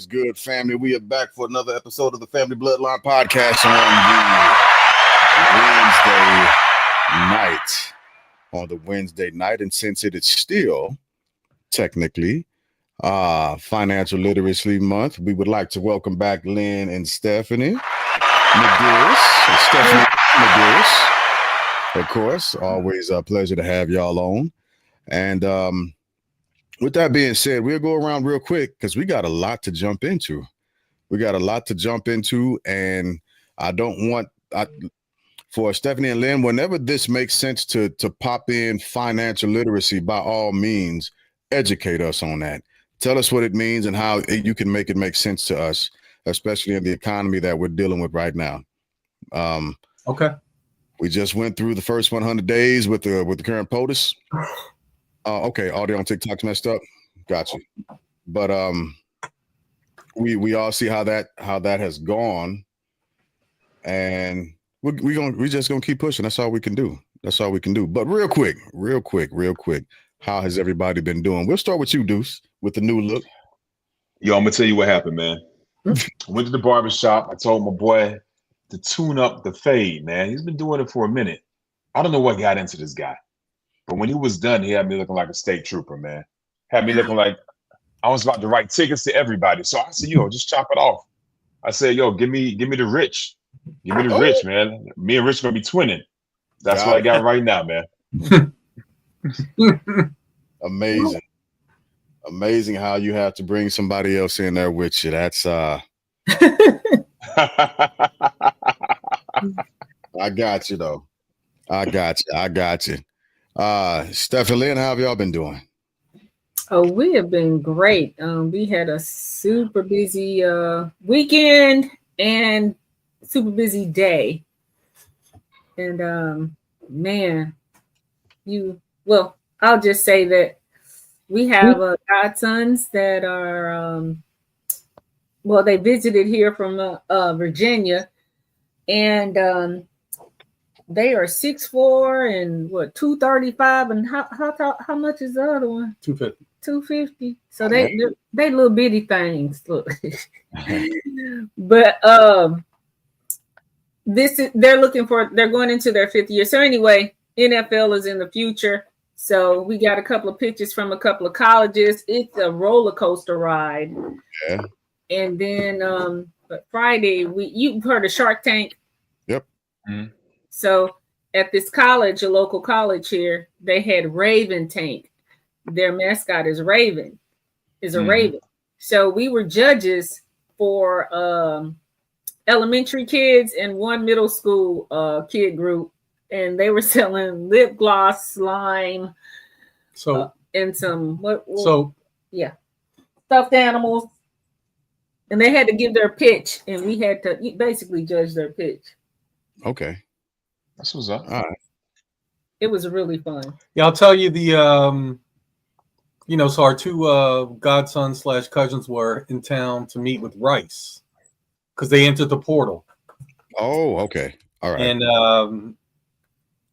good, family? We are back for another episode of the Family Bloodline Podcast on the Wednesday night. And since it is still technically Financial Literacy Month, we would like to welcome back Lynn and Stephanie Medeiros. Stephanie Medeiros, of course. Always a pleasure to have y'all on. And with that being said, we'll go around real quick because we got a lot to jump into. And I don't want for Stephanie and Lynn, whenever this makes sense to pop in financial literacy, by all means, educate us on that. Tell us what it means and how you can make it make sense to us, especially in the economy that we're dealing with right now. Okay. We just went through the first 100 days with the current POTUS. Okay, audio on TikTok's messed up. Gotcha. But we all see how that has gone, and we're just gonna keep pushing. That's all we can do. But real quick, how has everybody been doing? We'll start with you, Deuce, with the new look. Yo, I'm gonna tell you what happened, man. Went to the barbershop. I told my boy to tune up the fade, man. He's been doing it for a minute. I don't know what got into this guy. But when he was done, he had me looking like a state trooper, man. Had me looking like I was about to write tickets to everybody. So I said, yo, just chop it off. I said, yo, give me the rich. Give me the rich, man. Me and Rich are gonna be twinning. That's what I got right now, man. Amazing how you have to bring somebody else in there with you. That's I got you though. I got you. Stephanie, Lynn, how have y'all been doing? Oh, we have been great. We had a super busy weekend and super busy day. And man, I'll just say that we have godsons that are they visited here from Virginia, and they are 6'4" and 235, and how much is the other one? 250. 250. So they little bitty things. Look, but they're going into their 5th year. So anyway, NFL is in the future. So we got a couple of pictures from a couple of colleges. It's a roller coaster ride. Yeah. And then but Friday you've heard of Shark Tank? Yep. Mm-hmm. So at this college, a local college here, they had Raven Tank. Their mascot is Raven, a raven. So we were judges for elementary kids and one middle school kid group, and they were selling lip gloss, slime, and some stuffed animals, and they had to give their pitch, and we had to basically judge their pitch. Okay. That's what's up. All right. It was really fun. Yeah, I'll tell you so our two godsons / cousins were in town to meet with Rice because they entered the portal. Oh, okay. All right. And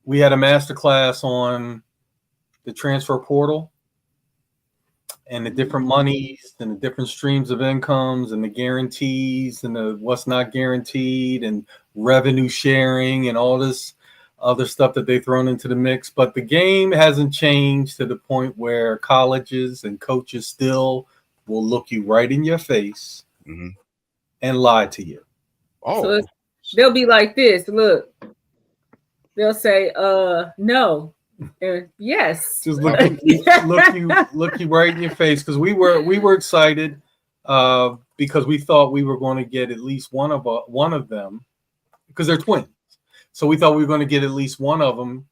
we had a master class on the transfer portal and the different monies and the different streams of incomes and the guarantees and the what's not guaranteed and revenue sharing and all this other stuff that they've thrown into the mix. But the game hasn't changed to the point where colleges and coaches still will look you right in your face and lie to you. Oh, so they'll be like this. Look, they'll say, no. Yes. Just look you right in your face, because we were excited because we thought we were going to get at least one of them, because they're twins. So we thought we were going to get at least one of them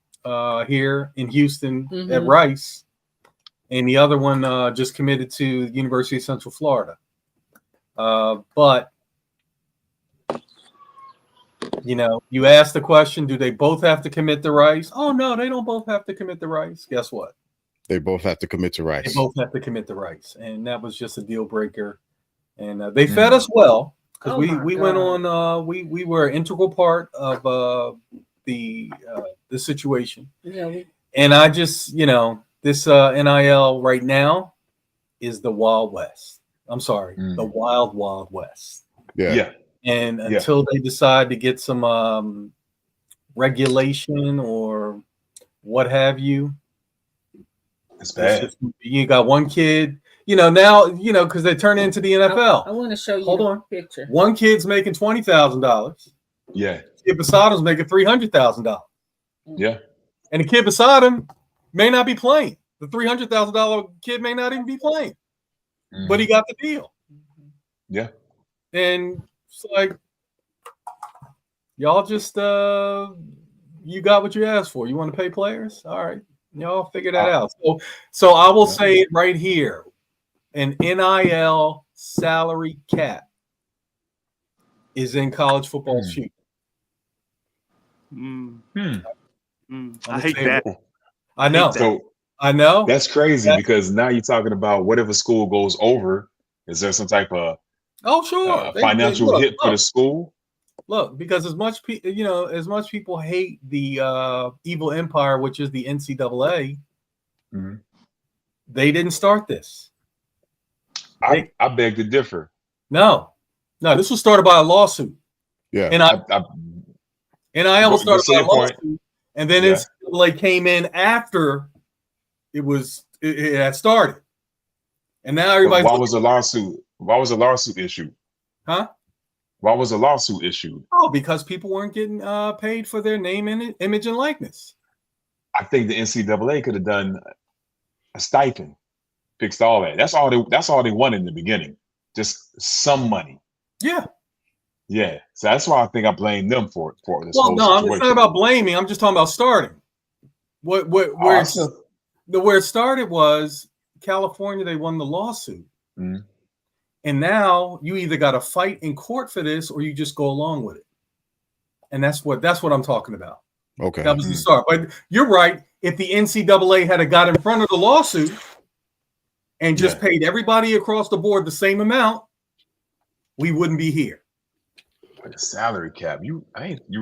here in Houston at Rice, and the other one just committed to the University of Central Florida. But you ask the question, do they both have to commit to Rice? Oh, no, they don't both have to commit to Rice. Guess what? They both have to commit to Rice. They both have to commit to Rice. And that was just a deal breaker. And they fed us well, because we went on, we were an integral part of the situation. Yeah. And I just, this NIL right now is the Wild West. I'm sorry, Mm. the Wild Wild West. Yeah. Yeah. And until they decide to get some regulation or what have you, It's it's bad. just, you got one kid, now, because they turn into the I NFL. want to show you Hold the on. picture. One kid's making $20,000. Yeah. Kid beside him's making $300,000. Yeah. And the kid beside him may not be playing. The $300,000 kid may not even be playing, but he got the deal. Yeah. And it's like, y'all just you got what you asked for. You want to pay players? All right, y'all figure that out. So I will say it right here: an NIL salary cap is in college football's future. I hate that. I know. So I know. that's crazy because now you're talking about what if a school goes over? Is there some type of Sure financial hit for the school? Look, because as much people hate the evil empire, which is the NCAA, they didn't start this. I beg to differ. No, this was started by a lawsuit. Yeah. And NIL was started by a lawsuit, and then NCAA came in after it had started. And now everybody's why was the lawsuit? Why was the lawsuit issued? Huh? Why was the lawsuit issued? Oh, because people weren't getting paid for their name and image and likeness. I think the NCAA could have done a stipend, fixed all that. That's all they wanted in the beginning, just some money. Yeah. Yeah. So that's why I think I blame them for this whole situation. It's not about blaming. I'm just talking about starting. Where it started was California. They won the lawsuit. Mm-hmm. And now you either got to fight in court for this or you just go along with it. And that's what I'm talking about. Okay. That was the start. But you're right. If the NCAA had got in front of the lawsuit and just paid everybody across the board the same amount, we wouldn't be here. Like a salary cap. You're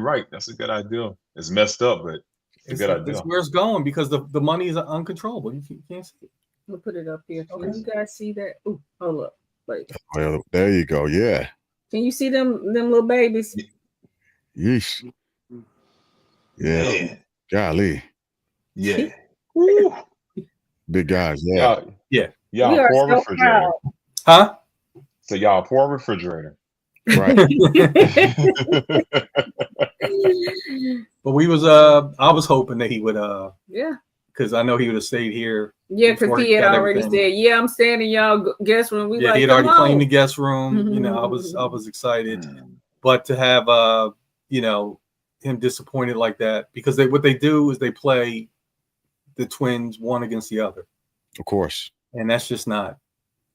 right. That's a good idea. It's messed up, but it's a good idea. It's where it's going because the money is uncontrollable. You can't see it. We'll put it up here. Can you guys see that? Ooh, hold up. Wait. Well, there you go. Yeah. Can you see them little babies? Yeesh. Yeah. Golly. Yeah. Big guys. Yeah. Y'all pour a refrigerator. Huh? So y'all pour a refrigerator. Right. But I was hoping that he would because I know he would have stayed here. Yeah, because he had already said, "Yeah, I'm staying in y'all guest room." He had already claimed the guest room. I was excited, but to have him disappointed like that because what they do is they play the twins one against the other. Of course, and that's just not.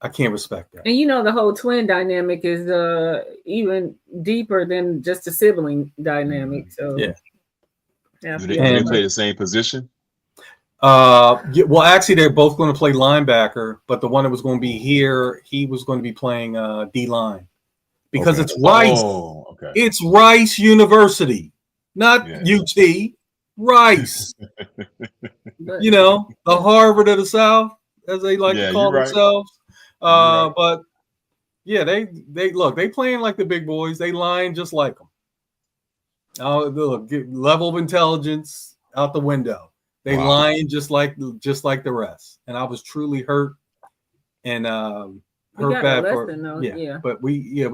I can't respect that. And the whole twin dynamic is even deeper than just a sibling dynamic. So do they play the same position? Well, actually, they're both going to play linebacker, but the one that was going to be here, he was going to be playing D line because it's Rice. Oh, okay. It's Rice University, not UT. Rice. The Harvard of the South, as they like to call themselves. But they look. They playing like the big boys. They line just like them. Look, level of intelligence out the window. They lying just like the rest, and I was truly hurt and hurt bad for But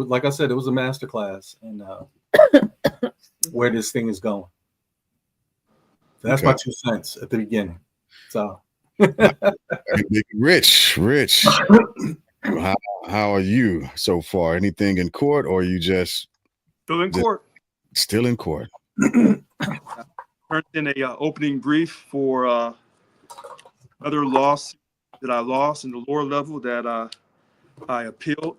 like I said, it was a masterclass and where this thing is going. So that's my 2 cents at the beginning. So, Rich, how are you so far? Anything in court, or are you just still in court? Still in court. Turned in a opening brief for other loss that I lost in the lower level that I appealed.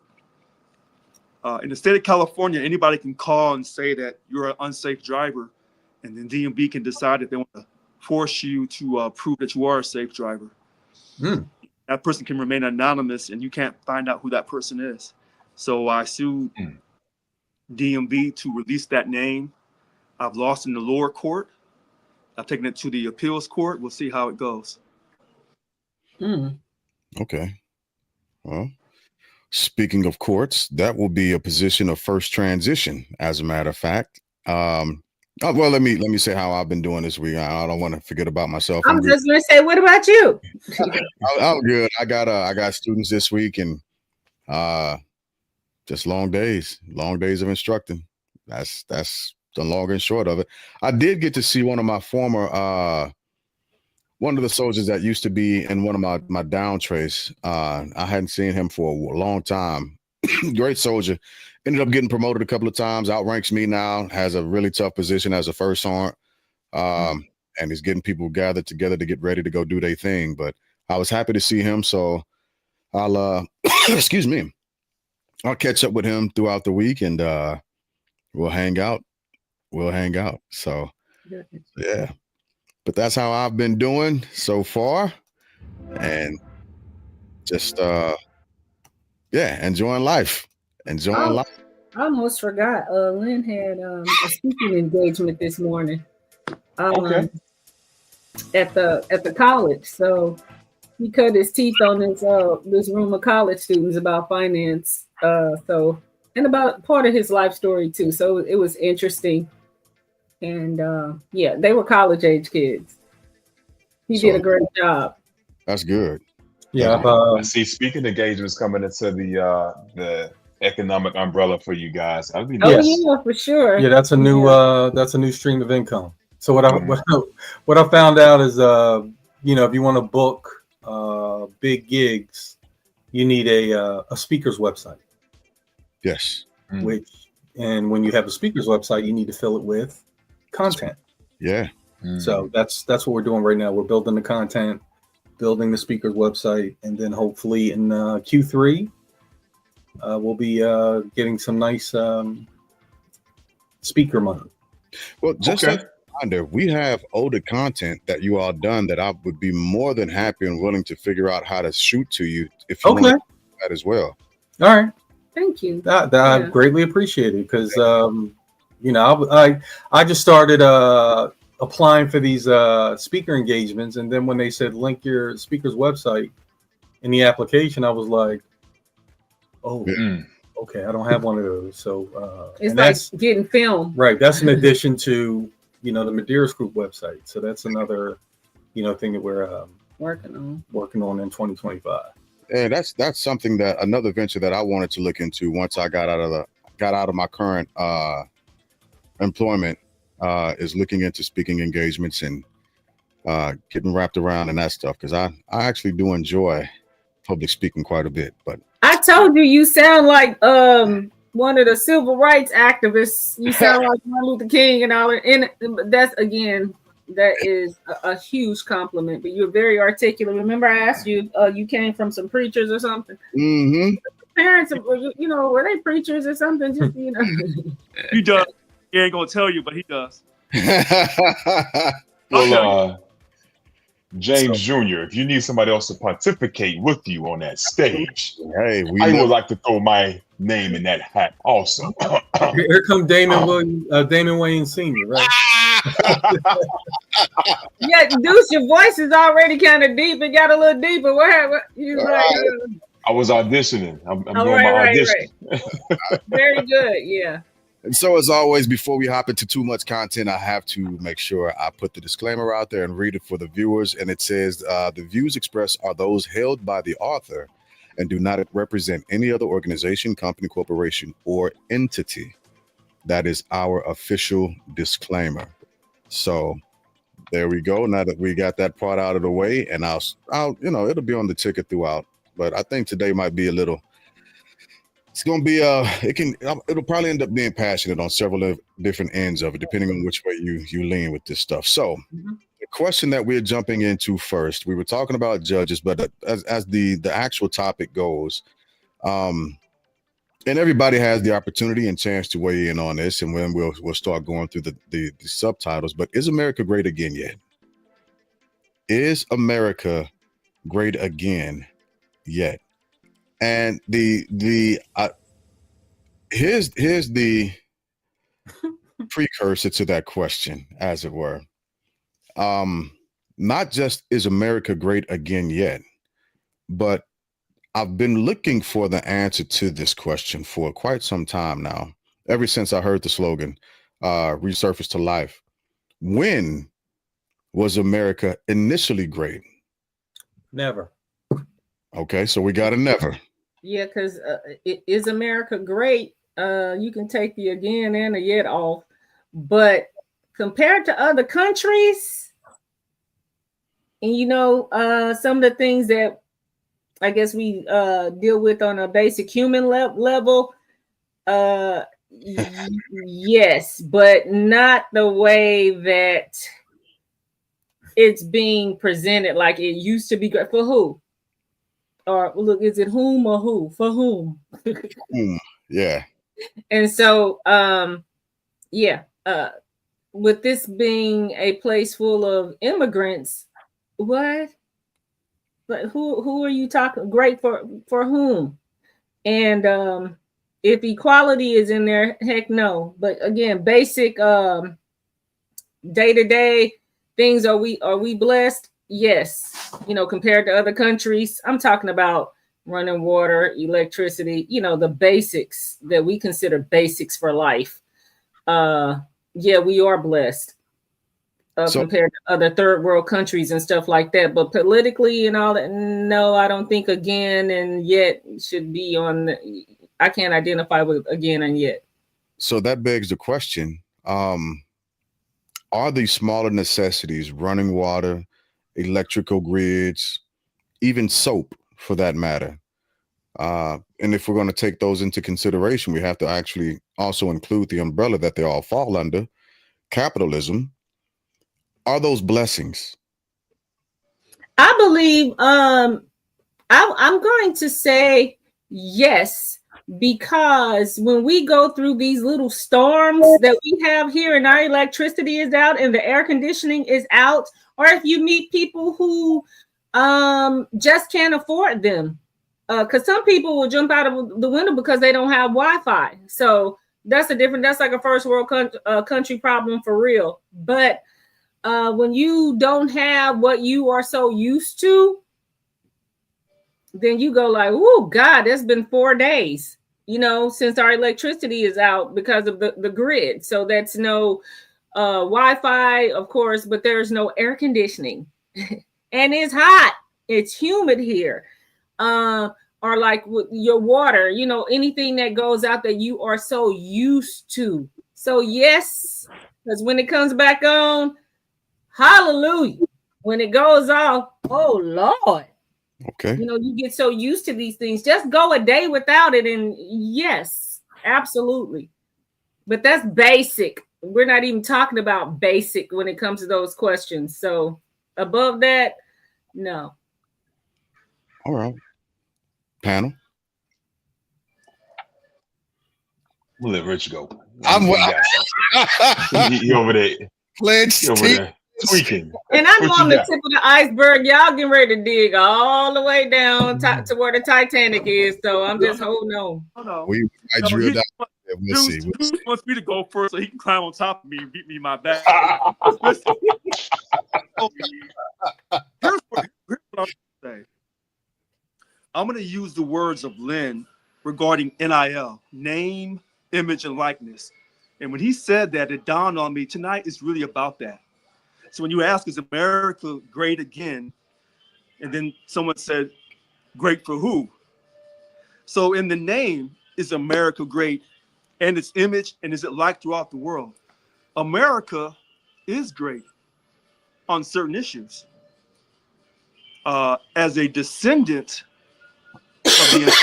In the state of California, anybody can call and say that you're an unsafe driver, and then DMV can decide if they want to force you to prove that you are a safe driver. That person can remain anonymous, and you can't find out who that person is. So I sued DMV to release that name. I've lost in the lower court. I've taken it to the appeals court. We'll see how it goes. Okay. Well, speaking of courts, that will be a position of first transition, as a matter of fact. Well, let me say how I've been doing this week. I don't want to forget about myself. I'm good. just gonna say, what about you? I'm good. I got students this week, and just long days of instructing. That's the long and short of it. I did get to see one of my former one of the soldiers that used to be in one of my down trace. I hadn't seen him for a long time. Great soldier. Ended up getting promoted a couple of times. Outranks me now. Has a really tough position as a first sergeant. And he's getting people gathered together to get ready to go do their thing. But I was happy to see him. So I'll excuse me. I'll catch up with him throughout the week, and we'll hang out. So yeah. But that's how I've been doing so far, and just enjoying life. I almost forgot. Lynn had a speaking engagement this morning. Okay. At the college. So he cut his teeth on this room of college students about finance. And about part of his life story too. So it was interesting. And they were college age kids. He did a great job. That's good. Yeah, I see speaking engagements coming into the economic umbrella for you guys. That'd be nice. Yeah, for sure. Yeah, that's a new stream of income. So what I found out is if you want to book big gigs, you need a speaker's website. Yes. And when you have a speaker's website, you need to fill it with content. Yeah. So that's what we're doing right now. We're building the content, building the speaker's website, and then hopefully in Q3 we'll be getting some nice speaker money. Well, just a reminder, we have older content that you all done that I would be more than happy and willing to figure out how to shoot to you if you want to do that as well. All right. Thank you. I greatly appreciate it because I just started applying for these speaker engagements, and then when they said link your speaker's website in the application, I was like, okay, I don't have one of those. So it's like getting filmed. Right. That's in addition to the Medeiros Group website. So that's another thing that we're working on in 2025. And that's something that another venture that I wanted to look into once I got out of my current employment is looking into speaking engagements and getting wrapped around in that stuff, because I actually do enjoy public speaking quite a bit. But I told you sound like one of the civil rights activists. You sound like Martin Luther King and all that. And that is a huge compliment. But you're very articulate. Remember, I asked you, you came from some preachers or something. Mm-hmm. Parents, were they preachers or something? Just He does. He ain't gonna tell you, but he does. Well, James Jr., if you need somebody else to pontificate with you on that stage, hey, I would like to throw my name in that hat also. Here come Damon Wayans Sr., right? Yeah, Deuce, your voice is already kind of deep. It got a little deeper. What I was auditioning. I'm doing my audition. Right. Very good. Yeah. And so, as always, before we hop into too much content, I have to make sure I put the disclaimer out there and read it for the viewers. And it says, the views expressed are those held by the author and do not represent any other organization, company, corporation, or entity. That is our official disclaimer. So there we go. Now that we got that part out of the way, and I'll it'll be on the ticket throughout. But I think today might be it's going to be it'll probably end up being passionate on several different ends of it, depending on which way you lean with this stuff. So the question that we're jumping into first, we were talking about judges, but as the actual topic goes, and everybody has the opportunity and chance to weigh in on this, and then we'll start going through the subtitles. But is America great again yet? Is America great again yet? And here's the precursor to that question, as it were. Not just is America great again yet, but I've been looking for the answer to this question for quite some time now, ever since I heard the slogan resurface to life. When was America initially great? Never. Okay, so we got a never. Yeah, because is America great? You can take the again and the yet off, but compared to other countries, and some of the things that I guess we deal with on a basic human level, yes, but not the way that it's being presented like it used to be. For who? Or look, is it whom or who? For whom? Yeah. And so, with this being a place full of immigrants, what? But who are you talking great for whom? And if equality is in there, heck no. But again, basic day-to-day things, are we blessed? Yes. Compared to other countries, I'm talking about running water, electricity, the basics that we consider basics for life. Yeah, we are blessed. Compared to other third world countries and stuff like that. But politically and all that, no, I don't think again and yet should be on. I can't identify with again and yet. So that begs the question, are these smaller necessities, running water, electrical grids, even soap for that matter? And if we're going to take those into consideration, we have to actually also include the umbrella that they all fall under, capitalism. Are those blessings? I believe I'm going to say yes, because when we go through these little storms that we have here and our electricity is out and the air conditioning is out, or if you meet people who just can't afford them, because some people will jump out of the window because they don't have Wi-Fi. So that's like a first world country problem for real. But when you don't have what you are so used to, then you go like, oh God, it's been 4 days, since our electricity is out because of the grid. So that's no Wi-Fi, of course, but there's no air conditioning. And it's hot. It's humid here. Or like with your water, anything that goes out that you are so used to. So yes, because when it comes back on, hallelujah. When it goes off, oh Lord. Okay. You get so used to these things. Just go a day without it, and yes, absolutely. But that's basic. We're not even talking about basic when it comes to those questions. So above that, no. All right. Panel. We'll let Rich go. I'm he over there. Pledge Over there tweaking. And I know I'm the tip of the iceberg. Y'all getting ready to dig all the way down to where the Titanic is. So I'm just holding on. Oh, no. We might drill down. We'll see. He wants me to go first so he can climb on top of me and beat me in my back. Here's what I'm going to say. I'm going to use the words of Lynn regarding NIL, name, image, and likeness. And when he said that, it dawned on me tonight is really about that. So when you ask, is America great again? And then someone said, great for who? So in the name, is America great? And its image, and is it liked throughout the world? America is great on certain issues. As a descendant of the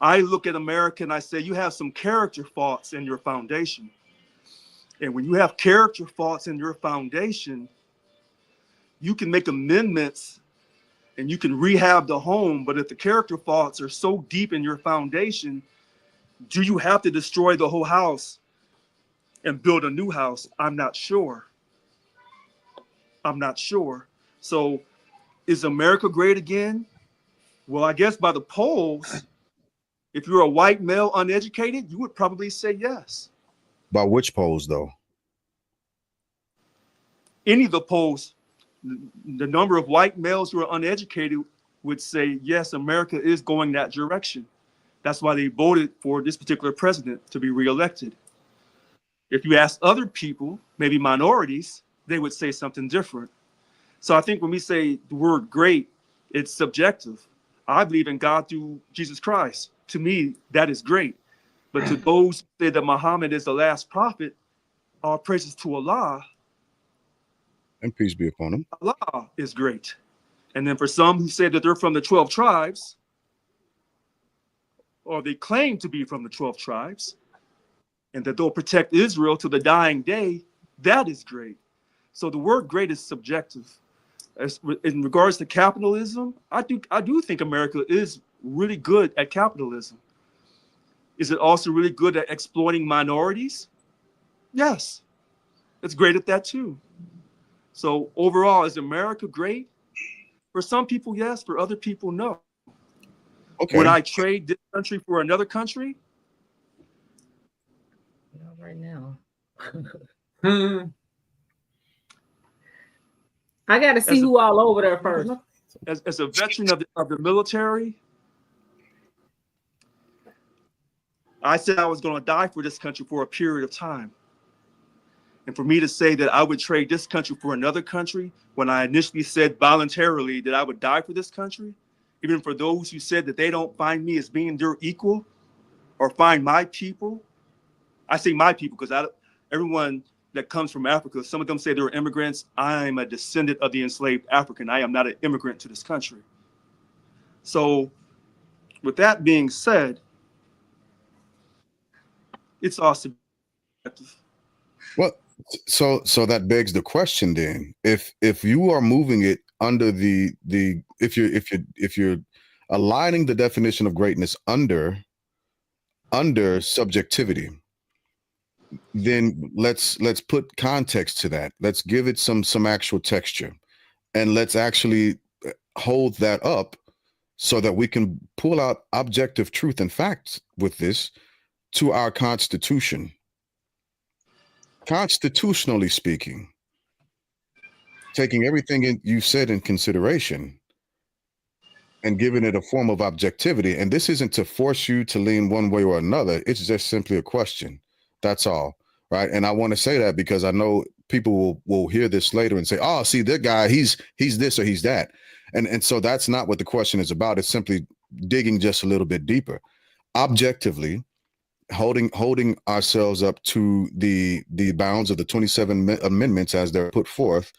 I look at America and I say, you have some character faults in your foundation. And when you have character faults in your foundation, you can make amendments and you can rehab the home. But if the character faults are so deep in your foundation, do you have to destroy the whole house and build a new house? I'm not sure. I'm not sure. So is America great again? Well, I guess by the polls, if you're a white male uneducated, you would probably say yes. By which polls, though? Any of the polls, the number of white males who are uneducated would say, yes, America is going that direction. That's why they voted for this particular president to be reelected. If you ask other people, maybe minorities, they would say something different. So I think when we say the word great, it's subjective. I believe in God through Jesus Christ. To me, that is great. But to those who say that Muhammad is the last prophet, all praises to Allah. And peace be upon him. Allah is great. And then for some who say that they're from the 12 tribes, or they claim to be from the 12 tribes, and that they'll protect Israel to the dying day, that is great. So the word great is subjective. As in regards to capitalism, I do think America is really good at capitalism. Is it also really good at exploiting minorities? Yes, it's great at that too. So overall, is America great? For some people, yes. For other people, no. Okay. Would I trade this country for another country? Not right now. I got to see who all over there first. As a veteran of the military, I said I was going to die for this country for a period of time. And for me to say that I would trade this country for another country, when I initially said voluntarily that I would die for this country, even for those who said that they don't find me as being their equal or find my people, I say my people because everyone that comes from Africa, some of them say they're immigrants. I'm a descendant of the enslaved African. I am not an immigrant to this country. So with that being said, it's all subjective. Well, so that begs the question then. If you are moving it under if you're aligning the definition of greatness under subjectivity, then let's put context to that. Let's give it some actual texture, and let's actually hold that up so that we can pull out objective truth and facts with this to our Constitution. Constitutionally speaking, taking everything you said in consideration and giving it a form of objectivity. And this isn't to force you to lean one way or another. It's just simply a question. That's all. Right. And I want to say that because I know people will hear this later and say, oh, see, that guy, he's this or he's that. And so that's not what the question is about. It's simply digging just a little bit deeper. Objectively, holding ourselves up to the bounds of the 27 amendments as they're put forth.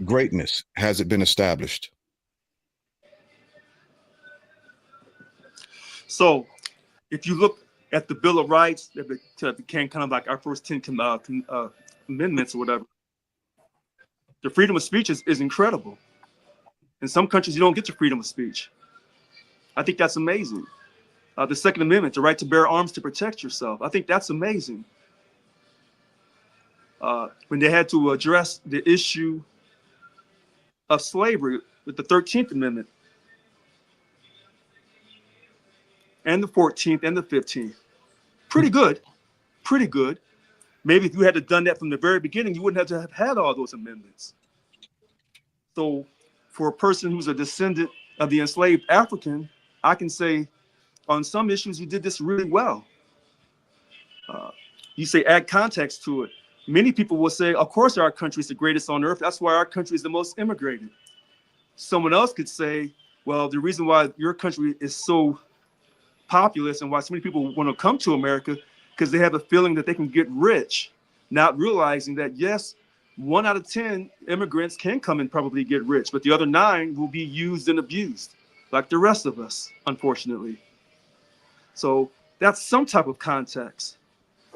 Greatness, has it been established? So if you look at the Bill of Rights that became kind of like our first 10 amendments or whatever, the freedom of speech is incredible. In some countries, you don't get your freedom of speech. I think that's amazing. The Second Amendment, the right to bear arms to protect yourself. I think that's amazing. When they had to address the issue of slavery with the 13th Amendment and the 14th and the 15th. Pretty good. Pretty good. Maybe if you had done that from the very beginning, you wouldn't have had all those amendments. So for a person who's a descendant of the enslaved African, I can say, on some issues, you did this really well. You say add context to it. Many people will say, of course, our country is the greatest on earth. That's why our country is the most immigrated. Someone else could say, well, the reason why your country is so populous and why so many people want to come to America, because they have a feeling that they can get rich, not realizing that, yes, 1 out of 10 immigrants can come and probably get rich, but the other 9 will be used and abused, like the rest of us, unfortunately. So that's some type of context.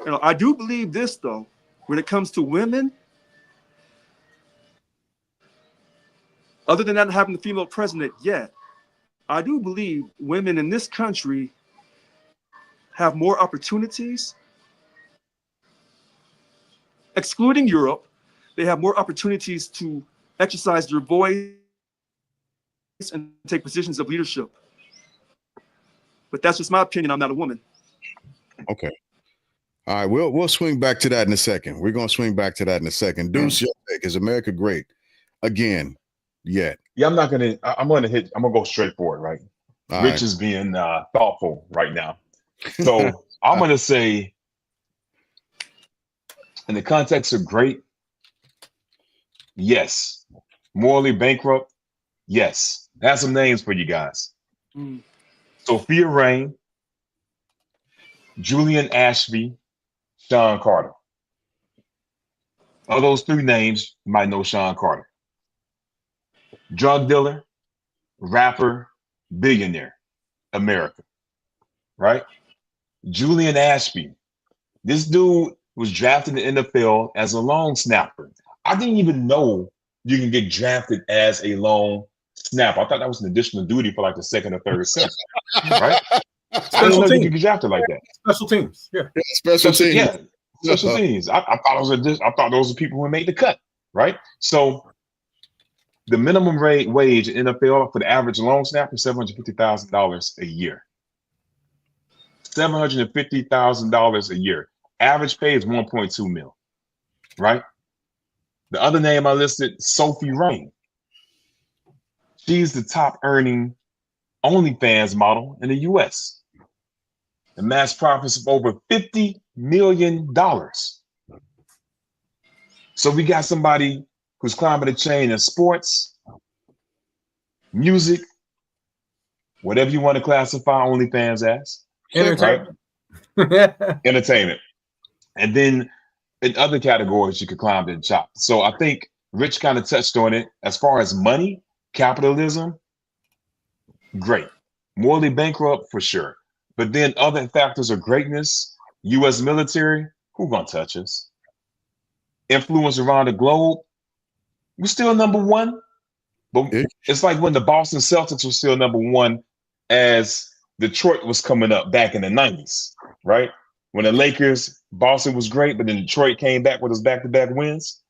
You know, I do believe this, though, when it comes to women, other than not having a female president yet, I do believe women in this country have more opportunities. Excluding Europe, they have more opportunities to exercise their voice and take positions of leadership. But that's just my opinion. I'm not a woman. Okay. All right, we'll swing back to that in a second. We're gonna swing back to that in a second. Deuce, your take. Is America great again? Yet? Yeah, I'm gonna go straight for it, right? All Rich right. is being thoughtful right now. So I'm gonna say, in the context of great, yes. Morally bankrupt, yes. Have some names for you guys. Mm. Sophia Rain, Julian Ashby, Sean Carter. Of those three names, you might know Sean Carter. Drug dealer, rapper, billionaire, America, right? Julian Ashby. This dude was drafted in the NFL as a long snapper. I didn't even know you can get drafted as a long snapper. I thought that was an additional duty for like the second or third center, right? I didn't Special know you could teams. get drafted like that. Special teams. Yeah. Special teams. Yeah, special teams. I thought those were people who made the cut, right? So the minimum wage in NFL for the average long snapper is $750,000 a year. $750,000 a year. Average pay is 1.2 mil, right? The other name I listed, Sophie Rain. She's the top earning OnlyFans model in the US. The mass profits of over $50 million. So we got somebody who's climbing the chain in sports, music, whatever you want to classify OnlyFans as. Entertainment. Right? Entertainment. And then in other categories, you could climb and chop. So I think Rich kind of touched on it. As far as money, capitalism, great. Morally bankrupt, for sure. But then other factors of greatness, U.S. military, who gonna touch us? Influence around the globe, we're still number one. But it's like when the Boston Celtics were still number one as Detroit was coming up back in the 90s, right? When the Lakers, Boston was great, but then Detroit came back with those back-to-back wins.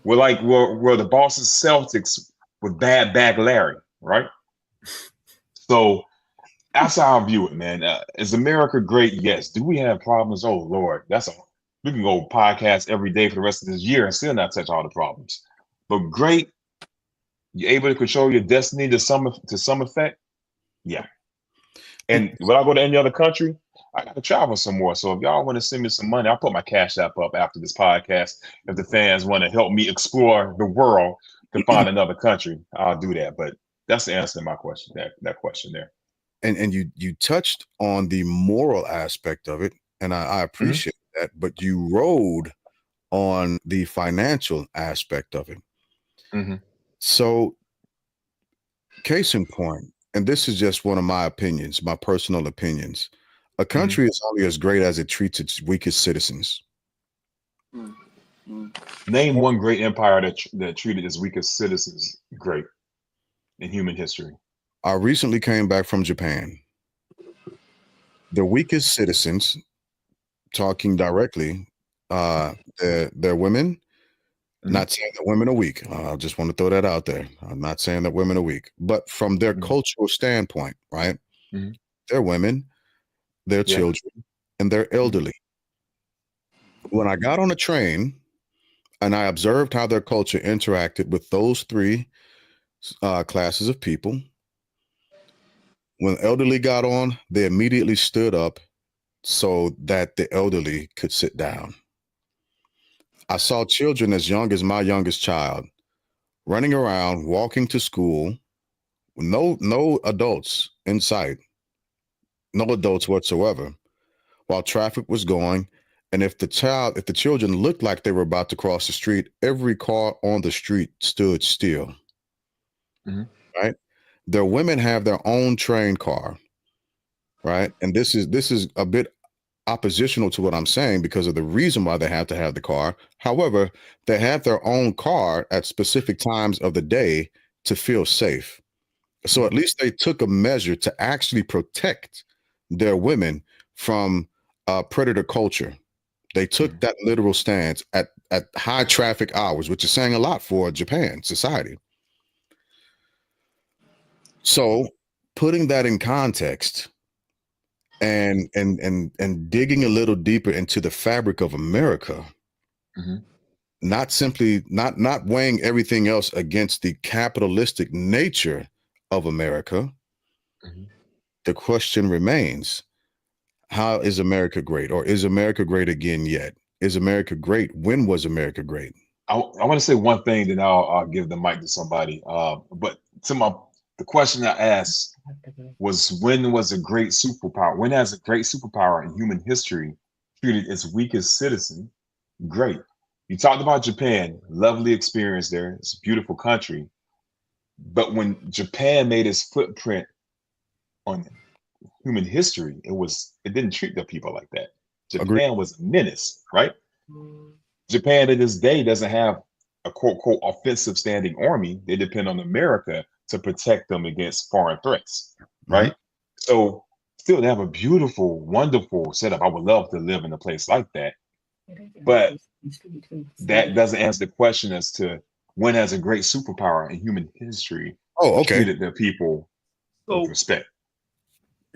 We're like we're the Boston Celtics with bad back Larry, right? So that's how I view it, man. Is America great? Yes. Do we have problems? Oh Lord, we can go podcast every day for the rest of this year and still not touch all the problems. But great, you're able to control your destiny to some effect. Yeah. And when I go to any other country, I got to travel some more. So if y'all want to send me some money, I'll put my Cash App up after this podcast. If the fans want to help me explore the world to find another country, I'll do that. But that's the answer to my question. That question there. And you touched on the moral aspect of it, and I appreciate that. But you rode on the financial aspect of it. Mm-hmm. So, case in point, and this is just one of my opinions, my personal opinions. A country is only as great as it treats its weakest citizens. Name one great empire that treated its weakest citizens great in human history. I recently came back from Japan. The weakest citizens, talking directly, they're women. Not saying that women are weak. I just want to throw that out there. I'm not saying that women are weak, but from their cultural standpoint, right? They're women, they're children, and they're elderly. When I got on a train and I observed how their culture interacted with those three classes of people, when elderly got on, they immediately stood up so that the elderly could sit down. I saw children as young as my youngest child running around, walking to school, no adults in sight, no adults whatsoever, while traffic was going. And if the children looked like they were about to cross the street, every car on the street stood still. Right? Their women have their own train car, right? And this is a bit oppositional to what I'm saying because of the reason why they have to have the car. However, they have their own car at specific times of the day to feel safe. So at least they took a measure to actually protect their women from predator culture. They took that literal stance at high traffic hours, which is saying a lot for Japan society. So putting that in context, and digging a little deeper into the fabric of America, not simply not weighing everything else against the capitalistic nature of America, the question remains, how is America great? Or is America great again yet? Is America great? When was America great? I want to say one thing, then I'll give the mic to somebody. But the question I asked was, when was a great superpower? When has a great superpower in human history treated its weakest citizen great? You talked about Japan, lovely experience there. It's a beautiful country. But when Japan made its footprint on human history, it didn't treat their people like that. Japan Agreed. was a menace, right? Japan to this day doesn't have a quote quote offensive standing army. They depend on America to protect them against foreign threats, right? So still they have a beautiful, wonderful setup. I would love to live in a place like that. But that doesn't answer the question as to when has a great superpower in human history treated their people with respect.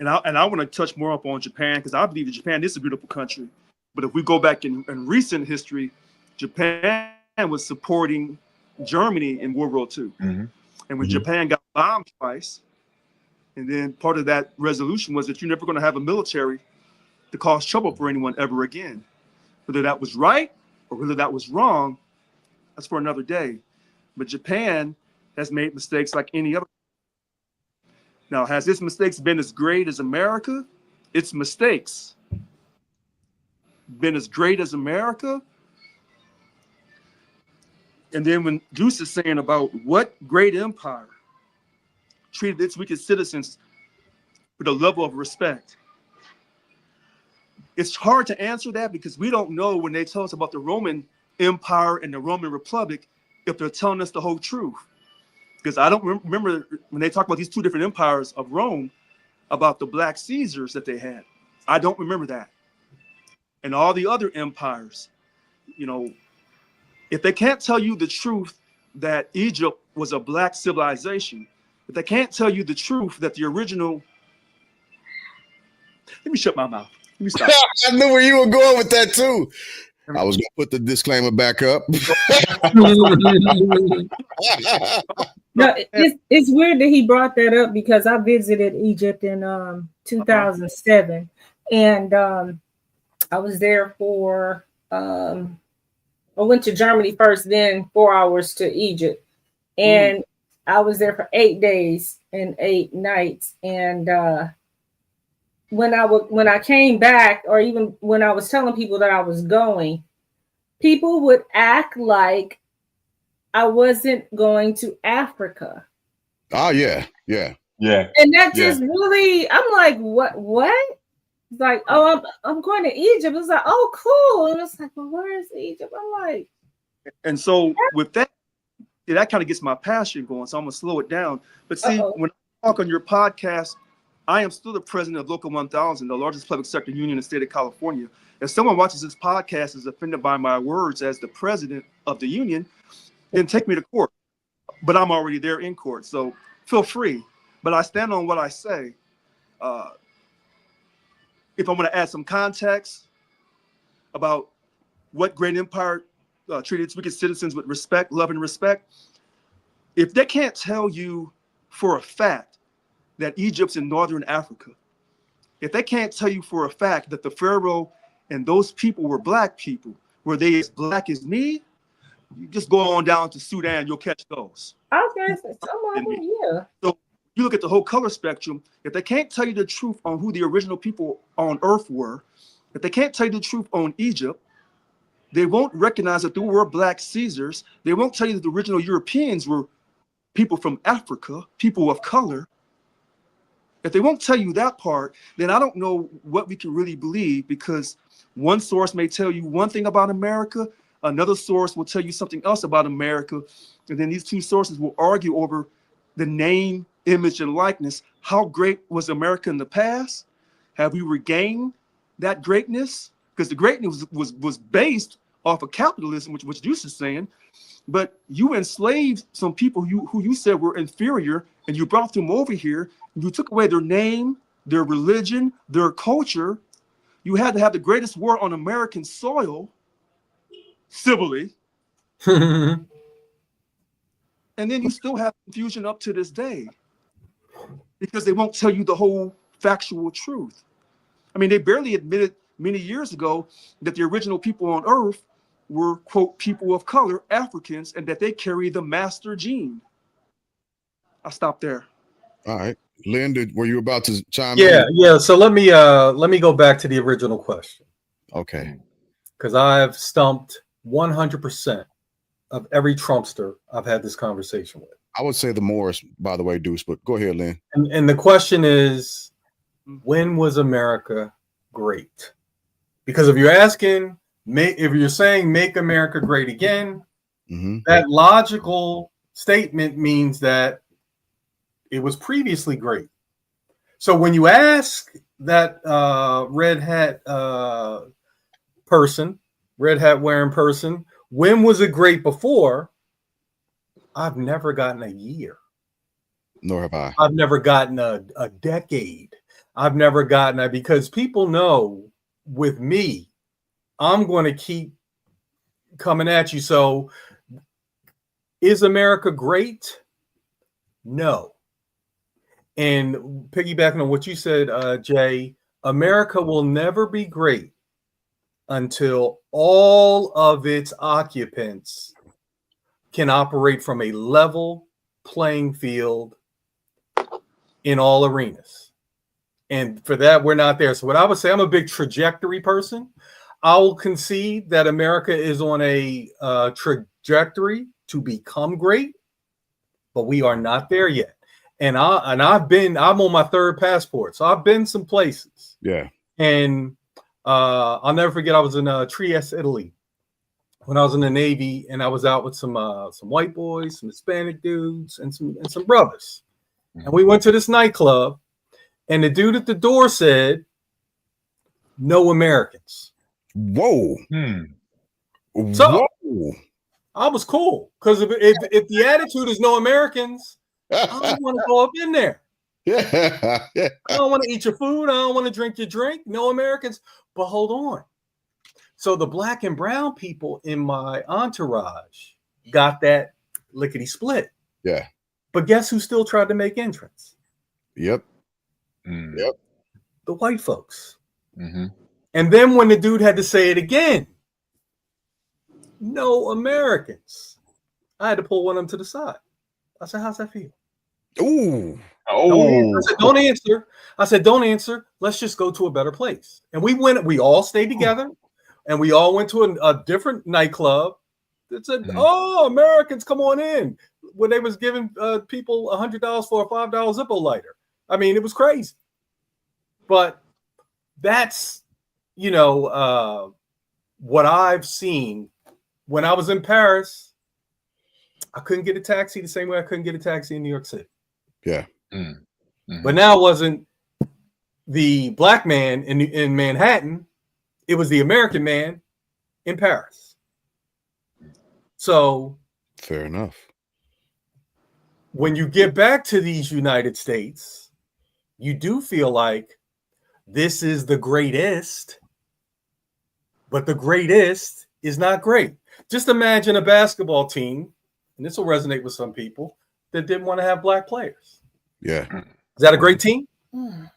And I want to touch more up on Japan, because I believe that Japan is a beautiful country. But if we go back in recent history, Japan was supporting Germany in World War II. And when Japan got bombed twice, and then part of that resolution was that you're never going to have a military to cause trouble for anyone ever again. Whether that was right or whether that was wrong, that's for another day. But Japan has made mistakes like any other. Now, has its mistakes been as great as America? Its mistakes been as great as America? And then when Deuce is saying about what great empire treated its weakest citizens with a level of respect, it's hard to answer that, because we don't know, when they tell us about the Roman Empire and the Roman Republic, if they're telling us the whole truth. Because I don't remember when they talk about these two different empires of Rome, about the Black Caesars that they had. I don't remember that. And all the other empires, you know, if they can't tell you the truth that Egypt was a Black civilization, if they can't tell you the truth that the original, let me shut my mouth. Let me stop. I knew where you were going with that too. I was gonna put the disclaimer back up. No, it's weird that he brought that up, because I visited Egypt in 2007, and I was there for I went to Germany first, then 4 hours to Egypt, and I was there for 8 days and 8 nights. And when I came back, or even when I was telling people that I was going, people would act like I wasn't going to Africa. Oh yeah. And that just really, I'm like, what? It's like, oh, I'm going to Egypt. It's like, oh, cool. And it's like, well, where is Egypt? I'm like, and so with that, that kind of gets my passion going. So I'm gonna slow it down. But see, when I talk on your podcast, I am still the president of Local 1000, the largest public sector union in the state of California. If someone watches this podcast is offended by my words as the president of the union, then take me to court. But I'm already there in court, so feel free. But I stand on what I say. If I'm going to add some context about what great empire treated its weakest citizens with respect, love, and respect, if they can't tell you for a fact that Egypt's in northern Africa, if they can't tell you for a fact that the Pharaoh and those people were Black people, were they as Black as me? You just go on down to Sudan, you'll catch those. I was going to say, some of them, yeah. So you look at the whole color spectrum. If they can't tell you the truth on who the original people on Earth were, if they can't tell you the truth on Egypt, they won't recognize that there were Black Caesars. They won't tell you that the original Europeans were people from Africa, people of color. If they won't tell you that part, then I don't know what we can really believe, because one source may tell you one thing about America, another source will tell you something else about America, and then these two sources will argue over the name, image, and likeness. How great was America in the past? Have we regained that greatness? Because the greatness was based off of capitalism, which Deuce is saying, but you enslaved some people who you said were inferior, and you brought them over here, and you took away their name, their religion, their culture. You had to have the greatest war on American soil, civilly, and then you still have confusion up to this day because they won't tell you the whole factual truth. I mean, they barely admitted many years ago that the original people on Earth were, quote, people of color, Africans, and that they carry the master gene. I'll stop there. All right. Lynn, were you about to chime Yeah, in? yeah. So let me go back to the original question, Okay. because I've stumped 100% of every Trumpster I've had this conversation with. I would say the Morris, by the way, Deuce, but go ahead, Lynn. And the question is, when was America great? Because if you're asking, if you're saying make America great again, Mm-hmm. that logical statement means that it was previously great. So when you ask that red hat wearing person, when was it great before? I've never gotten a year. Nor have I. I've never gotten a decade. I've never gotten that, because people know with me, I'm going to keep coming at you. So is America great? No. And piggybacking on what you said, Jay, America will never be great until all of its occupants can operate from a level playing field in all arenas. And for that, we're not there. So what I would say, I'm a big trajectory person. I will concede that America is on a trajectory to become great, but we are not there yet. And I'm on my third passport, so I've been some places. Yeah. And I'll never forget, I was in Trieste, Italy, when I was in the Navy, and I was out with some white boys, some Hispanic dudes, and some brothers. And we went to this nightclub, and the dude at the door said, "No Americans." Whoa. So Whoa. I was cool, because if the attitude is no Americans, I don't want to go up in there. Yeah. Yeah. I don't want to eat your food. I don't want to drink your drink. No Americans. But hold on. So the black and brown people in my entourage got that lickety split. Yeah. But guess who still tried to make entrance? Yep. Yep. The white folks. Mm-hmm. And then when the dude had to say it again, no Americans, I had to pull one of them to the side. I said, "How's that feel?" Ooh. Oh. I said, "Don't answer." I said, "Don't answer. Let's just go to a better place." And we went. We all stayed together, and we all went to a different nightclub that said, "Oh, Americans, come on in." When they was giving people $100 for a $5 Zippo lighter. I mean, it was crazy. But that's, what I've seen. When I was in Paris, I couldn't get a taxi the same way I couldn't get a taxi in New York City. Yeah. Mm-hmm. But now it wasn't the black man in Manhattan. It was the American man in Paris. So Fair enough. when you get back to these United States, you do feel like this is the greatest, but the greatest is not great. Just imagine a basketball team, and this will resonate with some people, that didn't want to have black players. Yeah. Is that a great team? Is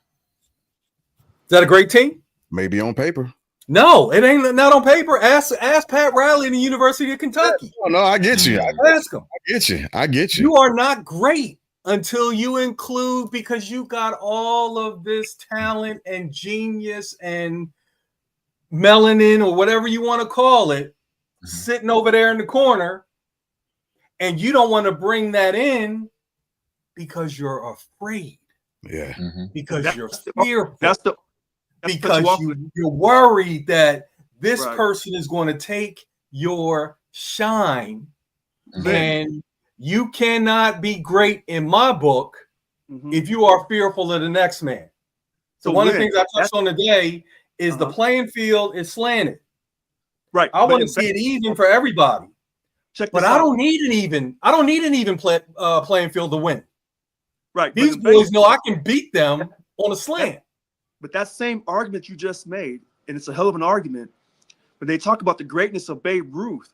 that a great team? Maybe on paper. No, it ain't, not on paper. Ask Pat Riley in the University of Kentucky. Oh, no, I get you. Ask him. I get you. You are not great until you include, because you got all of this talent and genius and melanin, or whatever you want to call it, sitting over there in the corner, and you don't want to bring that in because you're afraid, Yeah. because you're fearful, because you're worried that this Right. person is going to take your shine. And you cannot be great in my book if you are fearful of the next man. So one of the things I touched on today is the playing field is slanted. Right. I want to see it even for everybody. But I don't need an even. I don't need an even playing field to win. Right. These boys know I can beat them on a slant. But that same argument you just made, and it's a hell of an argument, when they talk about the greatness of Babe Ruth,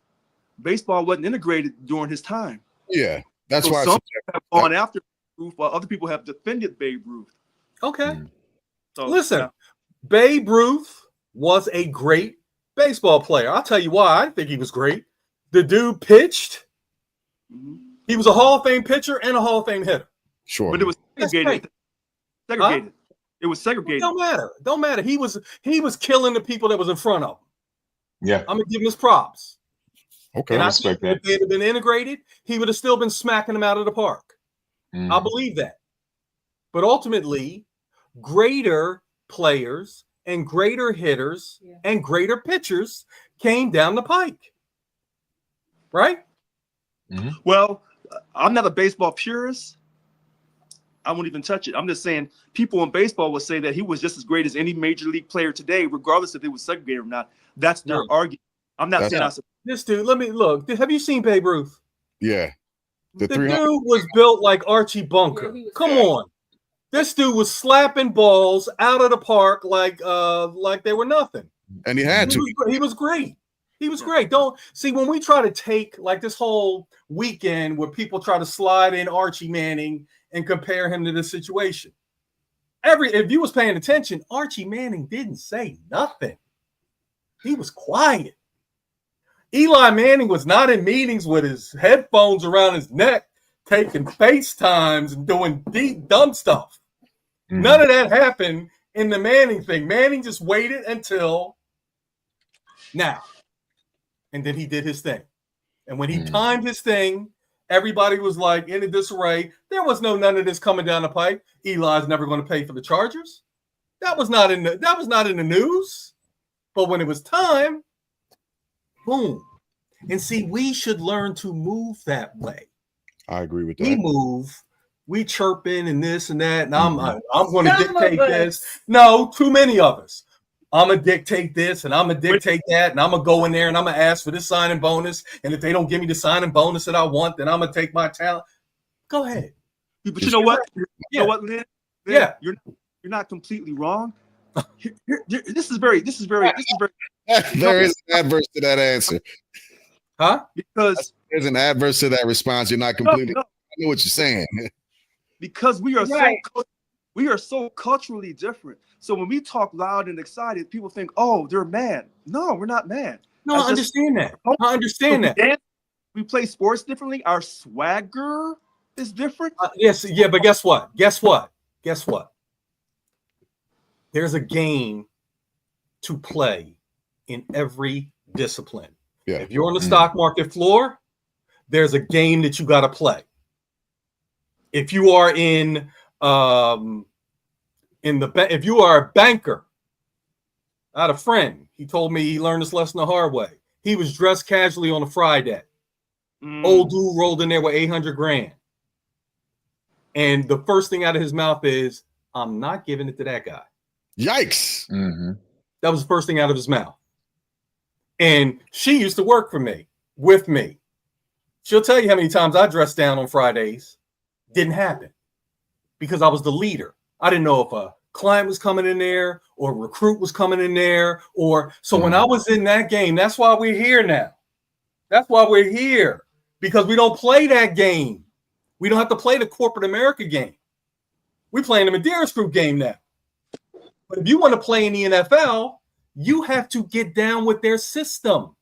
baseball wasn't integrated during his time. Yeah, that's So why. some have gone after Ruth, while other people have defended Babe Ruth. Okay. So Listen, Babe Ruth was a great baseball player. I'll tell you why I think he was great. The dude pitched. He was a Hall of Fame pitcher and a Hall of Fame hitter. Sure, but it was segregated. Segregated. It was It segregated. don't matter. Don't matter. He was killing the people that was in front of him. Yeah. I'm gonna give him his props. okay. And I respect think if that. they'd have been integrated, he would have still been smacking them out of the park. I believe that. But ultimately, greater players and greater hitters and greater pitchers came down the pike. Right? Well, I'm not a baseball purist. I won't even touch it. I'm just saying people in baseball would say that he was just as great as any major league player today, regardless if it was segregated or not. That's their argument. I'm not saying this dude, let me look. Have you seen Babe Ruth? Yeah. The 300 dude was built like Archie Bunker. Yeah, Come on. This dude was slapping balls out of the park like they were nothing. and he had to. He was great. He was great. Don't see when we try to take like this whole weekend where people try to slide in Archie Manning and compare him to this situation. If you was paying attention, Archie Manning didn't say nothing. He was quiet. Eli Manning was not in meetings with his headphones around his neck, taking FaceTimes and doing deep, dumb stuff. None of that happened in the Manning thing. Manning just waited until now. And then he did his thing. And when he timed his thing, everybody was like in a disarray. There was none of this coming down the pipe. Eli's never going to pay for the Chargers. That was not in the news. But when it was time, boom. And see, we should learn to move that way. I agree with We that. move, we chirping and this and that, and I'm going to Some of dictate us. this. No, too many of us. I'm going to dictate this and I'm going to dictate that, and I'm going to go in there and I'm going to ask for this signing bonus. And if they don't give me the signing bonus that I want, then I'm going to take my talent. Go ahead. But you know what? You Yeah. know what, Lynn? Yeah. You're not completely wrong. This is very There is an adverse to that answer. Huh? because There's an adverse to that response. You're not completely. no, I know what you're saying. because we are Right. so culturally different. So when we talk loud and excited, people think, "Oh, they're mad." No, we're not mad. No, That's I understand that. I understand that. And we play sports differently. Our swagger is different. Yes, yeah, but guess what? Guess what? There's a game to play in every discipline. Yeah. If you're on the stock market floor, there's a game that you got to play. If you are if you are a banker, I had a friend. He told me he learned this lesson the hard way. He was dressed casually on a Friday. Old dude rolled in there with 800 grand. And the first thing out of his mouth is, "I'm not giving it to that guy." Yikes. That was the first thing out of his mouth. And she used to work with me. She'll tell you how many times I dressed down on Fridays. Didn't happen because I was the leader. I didn't know if a client was coming in there or a recruit was coming in there. So when I was in that game, that's why we're here now. That's why we're here, because we don't play that game. We don't have to play the corporate America game. We're playing the Medeiros Group game now. But if you want to play in the NFL, you have to get down with their system.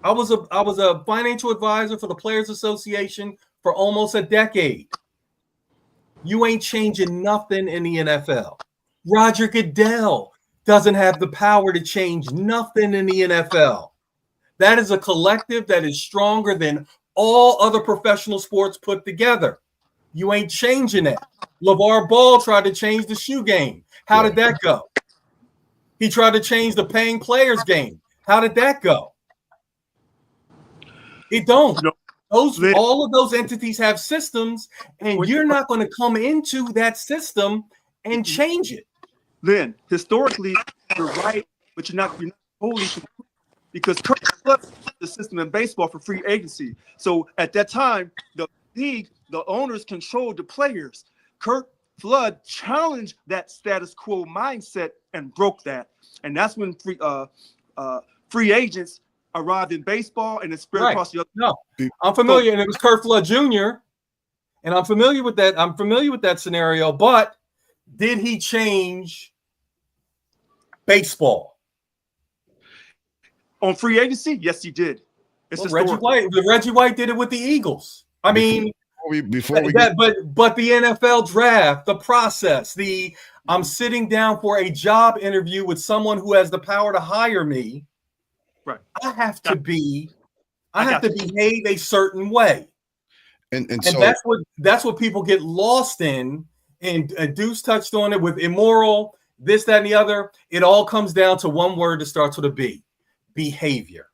I was a financial advisor for the Players Association for almost a decade. You ain't changing nothing in the NFL. Roger Goodell doesn't have the power to change nothing in the NFL. That is a collective that is stronger than all other professional sports put together. You ain't changing it. LeVar Ball tried to change the shoe game. How did that go? He tried to change the paying players game. How did that go? It don't. All of those entities have systems, and you're not going to come into that system and change it. Lynn, historically, you're right, but you're not totally, because Kurt flipped the system in baseball for free agency. So at that time, the league, the owners controlled the players. Kurt Flood challenged that status quo mindset and broke that. And that's when free agents arrived in baseball and it spread Right. across the other. No, I'm familiar, and it was Kurt Flood Jr. And I'm familiar with that. I'm familiar with that scenario. But did he change baseball On free agency? Yes, he did. It's Reggie White. Reggie White did it with the Eagles. I mean, before we but the NFL draft, the process, I'm sitting down for a job interview with someone who has the power to hire me. Right. I have to behave a certain way. And so that's what people get lost in. And Deuce touched on it with immoral, this, that, and the other. It all comes down to one word that starts with a B: behavior.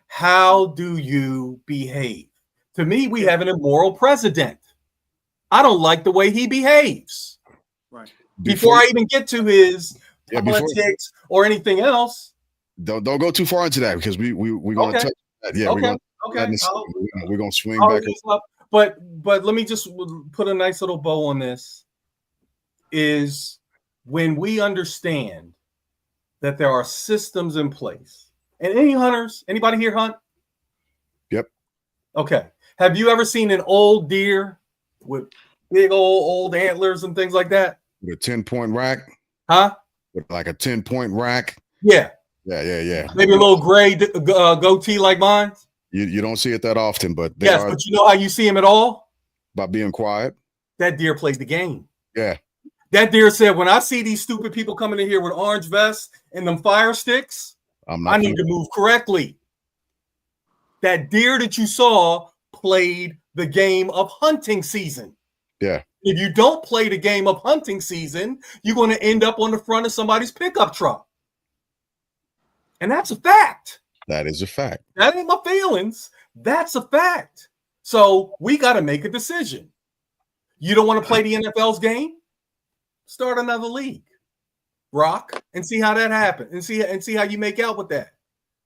How do you behave? To me, we have an immoral president. I don't like the way he behaves. Right. Before I even get to his politics or anything else. Don't go too far into that because we're going to touch that. Yeah, we're going to swing back. But let me just put a nice little bow on this. Is when we understand that there are systems in place. And any hunters? Anybody here hunt? Yep. Okay. Have you ever seen an old deer with big old antlers and things like that? With a 10-point rack? Huh? With like a 10-point rack? Yeah. Yeah. Maybe a little gray goatee like mine? You don't see it that often, but but you know how you see him at all? By being quiet. That deer played the game. Yeah. That deer said, when I see these stupid people coming in here with orange vests and them fire sticks, I need to move correctly. That deer that you saw played the game of hunting season. Yeah. If you don't play the game of hunting season, you're going to end up on the front of somebody's pickup truck. And that's a fact. That is a fact. That ain't my feelings. That's a fact. So we got to make a decision. You don't want to play the NFL's game? Start another league. Rock and see how that happens and see how you make out with that.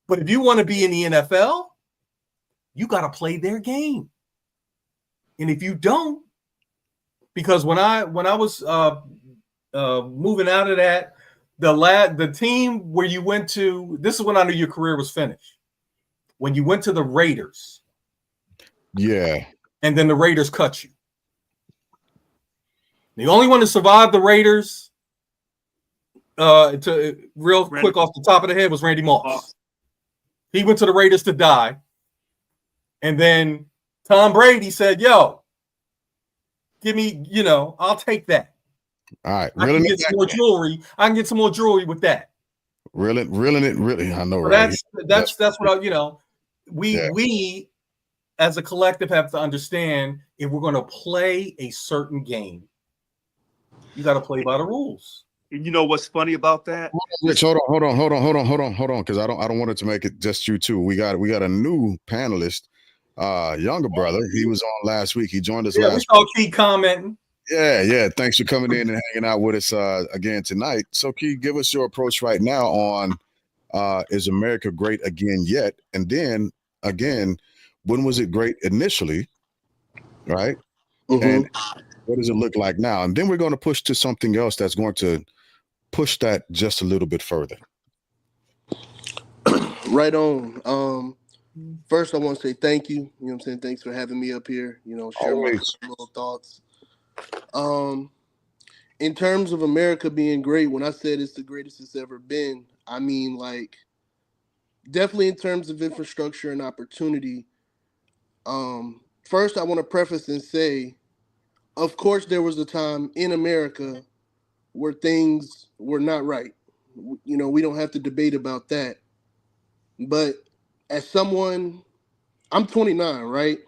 But if you want to be in the NFL, you got to play their game. And if you don't, because when I was moving out of that, the team where you went to, this is when I knew your career was finished. When you went to the Raiders. Yeah. And then the Raiders cut you. The only one to survive the Raiders, quick off the top of the head, was Randy Moss. He went to the Raiders to die. And then Tom Brady said, yo, give me, I'll take that. All right. I can get some more jewelry. I can get some more jewelry with that. Reeling it. I know, so right? That's what we as a collective have to understand. If we're going to play a certain game, you got to play by the rules. And you know what's funny about that? Rich, hold on, because I don't want it to make it just you two. We got a new panelist, younger brother. He was on last week. He joined us last week. We saw Key commenting. Yeah. Thanks for coming in and hanging out with us again tonight. So, Key, give us your approach right now on is America great again yet? And then again, when was it great initially? Right? Mm-hmm. And what does it look like now? And then we're going to push to something else that's going to push that just a little bit further. Right on. First, I want to say thank you. You know what I'm saying? Thanks for having me up here. Share my little thoughts. In terms of America being great, when I said it's the greatest it's ever been, I mean, like, definitely in terms of infrastructure and opportunity. First, I want to preface and say, of course, there was a time in America where things were not right. We don't have to debate about that. But as someone, I'm 29, right?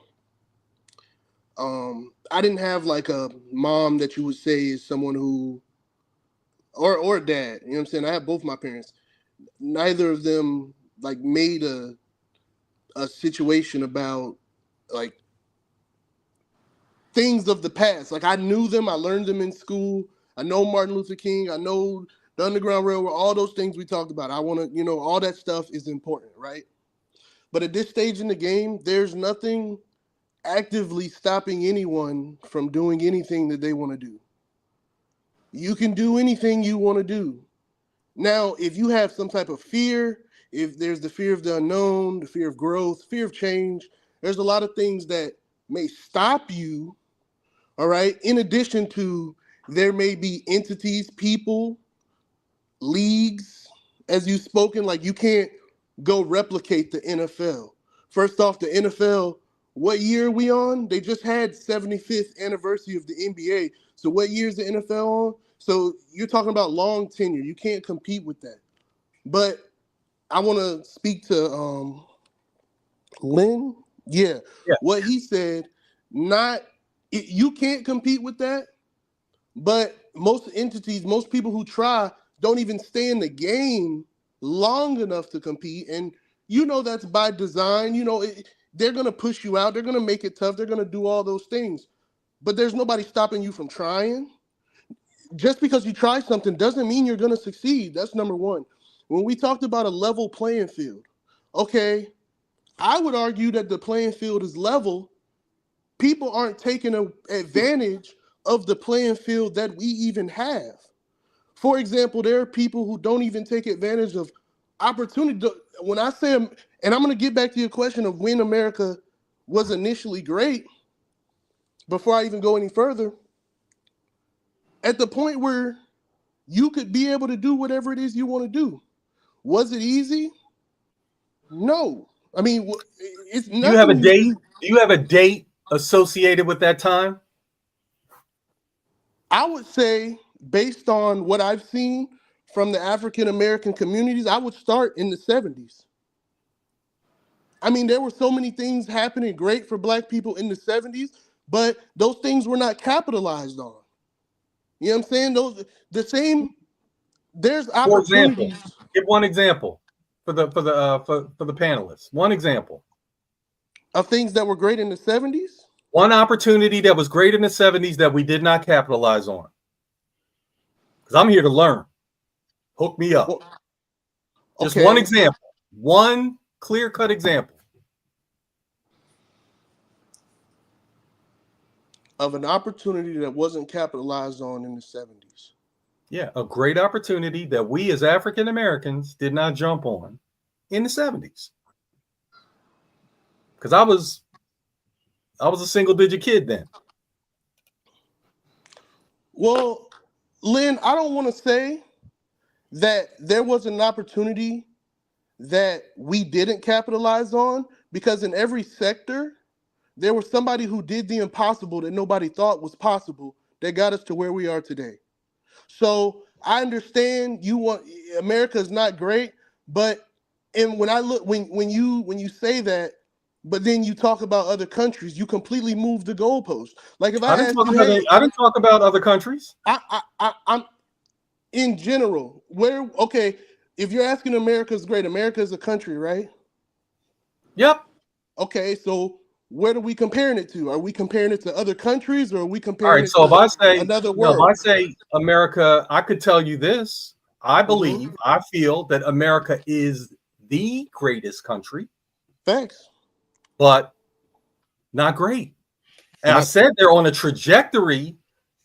I didn't have like a mom that you would say is someone who, or a dad, you know what I'm saying? I have both my parents. Neither of them like made a situation about like things of the past. Like I knew them, I learned them in school. I know Martin Luther King, I know the Underground Railroad, all those things we talked about. I want to, all that stuff is important, right? But at this stage in the game, there's nothing actively stopping anyone from doing anything that they want to do. You can do anything you want to do. Now, if you have some type of fear, if there's the fear of the unknown, the fear of growth, fear of change, there's a lot of things that may stop you, all right? In addition to, there may be entities, people, leagues, as you've spoken, like you can't go replicate the NFL. First off, the NFL, what year are we on? They just had 75th anniversary of the NBA. So what year is the NFL on? So you're talking about long tenure. You can't compete with that. But I want to speak to Lynn. Yeah. What he said, you can't compete with that. But most entities, most people who try don't even stay in the game long enough to compete. And you know that's by design. You know, they're going to push you out. They're going to make it tough. They're going to do all those things. But there's nobody stopping you from trying. Just because you try something doesn't mean you're going to succeed. That's number one. When we talked about a level playing field, okay, I would argue that the playing field is level. People aren't taking advantage of the playing field that we even have. For example, there are people who don't even take advantage of opportunity. When I say, and I'm going to get back to your question of when America was initially great, before I even go any further, at the point where you could be able to do whatever it is you want to do. Was it easy? No. I mean, it's nothing. Do you have a date? Do you have a date associated with that time? I would say, based on what I've seen from the African American communities, I would start in the 70s. I mean, there were so many things happening great for Black people in the 70s, but those things were not capitalized on. You know what I'm saying? There's opportunities. For example, give one example for the panelists. One example of things that were great in the 70s. One opportunity that was great in the 70s that we did not capitalize on. Because I'm here to learn. Hook me up. Well, Just one example. One clear-cut example. Of an opportunity that wasn't capitalized on in the 70s. Yeah, a great opportunity that we as African Americans did not jump on in the 70s. Because I was a single-digit kid then. Well, Lynn, I don't want to say that there was an opportunity that we didn't capitalize on, because in every sector, there was somebody who did the impossible that nobody thought was possible that got us to where we are today. So I understand America is not great, but when I look, when you say that, but then you talk about other countries, you completely move the goalpost. Like if I didn't talk about other countries. I'm in general. If you're asking America's great, America is a country, right? Yep. Okay, so what are we comparing it to? Are we comparing it to other countries, or are we comparing to another world? If I say America, I could tell you this. I believe, I feel that America is the greatest country. Thanks. But not great. And I said they're on a trajectory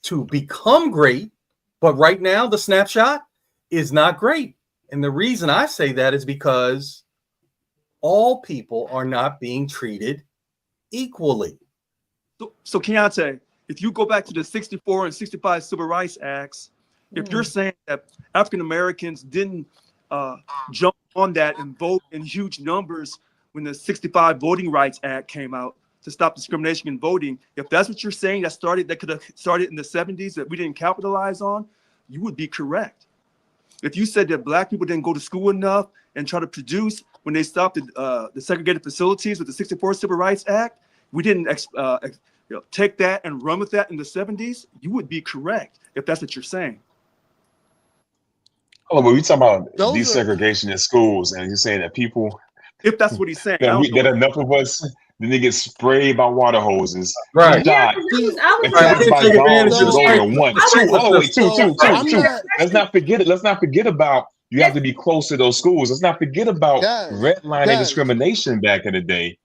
to become great, but right now the snapshot is not great. And the reason I say that is because all people are not being treated equally. So Keontae, if you go back to the 64 and 65 Civil Rights Acts, if you're saying that African Americans didn't jump on that and vote in huge numbers when the 65 Voting Rights Act came out to stop discrimination in voting, if that's what you're saying that could have started in the 70s that we didn't capitalize on, you would be correct. If you said that Black people didn't go to school enough and try to produce when they stopped the segregated facilities with the 64 Civil Rights Act, we didn't take that and run with that in the 70s, you would be correct if that's what you're saying. Oh, but we talking about desegregation in schools, and you're saying that people, if that's what he's saying, that enough of us, then they get sprayed by water hoses. Right. Yeah, Two. Let's not forget about, you have to be close to those schools. Let's not forget about redlining discrimination back in the day.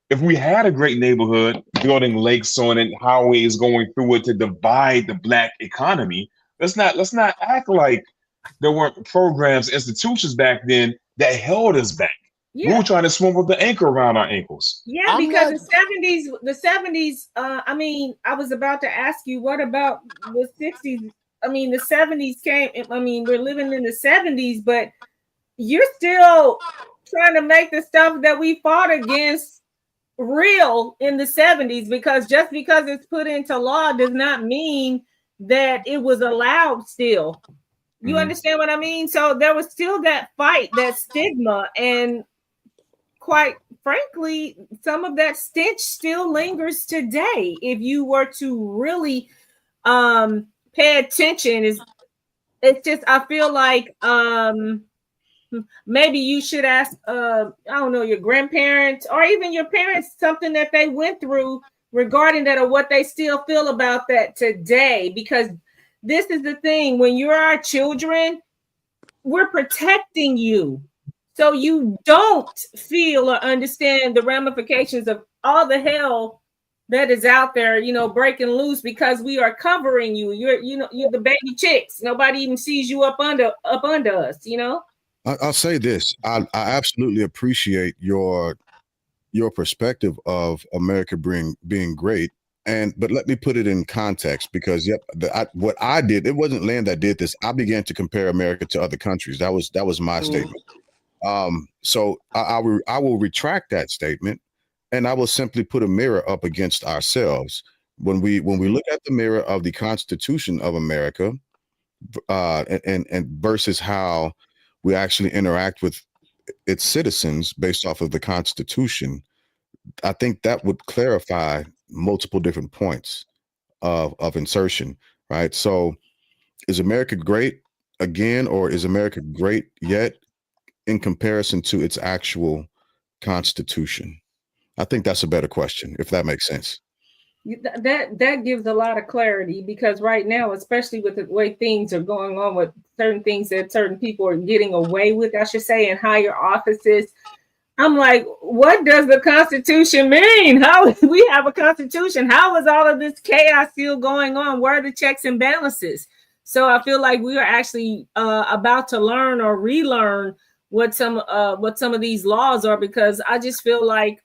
If we had a great neighborhood, building lakes on it, highways going through it to divide the Black economy, let's not act like there weren't programs, institutions back then that held us back. We Yeah. were trying to swim with the anchor around our ankles. Yeah, I'm because not- the 70s, I mean, I was about to ask you, what about the 60s? I mean, the 70s came, I mean, we're living in the 70s, but you're still trying to make the stuff that we fought against real in the 70s, because just because it's put into law does not mean that it was allowed still. You Mhm. understand what I mean? So there was still that fight, that stigma, and quite frankly, some of that stench still lingers today. If you were to really pay attention, it's just, I feel like maybe you should ask I don't know, your grandparents or even your parents something that they went through regarding that, or what they still feel about that today. Because this is the thing, when you're our children, we're protecting you, so you don't feel or understand the ramifications of all the hell that is out there, you know, breaking loose, because we are covering you. You're the baby chicks. Nobody even sees you up under us, you know. I'll say this: I absolutely appreciate your perspective of America being great, but let me put it in context, because what I did, it wasn't Land that did this. I began to compare America to other countries. That was my statement. So I will retract that statement, and I will simply put a mirror up against ourselves. When we look at the mirror of the Constitution of America, and versus how we actually interact with its citizens based off of the Constitution, I think that would clarify multiple different points of insertion, right? So is America great again, or is America great yet in comparison to its actual Constitution? I think that's a better question, if that makes sense. That gives a lot of clarity, because right now, especially with the way things are going on with certain things that certain people are getting away with, I should say, in higher offices, I'm like, what does the Constitution mean? How we have a Constitution? How is all of this chaos still going on? Where are the checks and balances? So I feel like we are actually about to learn or relearn what some of these laws are, because I just feel like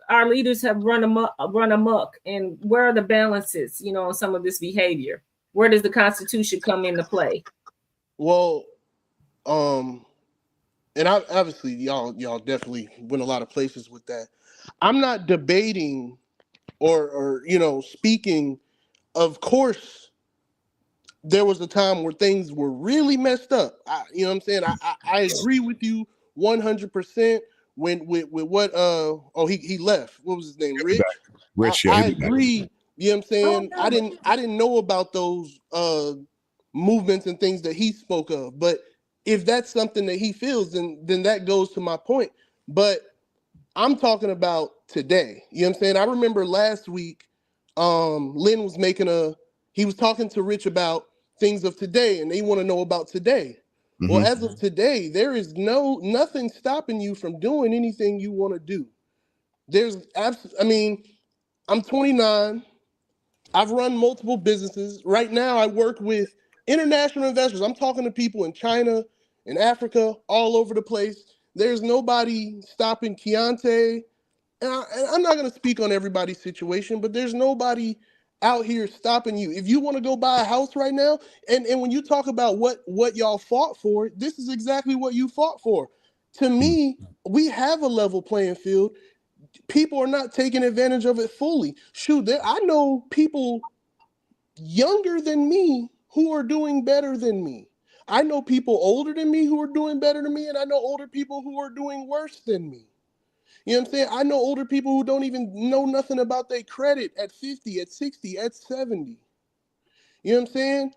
our leaders have run amok, and where are the balances, you know, on some of this behavior? Where does the Constitution come into play? Well, and obviously y'all definitely went a lot of places with that. I'm not debating or you know, speaking. Of course, there was a time where things were really messed up. You know what I'm saying? I agree with you 100%. When with what he left. What was his name? Rich. Rich, I agree. You know what I'm saying? Oh, no. I didn't know about those movements and things that he spoke of. But if that's something that he feels, then that goes to my point. But I'm talking about today. You know what I'm saying? I remember last week, Lynn was he was talking to Rich about things of today, and they want to know about today. Mhm. Well, as of today, there is nothing stopping you from doing anything you want to do. I mean, I'm 29. I've run multiple businesses. Right now, I work with international investors. I'm talking to people in China, in Africa, all over the place. There's nobody stopping Keontae. And I'm not going to speak on everybody's situation, but there's nobody out here stopping you. If you want to go buy a house right now, and when you talk about what y'all fought for, this is exactly what you fought for. To me, we have a level playing field. People are not taking advantage of it fully. Shoot, I know people younger than me who are doing better than me. I know people older than me who are doing better than me, and I know older people who are doing worse than me. You know what I'm saying? I know older people who don't even know nothing about their credit at 50, at 60, at 70. You know what I'm saying?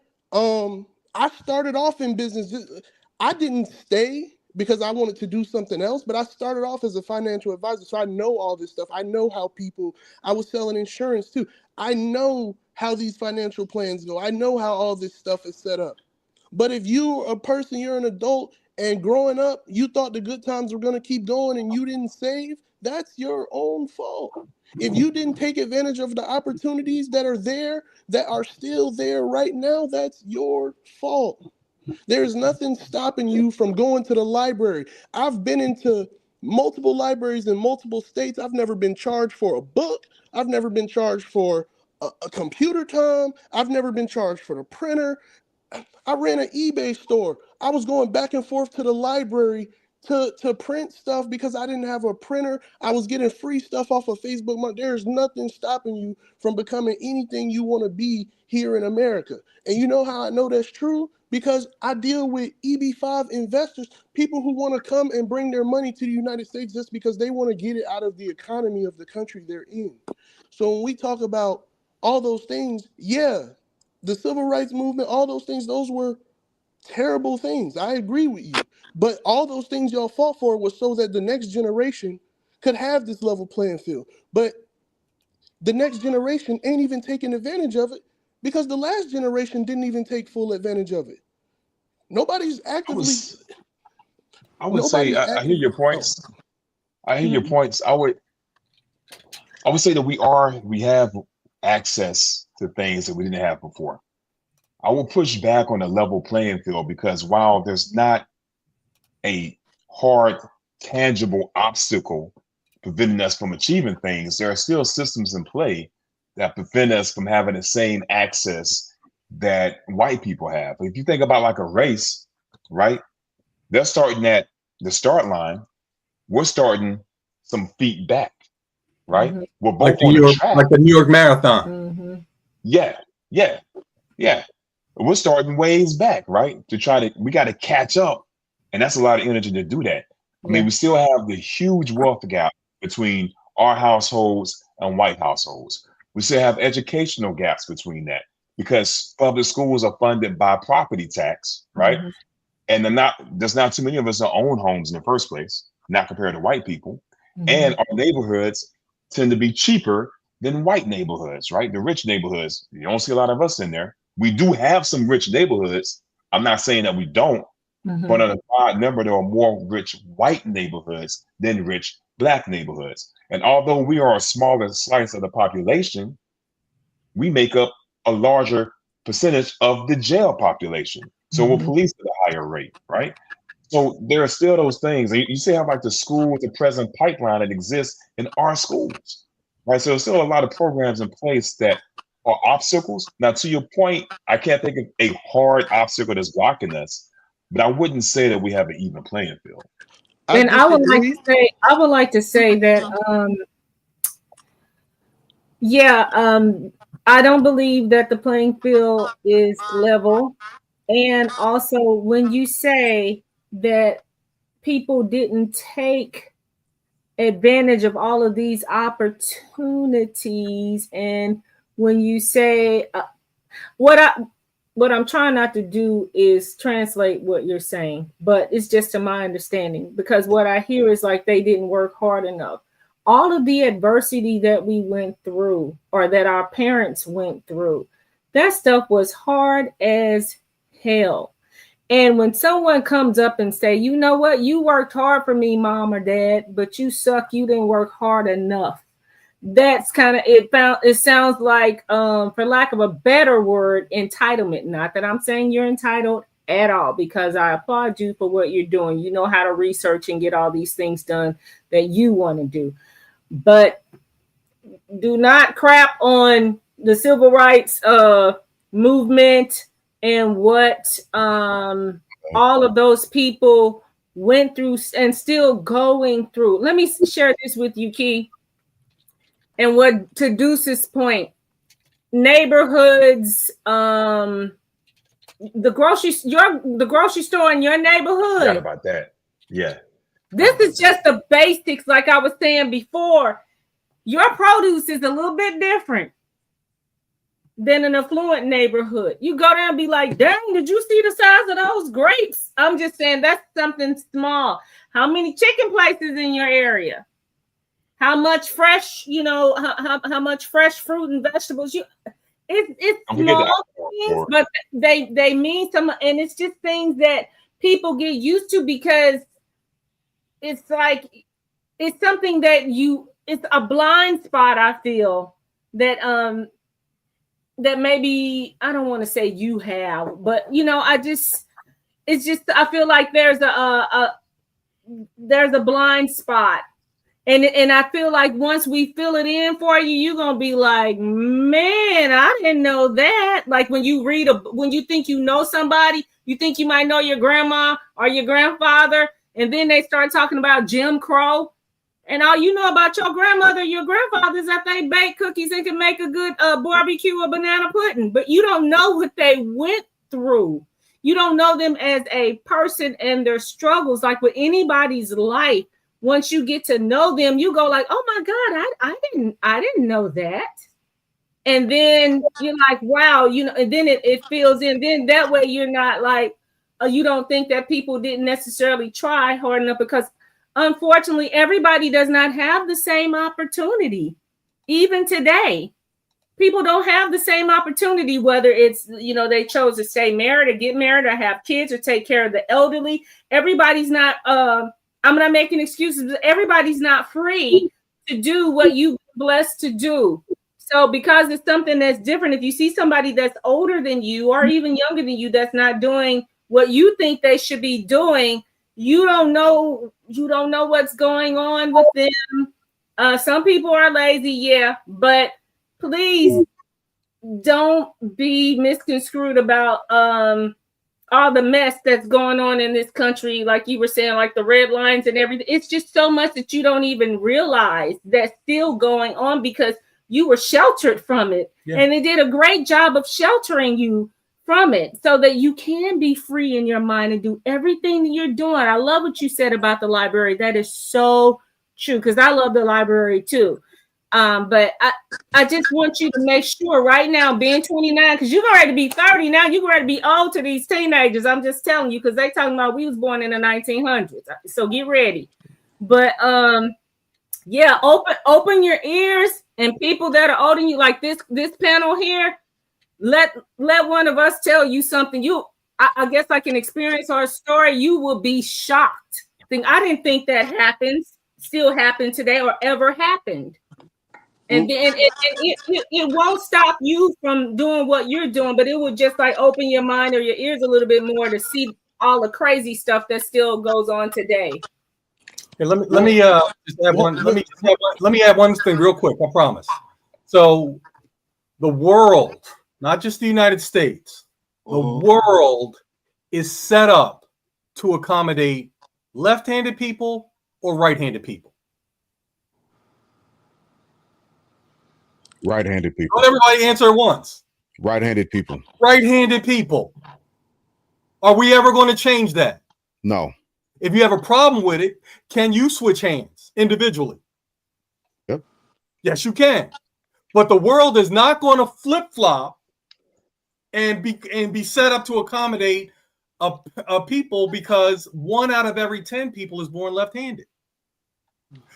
I started off in business. I didn't stay because I wanted to do something else, but I started off as a financial advisor. So I know all this stuff. I know how I was selling insurance too. I know how these financial plans go. I know how all this stuff is set up. But if you're a person, you're an adult, and growing up, you thought the good times were going to keep going and you didn't save, that's your own fault. If you didn't take advantage of the opportunities that are there, that are still there right now, that's your fault. There's nothing stopping you from going to the library. I've been into multiple libraries in multiple states. I've never been charged for a book. I've never been charged for a computer time. I've never been charged for the printer. I ran an eBay store. I was going back and forth to the library to print stuff because I didn't have a printer. I was getting free stuff off of Facebook. There's nothing stopping you from becoming anything you want to be here in America. And you know how I know that's true? Because I deal with EB5 investors, people who want to come and bring their money to the United States just because they want to get it out of the economy of the country they're in. So when we talk about all those things, yeah, the civil rights movement, all those things, those were terrible things. I agree with you. But all those things y'all fought for was so that the next generation could have this level playing field. But the next generation ain't even taking advantage of it because the last generation didn't even take full advantage of it. Nobody's actively. I would say I hear your points. I hear your points. I would say that we have access to things that we didn't have before. I will push back on the level playing field because while there's not a hard, tangible obstacle preventing us from achieving things, there are still systems in play that prevent us from having the same access that white people have. If you think about like a race, right? They're starting at the start line. We're starting some feet back, right? Mm-hmm. We're both on the track. Like the New York Marathon. Mm-hmm. Yeah. We're starting ways back, right? We got to catch up. And that's a lot of energy to do that. I mean, we still have the huge wealth gap between our households and white households. We still have educational gaps between that because public schools are funded by property tax, right? Mm-hmm. And there's not too many of us that own homes in the first place, not compared to white people. Mm-hmm. And our neighborhoods tend to be cheaper than white neighborhoods, right? The rich neighborhoods, you don't see a lot of us in there. We do have some rich neighborhoods. I'm not saying that we don't. Mm-hmm. But on a wide number, there are more rich white neighborhoods than rich black neighborhoods. And although we are a smaller slice of the population, we make up a larger percentage of the jail population. So we're policed at a higher rate, right? So there are still those things. You see how like the school, the present pipeline that exists in our schools, right? So there's still a lot of programs in place that are obstacles. Now, to your point, I can't think of a hard obstacle that's blocking us. But I wouldn't say that we have an even playing field. And I would like to say that, I don't believe that the playing field is level. And also, when you say that people didn't take advantage of all of these opportunities, and when you say what I'm trying not to do is translate what you're saying, but it's just to my understanding, because what I hear is like they didn't work hard enough. All of the adversity that we went through or that our parents went through, that stuff was hard as hell. And when someone comes up and say, you know what, you worked hard for me, mom or dad, but you suck, you didn't work hard enough. That's kind of it sounds like, for lack of a better word, entitlement. Not that I'm saying you're entitled at all, because I applaud you for what you're doing. You know how to research and get all these things done that you want to do. But do not crap on the civil rights movement and what all of those people went through and still going through. Let me share this with you, Key. And what, to Deuce's point, neighborhoods, the grocery store in your neighborhood. Forgot about that. Yeah. This is just the basics, like I was saying before. Your produce is a little bit different than an affluent neighborhood. You go there and be like, dang, did you see the size of those grapes? I'm just saying that's something small. How many chicken places in your area? How much fresh, how much fresh fruit and vegetables it's small things, but they mean some, and it's just things that people get used to because it's like it's something that it's a blind spot, I feel, that that maybe, I don't want to say you have, but I feel like there's a blind spot. And I feel like once we fill it in for you, you're gonna be like, man, I didn't know that. Like when you when you think you know somebody, you think you might know your grandma or your grandfather, and then they start talking about Jim Crow, and all you know about your grandmother, your grandfather is that they bake cookies and can make a good barbecue or banana pudding, but you don't know what they went through. You don't know them as a person and their struggles. Like with anybody's life, once you get to know them, you go like, oh my God, I didn't know that. And then you're like, wow, and then it fills in. Then that way you're not like, you don't think that people didn't necessarily try hard enough, because unfortunately, everybody does not have the same opportunity. Even today, people don't have the same opportunity, whether it's, they chose to stay married or get married or have kids or take care of the elderly. Everybody's not, I'm not making excuses, but everybody's not free to do what you've been blessed to do. So because it's something that's different, if you see somebody that's older than you or even younger than you that's not doing what you think they should be doing, you don't know what's going on with them. Some people are lazy, yeah, but please don't be misconstrued about all the mess that's going on in this country. Like you were saying, like the red lines and everything. It's just so much that you don't even realize that's still going on because you were sheltered from it. Yeah. And they did a great job of sheltering you from it so that you can be free in your mind and do everything that you're doing. I love what you said about the library. That is so true, because I love the library too. But I just want you to make sure right now, being 29, because you're ready to be 30 now, you're ready to be old to these teenagers. I'm just telling you, because they talking about we was born in the 1900s. So get ready. But yeah, open your ears, and people that are older than you, like this panel here, let one of us tell you something. I guess I can experience our story. You will be shocked. I didn't think that still happened today or ever happened. And then it won't stop you from doing what you're doing, but it will just like open your mind or your ears a little bit more to see all the crazy stuff that still goes on today. Okay, let me just add one. Let me add one thing real quick. I promise. So the world, not just the United States, the world is set up to accommodate left-handed people or right-handed people. Right-handed people. Don't everybody answer at once. Right-handed people. Right-handed people. Are we ever going to change that? No. If you have a problem with it, can you switch hands individually? Yep. Yes, you can. But the world is not going to flip-flop and be set up to accommodate a people, because 1 out of every 10 people is born left-handed.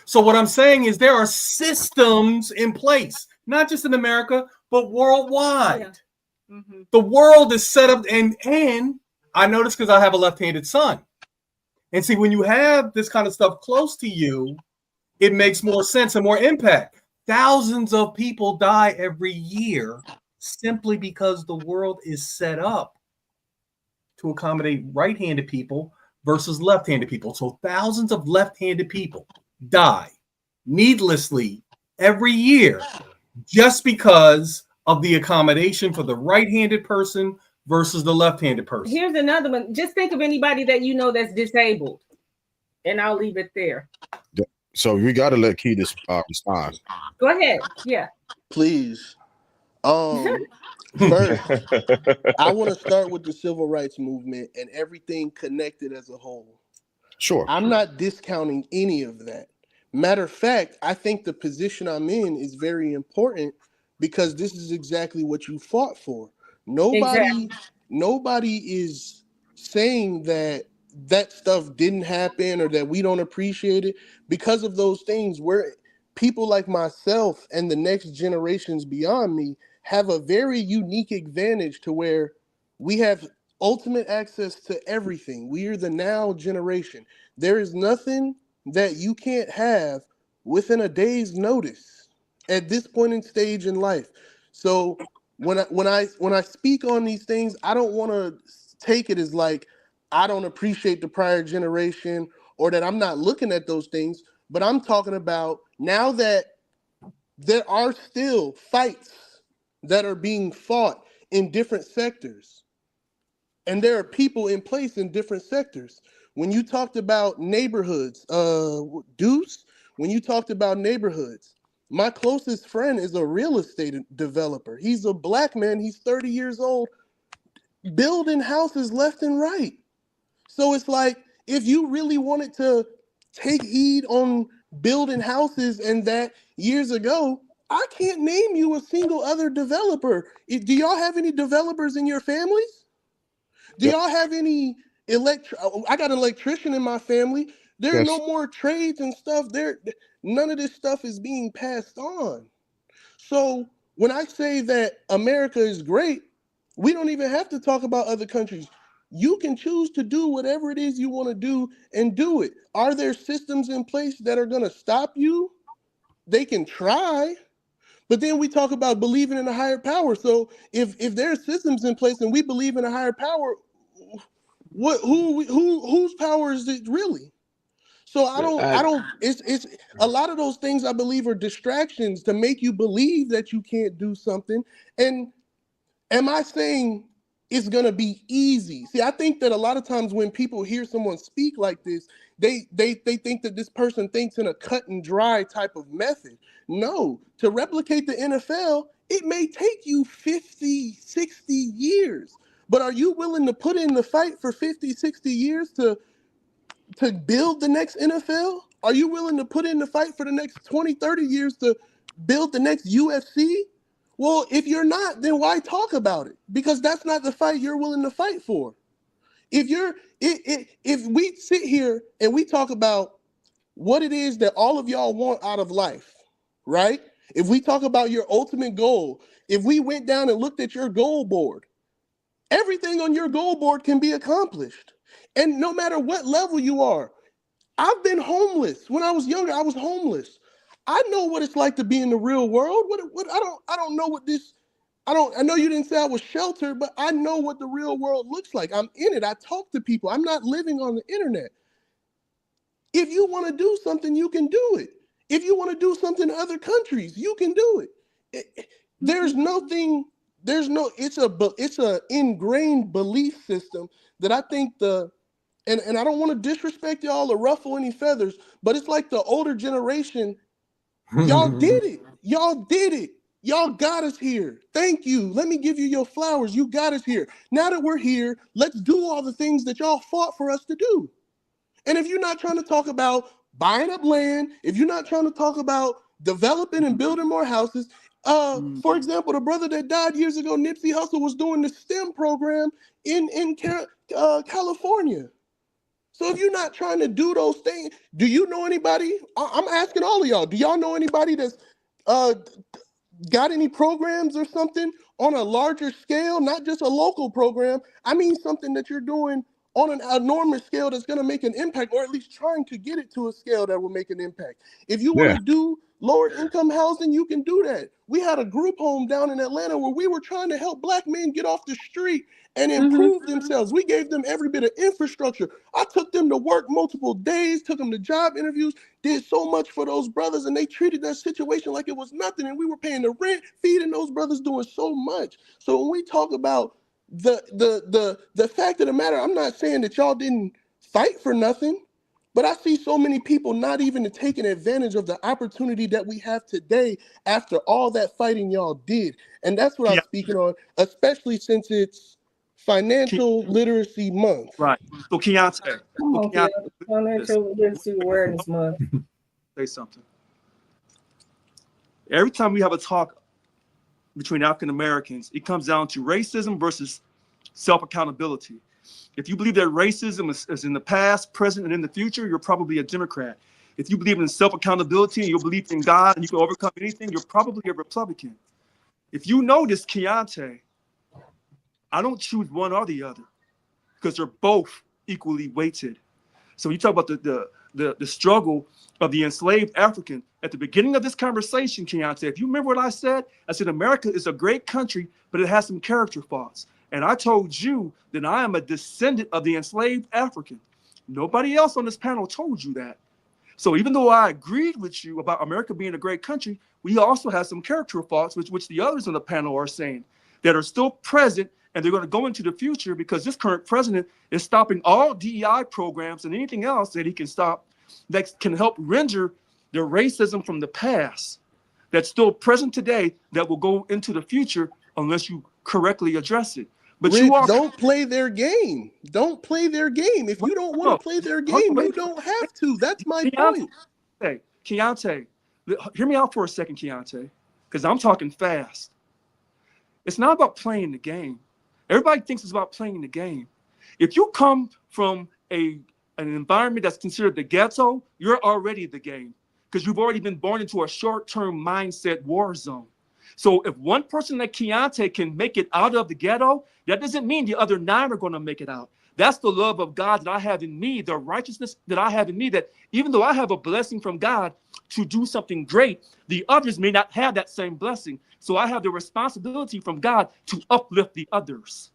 So what I'm saying is there are systems in place, not just in America, but worldwide. Yeah. Mm-hmm. The world is set up, and I noticed because I have a left-handed son. And see, when you have this kind of stuff close to you, it makes more sense and more impact. Thousands of people die every year simply because the world is set up to accommodate right-handed people versus left-handed people. So thousands of left-handed people die needlessly every year just because of the accommodation for the right-handed person versus the left-handed person. Here's another one. Just think of anybody that you know that's disabled, and I'll leave it there. So we got to let Key respond. Go ahead. Yeah. Please. First, I want to start with the civil rights movement and everything connected as a whole. Sure. I'm not discounting any of that. Matter of fact, I think the position I'm in is very important because this is exactly what you fought for. Nobody is saying that stuff didn't happen or that we don't appreciate it. Because of those things, where people like myself and the next generations beyond me have a very unique advantage to where we have ultimate access to everything. We are the now generation. There is nothing that you can't have within a day's notice at this point in stage in life. So when I speak on these things, I don't want to take it as like I don't appreciate the prior generation or that I'm not looking at those things, but I'm talking about now that there are still fights that are being fought in different sectors. And there are people in place in different sectors. When you talked about neighborhoods, Deuce, when you talked about neighborhoods, my closest friend is a real estate developer. He's a black man. He's 30 years old, building houses left and right. So it's like, if you really wanted to take heed on building houses and that years ago, I can't name you a single other developer. Do y'all have any developers in your families? Do y'all have any I got an electrician in my family. There are no more trades and stuff. None of this stuff is being passed on. So when I say that America is great, we don't even have to talk about other countries. You can choose to do whatever it is you want to do and do it. Are there systems in place that are going to stop you? They can try. But then we talk about believing in a higher power. So if there are systems in place and we believe in a higher power, whose power is it really? So I don't. It's a lot of those things I believe are distractions to make you believe that you can't do something. And am I saying it's gonna be easy? See, I think that a lot of times when people hear someone speak like this, they think that this person thinks in a cut and dry type of method. No, to replicate the NFL, it may take you 50, 60 years. But are you willing to put in the fight for 50, 60 years to build the next NFL? Are you willing to put in the fight for the next 20, 30 years to build the next UFC? Well, if you're not, then why talk about it? Because that's not the fight you're willing to fight for. If we sit here and we talk about what it is that all of y'all want out of life, right? If we talk about your ultimate goal, if we went down and looked at your goal board, everything on your goal board can be accomplished. And no matter what level you are, I've been homeless. When I was younger, I was homeless. I know what it's like to be in the real world. I don't know what this, I know you didn't say I was sheltered, but I know what the real world looks like. I'm in it. I talk to people. I'm not living on the internet. If you want to do something, you can do it. If you want to do something in other countries, you can do it. It's a ingrained belief system that I think and I don't want to disrespect y'all or ruffle any feathers, but it's like the older generation, y'all did it. Y'all did it. Y'all got us here. Thank you. Let me give you your flowers. You got us here. Now that we're here, let's do all the things that y'all fought for us to do. And if you're not trying to talk about buying up land, if you're not trying to talk about developing and building more houses, for example, the brother that died years ago, Nipsey Hussle, was doing the STEM program in California. So if you're not trying to do those things, do you know anybody? I'm asking all of y'all, do y'all know anybody that's got any programs or something on a larger scale, not just a local program? I mean something that you're doing on an enormous scale that's going to make an impact, or at least trying to get it to a scale that will make an impact. If you want to do lower income housing, you can do that. We had a group home down in Atlanta where we were trying to help black men get off the street and improve themselves. We gave them every bit of infrastructure. I took them to work multiple days, took them to job interviews, did so much for those brothers, and they treated that situation like it was nothing. And we were paying the rent, feeding those brothers, doing so much. So when we talk about the fact of the matter, I'm not saying that y'all didn't fight for nothing, but I see so many people not even taking advantage of the opportunity that we have today after all that fighting y'all did. And that's what I'm speaking on, especially since it's Financial Literacy Month. Right. So Keontae. Financial Literacy Awareness Month. Say something. Every time we have a talk between African Americans, it comes down to racism versus self-accountability. If you believe that racism is in the past, present, and in the future, you're probably a Democrat. If you believe in self-accountability and you believe in God and you can overcome anything, you're probably a Republican. If you notice, Keontae, I don't choose one or the other because they're both equally weighted. So when you talk about the struggle of the enslaved African. At the beginning of this conversation, Keontae, if you remember what I said America is a great country, but it has some character faults. And I told you that I am a descendant of the enslaved African. Nobody else on this panel told you that. So even though I agreed with you about America being a great country, we also have some character faults, which the others on the panel are saying, that are still present, and they're going to go into the future because this current president is stopping all DEI programs and anything else that he can stop that can help render the racism from the past that's still present today that will go into the future unless you correctly address it. But Rich, you are don't play their game. Don't play their game. If you don't want to play their game, you don't have to. That's my point. Keontae, hear me out for a second, Keontae, because I'm talking fast. It's not about playing the game. Everybody thinks it's about playing the game. If you come from an environment that's considered the ghetto, you're already the game because you've already been born into a short-term mindset war zone. So if one person like Keontae can make it out of the ghetto, that doesn't mean the other 9 are going to make it out. That's the love of God that I have in me, the righteousness that I have in me, that even though I have a blessing from God to do something great, the others may not have that same blessing. So I have the responsibility from God to uplift the others.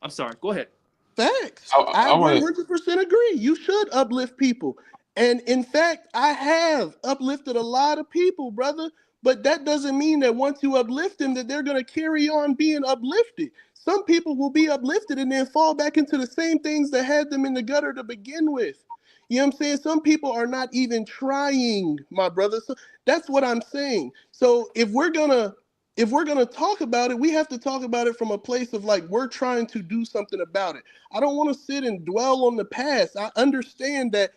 I'm sorry, go ahead. Facts. I I wanna- 100% agree. You should uplift people. And in fact, I have uplifted a lot of people, brother. But that doesn't mean that once you uplift them, that they're going to carry on being uplifted. Some people will be uplifted and then fall back into the same things that had them in the gutter to begin with. You know what I'm saying? Some people are not even trying, my brother. So that's what I'm saying. So if we're gonna talk about it, we have to talk about it from a place of like we're trying to do something about it. I don't want to sit and dwell on the past. I understand that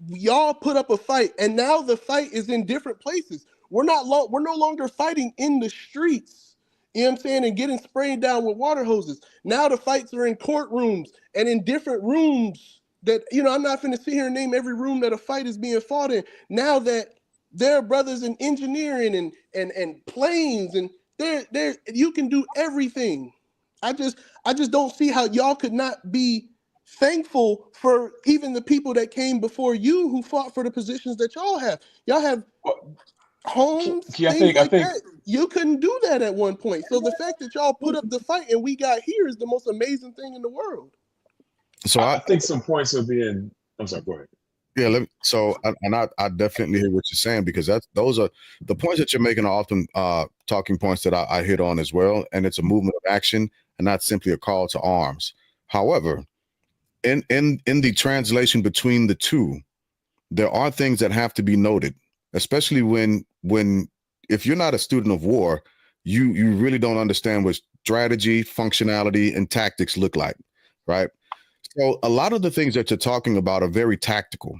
y'all put up a fight, and now the fight is in different places. We're no longer fighting in the streets, you know what I'm saying, and getting sprayed down with water hoses. Now the fights are in courtrooms and in different rooms that, you know, I'm not going to sit here and name every room that a fight is being fought in. Now that there are brothers in engineering and planes, and there you can do everything. I just don't see how y'all could not be thankful for even the people that came before you who fought for the positions that y'all have. Y'all have homes, I things like think that. You couldn't do that at one point. So the fact that y'all put up the fight and we got here is the most amazing thing in the world. So I think some points are being. I'm sorry. Go ahead. Yeah, I definitely hear what you're saying, because those are the points that you're making are often talking points that I hit on as well, and it's a movement of action and not simply a call to arms. However, in the translation between the two, there are things that have to be noted, especially when if you're not a student of war, you really don't understand what strategy, functionality, and tactics look like, right? So a lot of the things that you're talking about are very tactical,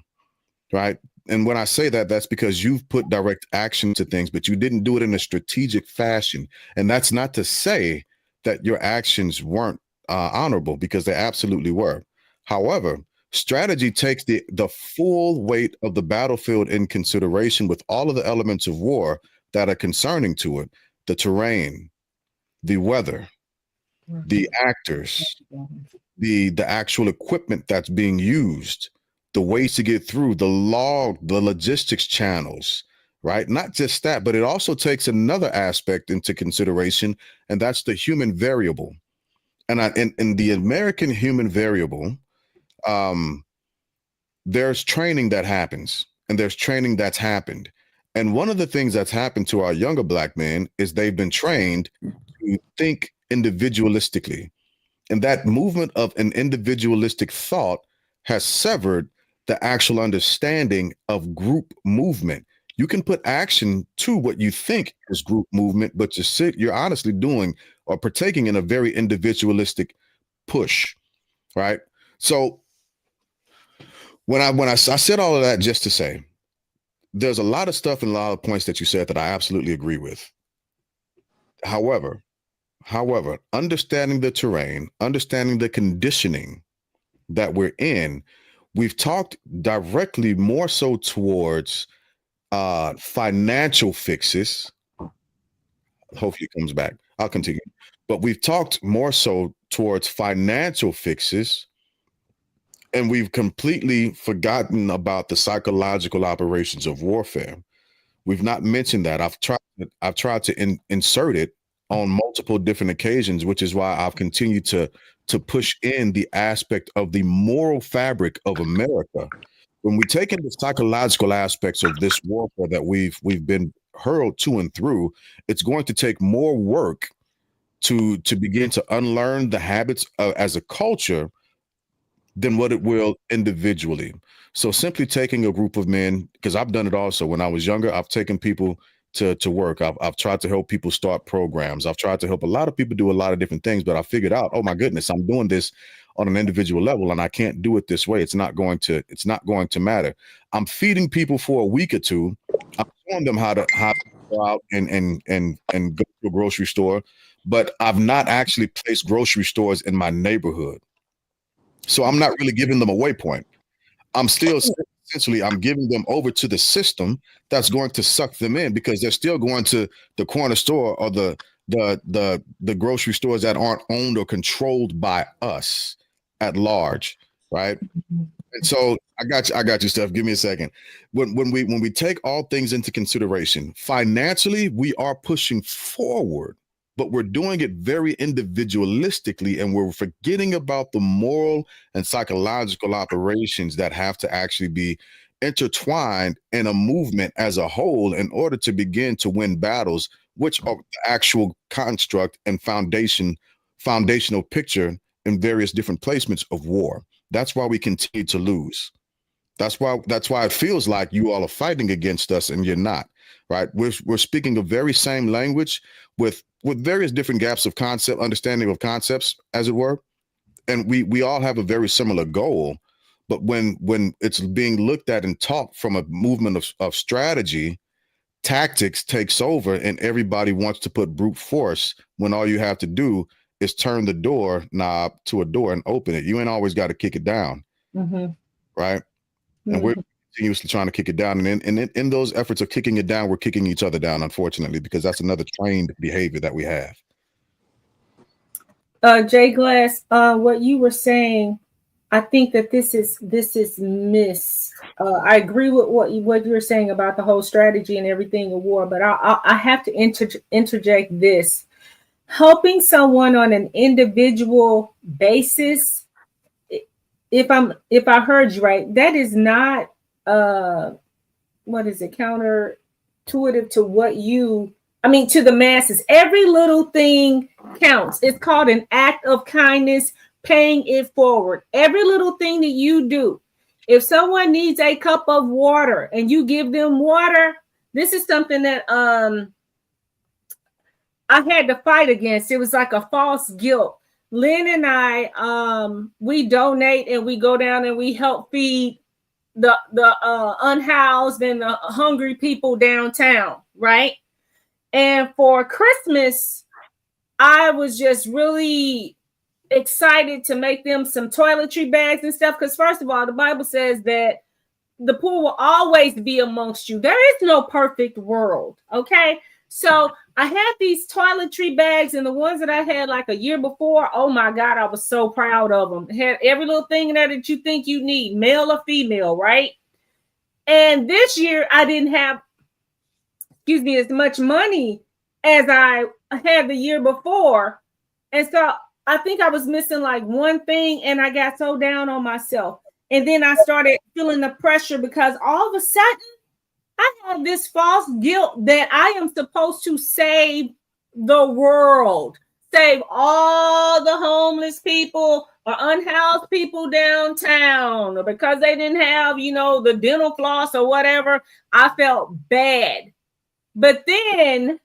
right? And when I say that, that's because you've put direct action to things, but you didn't do it in a strategic fashion. And that's not to say that your actions weren't honorable, because they absolutely were. However, strategy takes the full weight of the battlefield in consideration, with all of the elements of war that are concerning to it: the terrain, the weather, the actors, the actual equipment that's being used, the ways to get through, the logistics channels, right? Not just that, but it also takes another aspect into consideration, and that's the human variable. And in the American human variable, there's training that happens, and there's training that's happened. And one of the things that's happened to our younger Black men is they've been trained to think individualistically. And that movement of an individualistic thought has severed the actual understanding of group movement. You can put action to what you think is group movement, but you're honestly doing or partaking in a very individualistic push, right? So when I said all of that just to say, there's a lot of stuff and a lot of points that you said that I absolutely agree with. However, understanding the terrain, understanding the conditioning that we're in, we've talked directly more so towards financial fixes. Hopefully it comes back. I'll continue. But we've talked more so towards financial fixes And we've completely forgotten about the psychological operations of warfare. We've not mentioned that. I've tried to insert it on multiple different occasions, which is why I've continued to push in the aspect of the moral fabric of America. When we take in the psychological aspects of this warfare that we've been hurled to and through, it's going to take more work to begin to unlearn the habits as a culture than what it will individually. So simply taking a group of men, because I've done it also. When I was younger, I've taken people to work. I've tried to help people start programs. I've tried to help a lot of people do a lot of different things, but I figured out, oh my goodness, I'm doing this on an individual level and I can't do it this way. It's not going to matter. I'm feeding people for a week or two. I'm showing them how to go out and go to a grocery store, but I've not actually placed grocery stores in my neighborhood. So I'm not really giving them a waypoint. I'm still essentially I'm giving them over to the system that's going to suck them in, because they're still going to the corner store or the grocery stores that aren't owned or controlled by us at large, right? And so I got you, Steph. Give me a second. When we take all things into consideration, financially, we are pushing forward, but we're doing it very individualistically, and we're forgetting about the moral and psychological operations that have to actually be intertwined in a movement as a whole in order to begin to win battles, which are the actual construct and foundational picture in various different placements of war. That's why we continue to lose. That's why it feels like you all are fighting against us and you're not, right? We're speaking the very same language with various different gaps of understanding of concepts, as it were. And we all have a very similar goal. But when it's being looked at and taught from a movement of strategy, tactics takes over and everybody wants to put brute force when all you have to do is turn the door knob to a door and open it. You ain't always got to kick it down, right? And we're continuously trying to kick it down. And in those efforts of kicking it down, we're kicking each other down, unfortunately, because that's another trained behavior that we have. Jay Glass, what you were saying, I think that this is missed. I agree with what you were saying about the whole strategy and everything of war, but I have to interject this. Helping someone on an individual basis, if I heard you right, that is not counterintuitive to what to the masses. Every little thing counts. It's called an act of kindness, paying it forward. Every little thing that you do. If someone needs a cup of water and you give them water, this is something that I had to fight against. It was like a false guilt. Lynn and I, we donate and we go down and we help feed the unhoused and the hungry people downtown, right? And for Christmas, I was just really excited to make them some toiletry bags and stuff. Because first of all, the Bible says that the poor will always be amongst you. There is no perfect world, okay? So I had these toiletry bags, and the ones that I had like a year before, oh my God, I was so proud of them. It had every little thing in there that you think you need, male or female, right? And this year I didn't have, as much money as I had the year before. And so I think I was missing like one thing, and I got so down on myself. And then I started feeling the pressure because all of a sudden, I have this false guilt that I am supposed to save the world, save all the homeless people or unhoused people downtown, or because they didn't have, the dental floss or whatever. I felt bad. But then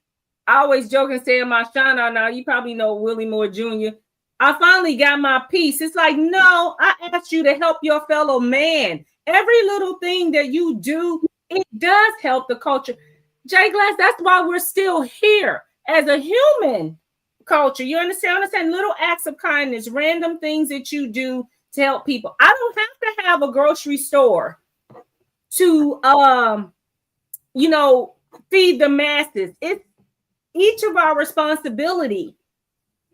I always joke and say in my Shana, now you probably know Willie Moore Jr., I finally got my peace. It's like, no, I asked you to help your fellow man. Every little thing that you do, it does help the culture. Jay Glass, that's why we're still here as a human culture. You understand? Little acts of kindness, random things that you do to help people. I don't have to have a grocery store to, feed the masses. It's each of our responsibility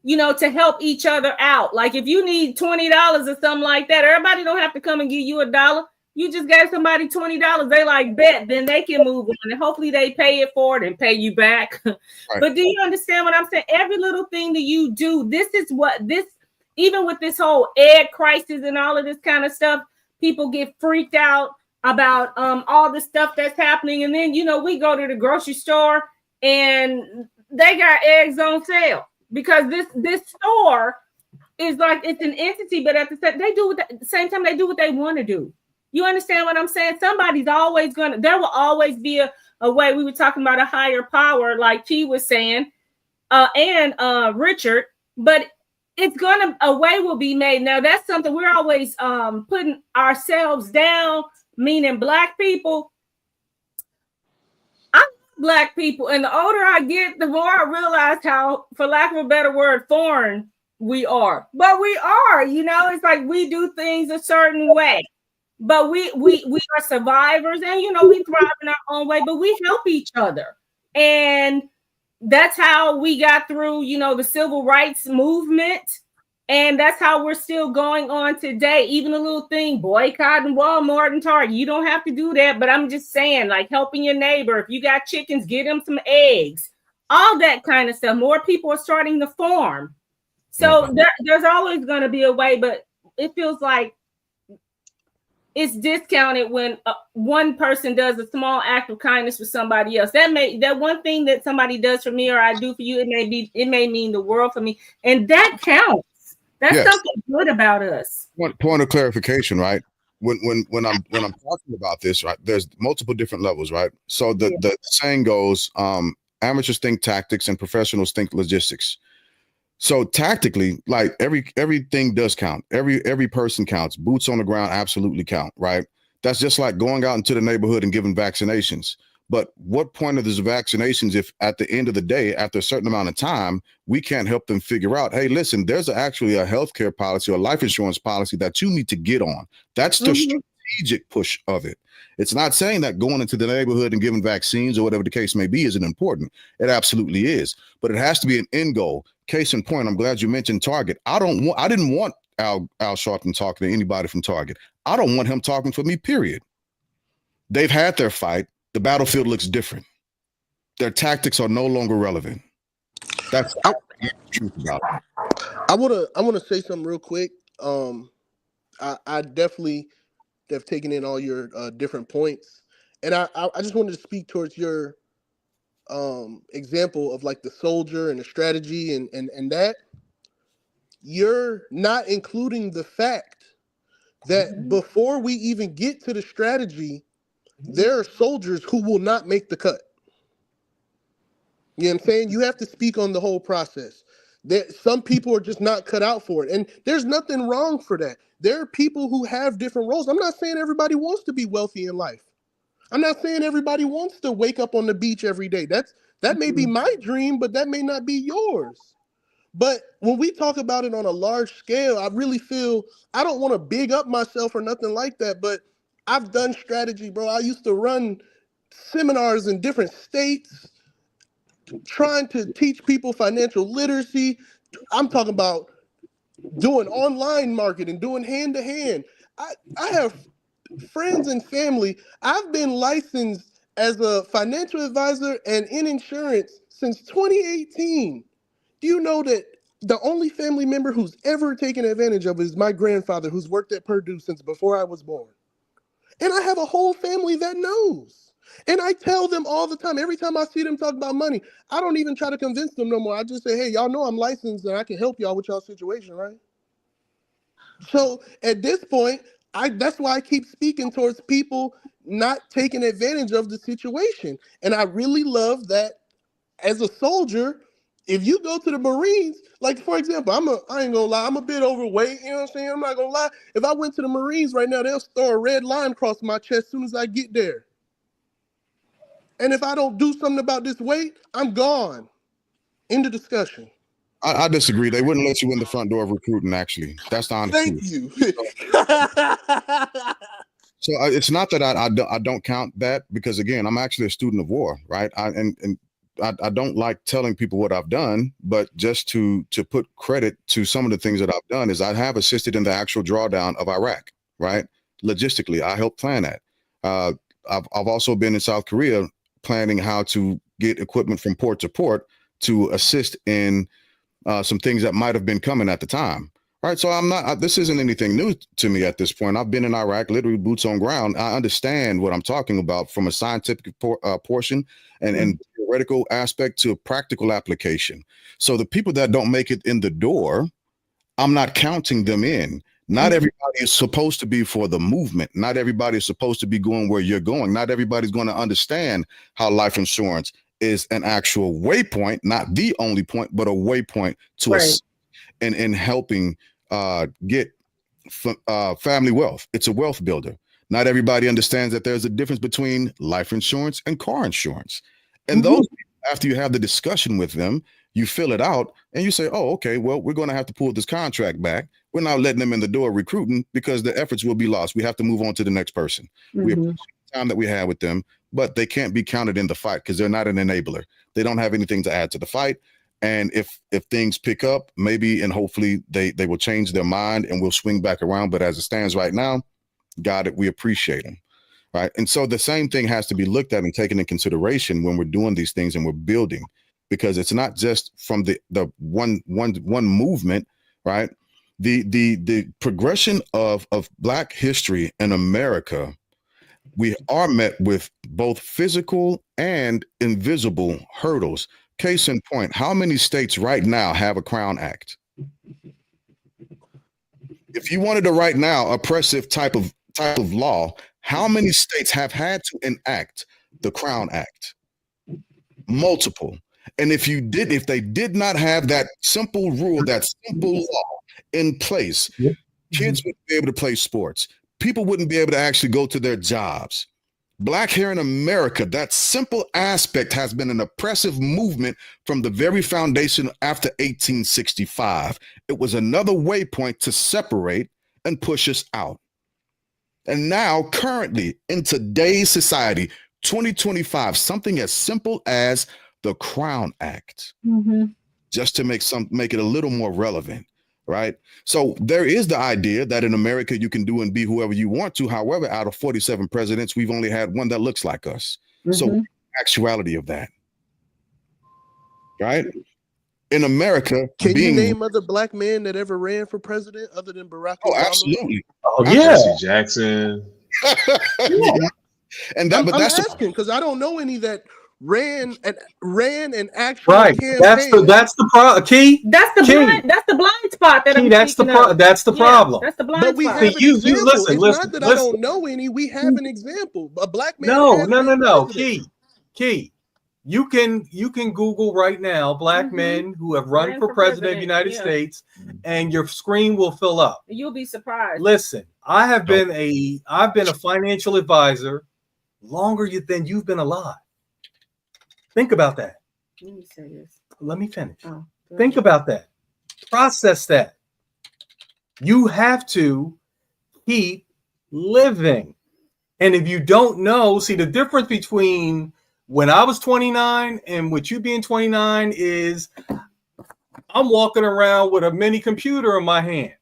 to help each other out. Like if you need $20 or something like that, everybody don't have to come and give you $1. You just gave somebody $20. They like bet, then they can move on, and hopefully they pay it forward and pay you back. Right. But do you understand what I'm saying? Every little thing that you do, even with this whole egg crisis and all of this kind of stuff, people get freaked out about all the stuff that's happening. And then, we go to the grocery store and they got eggs on sale because this store is like, it's an entity, but at the same time, they do what they want to do. You understand what I'm saying? Somebody's always there will always be a way. We were talking about a higher power, like P was saying, and Richard, but a way will be made. Now that's something we're always putting ourselves down, meaning Black people. I love Black people, and the older I get, the more I realize how, for lack of a better word, foreign we are. But we are, it's like we do things a certain way. But we are survivors, and we thrive in our own way, but we help each other. And that's how we got through, the civil rights movement. And that's how we're still going on today. Even a little thing, boycotting Walmart and Target. You don't have to do that, but I'm just saying, like helping your neighbor. If you got chickens, get them some eggs. All that kind of stuff. More people are starting to farm. So there's always going to be a way, but it feels like it's discounted when one person does a small act of kindness for somebody else. That one thing that somebody does for me or I do for you, it may mean the world for me, and that counts. That's something good about us. One point of clarification, right? When I'm talking about this, right? There's multiple different levels, right? So the saying goes, amateurs think tactics and professionals think logistics. So tactically, like everything does count. Every person counts. Boots on the ground absolutely count, right? That's just like going out into the neighborhood and giving vaccinations. But what point are those vaccinations if at the end of the day, after a certain amount of time, we can't help them figure out, hey, listen, there's actually a healthcare policy or life insurance policy that you need to get on. That's the strategic push of it. It's not saying that going into the neighborhood and giving vaccines or whatever the case may be isn't important. It absolutely is. But it has to be an end goal. Case in point, I'm glad you mentioned Target. I didn't want Al Sharpton talking to anybody from Target. I don't want him talking for me, period. They've had their fight. The battlefield looks different. Their tactics are no longer relevant. That's the truth about it. I wanna say something real quick. I definitely have taken in all your different points, and I just wanted to speak towards your example of like the soldier and the strategy and that you're not including the fact that before we even get to the strategy, there are soldiers who will not make the cut. You know what I'm saying? You have to speak on the whole process. Some people are just not cut out for it. And there's nothing wrong for that. There are people who have different roles. I'm not saying everybody wants to be wealthy in life. I'm not saying everybody wants to wake up on the beach every day. That may be my dream, but that may not be yours. But when we talk about it on a large scale, I really feel, I don't want to big up myself or nothing like that, but I've done strategy, bro. I used to run seminars in different states, trying to teach people financial literacy. I'm talking about doing online marketing, doing hand-to-hand. I have friends and family. I've been licensed as a financial advisor and in insurance since 2018. Do you know that the only family member who's ever taken advantage of it is my grandfather, who's worked at Purdue since before I was born? And I have a whole family that knows. And I tell them all the time, every time I see them talk about money, I don't even try to convince them no more. I just say, hey, y'all know I'm licensed and I can help y'all with y'all situation, right? So at this point, that's why I keep speaking towards people not taking advantage of the situation. And I really love that as a soldier, if you go to the Marines, like for example, I ain't gonna lie, I'm a bit overweight, you know what I'm saying? I'm not gonna lie. If I went to the Marines right now, they'll throw a red line across my chest as soon as I get there. And if I don't do something about this weight, I'm gone. End of discussion. I disagree. They wouldn't let you in the front door of recruiting, actually. That's the honest truth. Thank you. So it's not that I don't count that, because again, I'm actually a student of war, right? And I don't like telling people what I've done, but just to put credit to some of the things that I've done is I have assisted in the actual drawdown of Iraq, right? Logistically, I helped plan that. I've also been in South Korea planning how to get equipment from port to port to assist in some things that might have been coming at the time. Right. So this isn't anything new to me at this point. I've been in Iraq, literally boots on ground. I understand what I'm talking about from a scientific portion and theoretical aspect to a practical application. So the people that don't make it in the door, I'm not counting them in. Not everybody is supposed to be for the movement. Not everybody is supposed to be going where you're going. Not everybody's going to understand how life insurance is an actual waypoint, not the only point, but a waypoint to us in helping get family wealth. It's a wealth builder. Not everybody understands that there's a difference between life insurance and car insurance. And those, after you have the discussion with them, you fill it out and you say, oh, okay, well, we're going to have to pull this contract back. We're not letting them in the door recruiting because the efforts will be lost. We have to move on to the next person. We appreciate the time that we have with them, but they can't be counted in the fight because they're not an enabler. They don't have anything to add to the fight. And if things pick up, maybe and hopefully they will change their mind and we'll swing back around. But as it stands right now, got it. We appreciate them. Right. And so the same thing has to be looked at and taken in consideration when we're doing these things and we're building, because it's not just from the one movement. Right. The progression of Black history in America, we are met with both physical and invisible hurdles. Case in point, how many states right now have a Crown Act? If you wanted to right now oppressive type of law, how many states have had to enact the Crown Act? Multiple. And if they did not have that simple rule, that simple law in place, kids wouldn't be able to play sports. People wouldn't be able to actually go to their jobs. Black here in America, that simple aspect has been an oppressive movement from the very foundation after 1865. It was another waypoint to separate and push us out. And now, currently, in today's society, 2025, something as simple as the Crown Act, just to make it a little more relevant. Right. So there is the idea that in America, you can do and be whoever you want to. However, out of 47 presidents, we've only had one that looks like us. So actuality of that. Right. In America. Can you name other Black men that ever ran for president other than Barack Obama? Oh, absolutely. Oh, yeah. Jesse Jackson. And that, but I'm that's asking because I don't know any that ran and actually campaign. That's the problem. Key. That's the blind spot that Key, I'm that's the speaking of. that's the problem. That's the blind But we spot. have an example. Listen, it's not that I don't know any. We have an example. A Black man. No. Key. You can Google right now Black men who have run for president of the United States, and your screen will fill up. You'll be surprised. Listen, I've been a financial advisor longer than you've been alive. Think about that. Let me say this. Let me finish. Think about that. Process that. You have to keep living. And if you don't know, see, the difference between when I was 29 and with you being 29 is I'm walking around with a mini computer in my hand.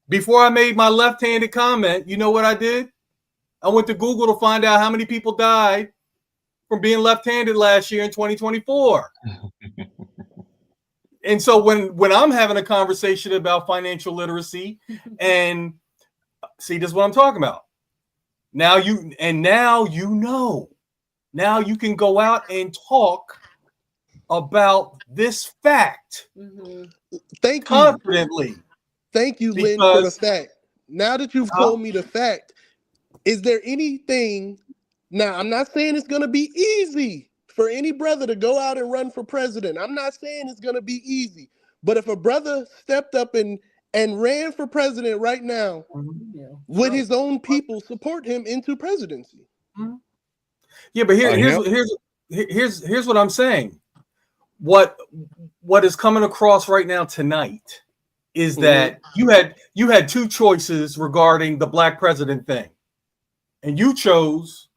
Before I made my left-handed comment, you know what I did? I went to Google to find out how many people died from being left-handed last year in 2024. And so when I'm having a conversation about financial literacy, and see, this is what I'm talking about. Now you know. Now you can go out and talk about this fact Thank you. confidently. Thank you, Lynn, for the fact. Now that you've told me the fact, is there anything? Now, I'm not saying it's going to be easy for any brother to go out and run for president. I'm not saying it's going to be easy. But if a brother stepped up and ran for president right now, would his own people support him into presidency? Yeah, but here's what I'm saying. What is coming across right now tonight is that you had two choices regarding the Black president thing, and you chose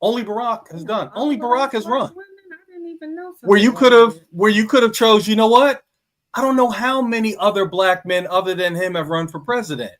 only Barack has done. Only Barack has run. even know where you something could have chose, you know what? I don't know how many other black men other than him have run for president.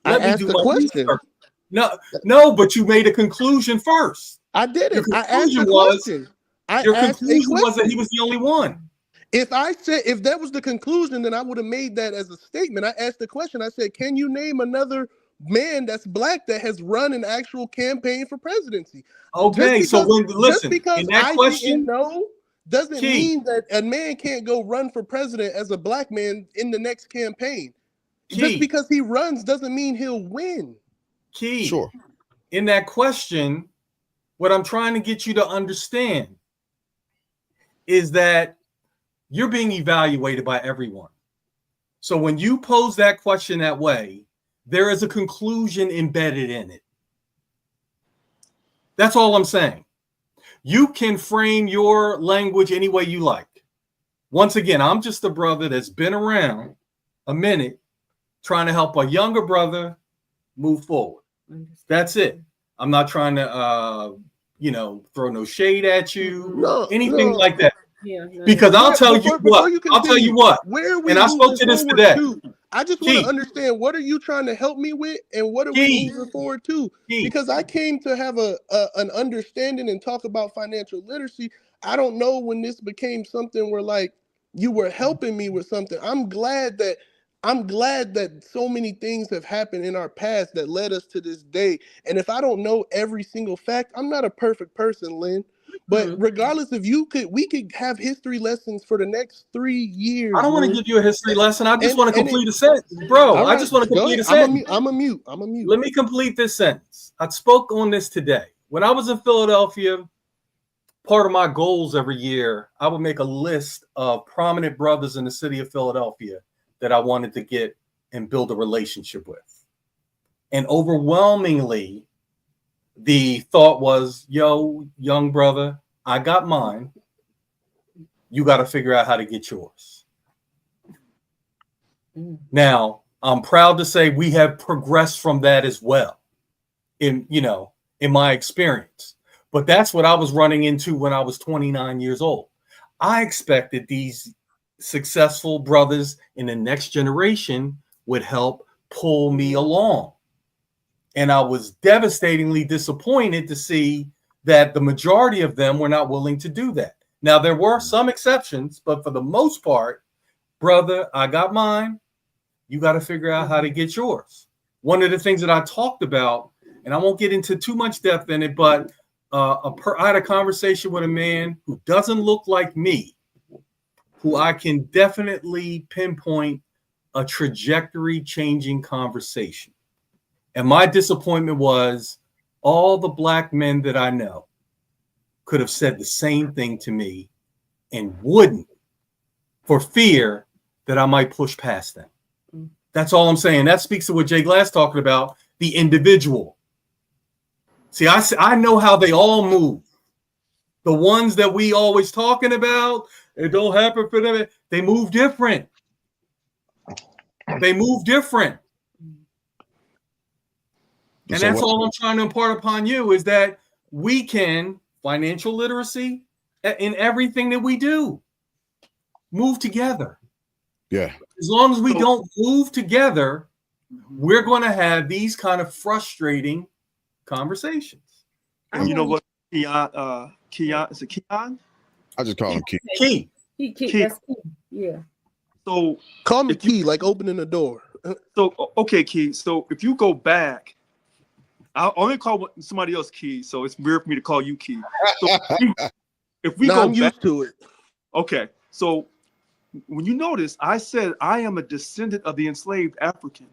I asked the question. Research. No, but you made a conclusion first. I did it. Your I asked the conclusion was question. I your asked a conclusion was that question. he was the only one. If that was the conclusion, then I would have made that as a statement. I asked the question. I said, "Can you name another man that's black that has run an actual campaign for presidency?" Okay, so just because in that I question, didn't know doesn't Key. mean that a man can't go run for president as a black man in the next campaign. Key. Just because he runs doesn't mean he'll win. Key. Sure. In that question, what I'm trying to get you to understand is that you're being evaluated by everyone. So when you pose that question that way, there is a conclusion embedded in it. That's all I'm saying. You can frame your language any way you like. Once again, I'm just a brother that's been around a minute trying to help a younger brother move forward. That's it. I'm not trying to, throw no shade at you, anything like that. Yeah, because I'll tell you what. Where are we and I spoke to this today. I just want to understand, what are you trying to help me with, and what are we moving forward to? Because I came to have an understanding and talk about financial literacy. I don't know when this became something where like you were helping me with something. I'm glad that so many things have happened in our past that led us to this day. And if I don't know every single fact, I'm not a perfect person, Lynn. But regardless, we could have history lessons for the next 3 years. I don't want to give you a history lesson. I just want to complete a sentence, bro. Right, I just want to complete a sentence. I'm a mute. Let me complete this sentence. I spoke on this today. When I was in Philadelphia, part of my goals every year, I would make a list of prominent brothers in the city of Philadelphia that I wanted to get and build a relationship with. And overwhelmingly, the thought was, yo, young brother, I got mine. You got to figure out how to get yours. Now, I'm proud to say we have progressed from that as well in my experience. But that's what I was running into when I was 29 years old. I expected these successful brothers in the next generation would help pull me along. And I was devastatingly disappointed to see that the majority of them were not willing to do that. Now, there were some exceptions, but for the most part, brother, I got mine. You got to figure out how to get yours. One of the things that I talked about, and I won't get into too much depth in it, but I had a conversation with a man who doesn't look like me, who I can definitely pinpoint a trajectory changing conversation. And my disappointment was all the black men that I know could have said the same thing to me and wouldn't, for fear that I might push past them. That's all I'm saying. That speaks to what Jay Glass talking about, the individual. See, I know how they all move. The ones that we always talking about, it don't happen for them. They move different. They move different. And so that's all I'm trying to impart upon you is that we can, financial literacy in everything that we do, move together. Yeah. As long as we don't move together, we're going to have these kind of frustrating conversations. And you know what, Keon, is it Keon? I just call him Key. Key. That's Key. Yeah. So call me Key, like opening the door. So okay, Key. So if you go back, I'll only call somebody else Key, so it's weird for me to call you Key. So if we go I'm back, used to it. Okay, so when you notice, I said I am a descendant of the enslaved African,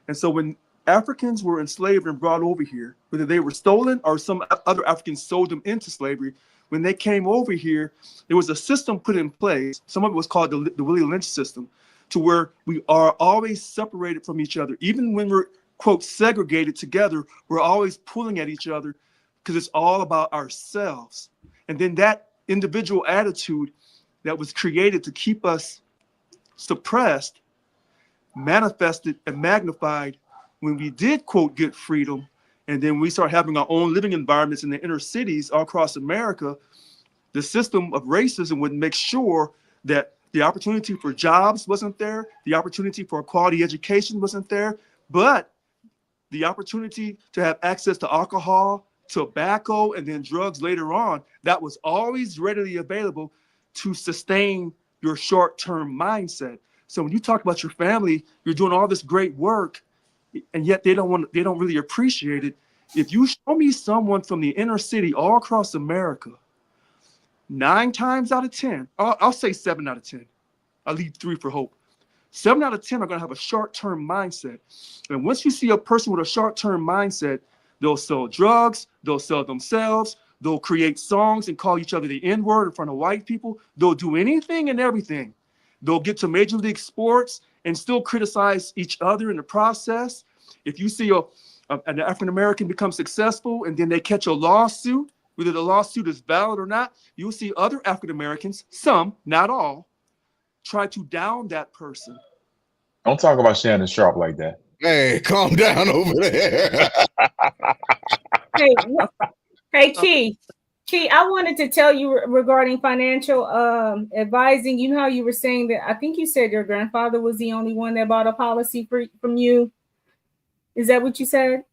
and so when Africans were enslaved and brought over here, whether they were stolen or some other Africans sold them into slavery, when they came over here, there was a system put in place. Some of it was called the Willie Lynch system, to where we are always separated from each other, even when we're quote segregated together, we're always pulling at each other because it's all about ourselves. And then that individual attitude that was created to keep us suppressed manifested and magnified when we did quote get freedom. And then we start having our own living environments in the inner cities all across America. the system of racism would make sure that the opportunity for jobs wasn't there, the opportunity for a quality education wasn't there, but the opportunity to have access to alcohol, tobacco, and then drugs later on, that was always readily available to sustain your short-term mindset. So when you talk about your family, you're doing all this great work, and yet they don't really appreciate it. If you show me someone from the inner city all across America, 9 times out of 10, I'll say 7 out of 10. I'll leave 3 for hope. 7 out of 10 are going to have a short-term mindset. And once you see a person with a short-term mindset, they'll sell drugs, they'll sell themselves, they'll create songs and call each other the N-word in front of white people. They'll do anything and everything. They'll get to Major League Sports and still criticize each other in the process. If you see an African-American become successful and then they catch a lawsuit, whether the lawsuit is valid or not, you'll see other African-Americans, some, not all, try to down that person. Don't talk about Shannon Sharp like that. Hey, calm down over there. Hey, Key, I wanted to tell you regarding financial advising. You know how you were saying that, I think you said your grandfather was the only one that bought a policy from you. Is that what you said?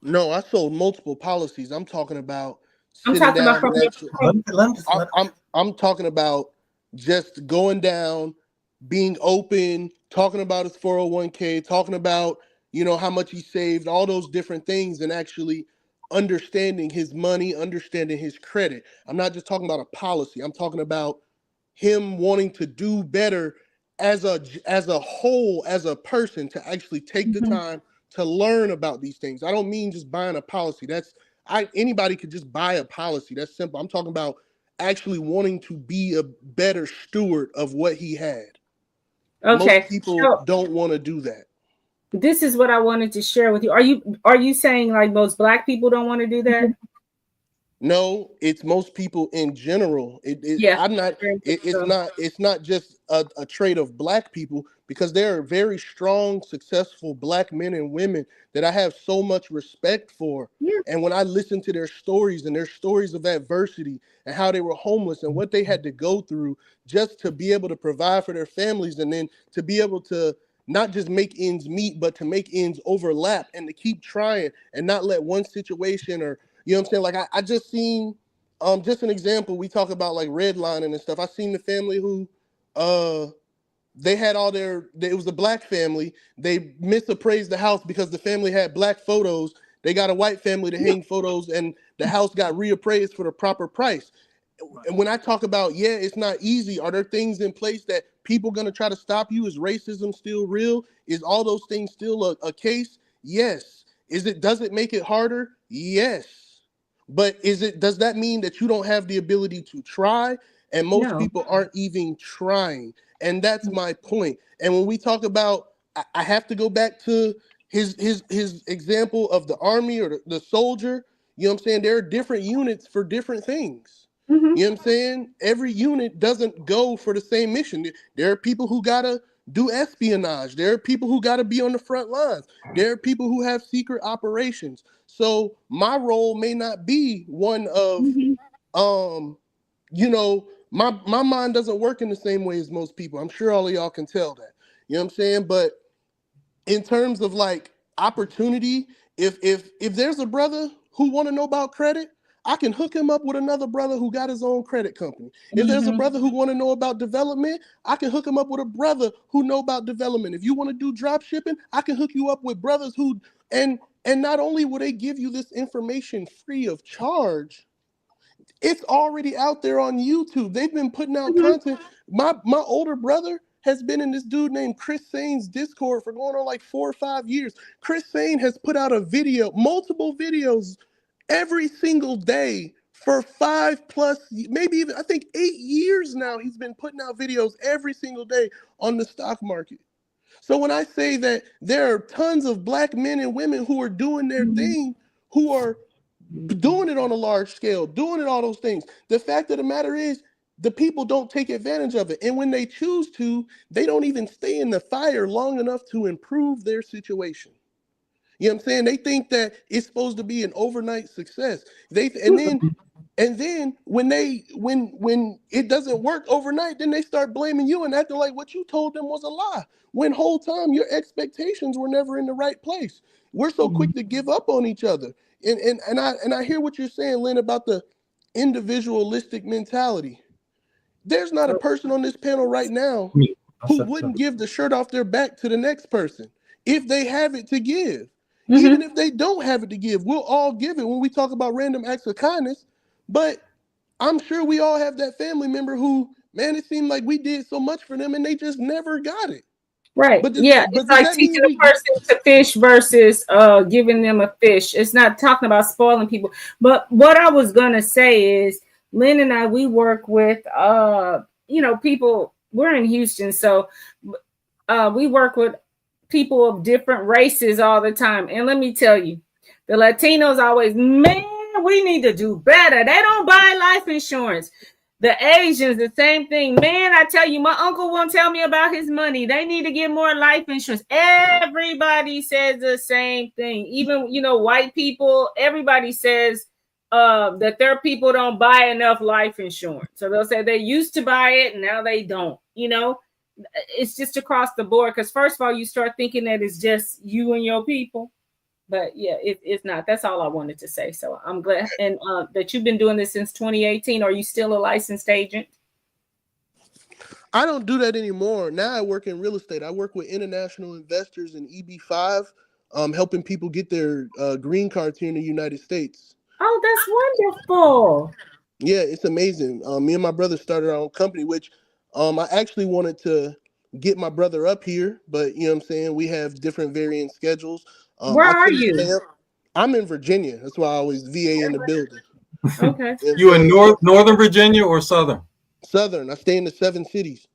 No, I sold multiple policies. I'm talking about. I'm talking about from I'm talking about just going down, being open, talking about his 401k, talking about, you know, how much he saved, all those different things, and actually understanding his money, understanding his credit. I'm not just talking about a policy. I'm talking about him wanting to do better as a whole, as a person, to actually take the time to learn about these things. I don't mean just buying a policy. Anybody could just buy a policy. That's simple. I'm talking about actually wanting to be a better steward of what he had. Okay. Most people don't want to do that. This is what I wanted to share with you. Are you saying like most Black people don't want to do that? No, it's most people in general. It's not just a trait of Black people, because there are very strong, successful Black men and women that I have so much respect for. Yeah. And when I listen to their stories and their stories of adversity and how they were homeless and what they had to go through just to be able to provide for their families, and then to be able to not just make ends meet, but to make ends overlap and to keep trying and not let one situation, or you know what I'm saying? Like I just seen, just an example. We talk about like redlining and stuff. I seen the family who, they had it was a Black family. They misappraised the house because the family had Black photos. They got a white family to hang photos, and the house got reappraised for the proper price. And when I talk about, it's not easy. Are there things in place that people going to try to stop you? Is racism still real? Is all those things still a case? Yes. Does it make it harder? Yes. But does that mean that you don't have the ability to try? And most people aren't even trying. And that's my point. And when we talk about, I have to go back to his example of the army or the soldier. You know what I'm saying? There are different units for different things. You know what I'm saying? Every unit doesn't go for the same mission. There are people who gotta do espionage. There are people who gotta be on the front lines. There are people who have secret operations. So my role may not be one of, my mind doesn't work in the same way as most people. I'm sure all of y'all can tell that. You know what I'm saying? But in terms of like opportunity, if there's a brother who want to know about credit, I can hook him up with another brother who got his own credit company. If there's a brother who want to know about development, I can hook him up with a brother who know about development. If you want to do drop shipping, I can hook you up with brothers who, and not only will they give you this information free of charge, it's already out there on YouTube. They've been putting out content. My older brother has been in this dude named Chris Sane's Discord for going on like 4 or 5 years. Chris Sane has put out multiple videos every single day for 5+, maybe even, I think 8 years now. He's been putting out videos every single day on the stock market. So when I say that there are tons of Black men and women who are doing their thing, who are doing it on a large scale, doing it all those things, the fact of the matter is the people don't take advantage of it. And when they choose to, they don't even stay in the fire long enough to improve their situation. You know what I'm saying? They think that it's supposed to be an overnight success. And And then when it doesn't work overnight, then they start blaming you and acting like what you told them was a lie. When whole time your expectations were never in the right place. We're so quick to give up on each other. And I hear what you're saying, Lynn, about the individualistic mentality. There's not a person on this panel right now who wouldn't give the shirt off their back to the next person if they have it to give. Even if they don't have it to give, we'll all give it when we talk about random acts of kindness. But I'm sure we all have that family member who, man, it seemed like we did so much for them and they just never got it. Right. But it's like teaching a person to fish versus giving them a fish. It's not talking about spoiling people. But what I was gonna say is, Lynn and I, we work with people. We're in Houston, so we work with people of different races all the time. And let me tell you, the Latinos always, man, we need to do better. They don't buy life insurance. The Asians, the same thing. Man, I tell you, my uncle won't tell me about his money. They need to get more life insurance. Everybody says the same thing. Even, white people, everybody says that their people don't buy enough life insurance. So they'll say they used to buy it and now they don't. It's just across the board. Because first of all, you start thinking that it's just you and your people. But yeah, it's not. That's all I wanted to say. So I'm glad and that you've been doing this since 2018. Are you still a licensed agent? I don't do that anymore. Now I work in real estate. I work with international investors in EB5, helping people get their green cards here in the United States. Oh, that's wonderful. Yeah, it's amazing. Me and my brother started our own company, which I actually wanted to get my brother up here, but you know what I'm saying? We have different varying schedules. Where are you? I'm in Virginia. That's why I always VA in the building. Okay. You in Northern Virginia or Southern? Southern. I stay in the 7 cities.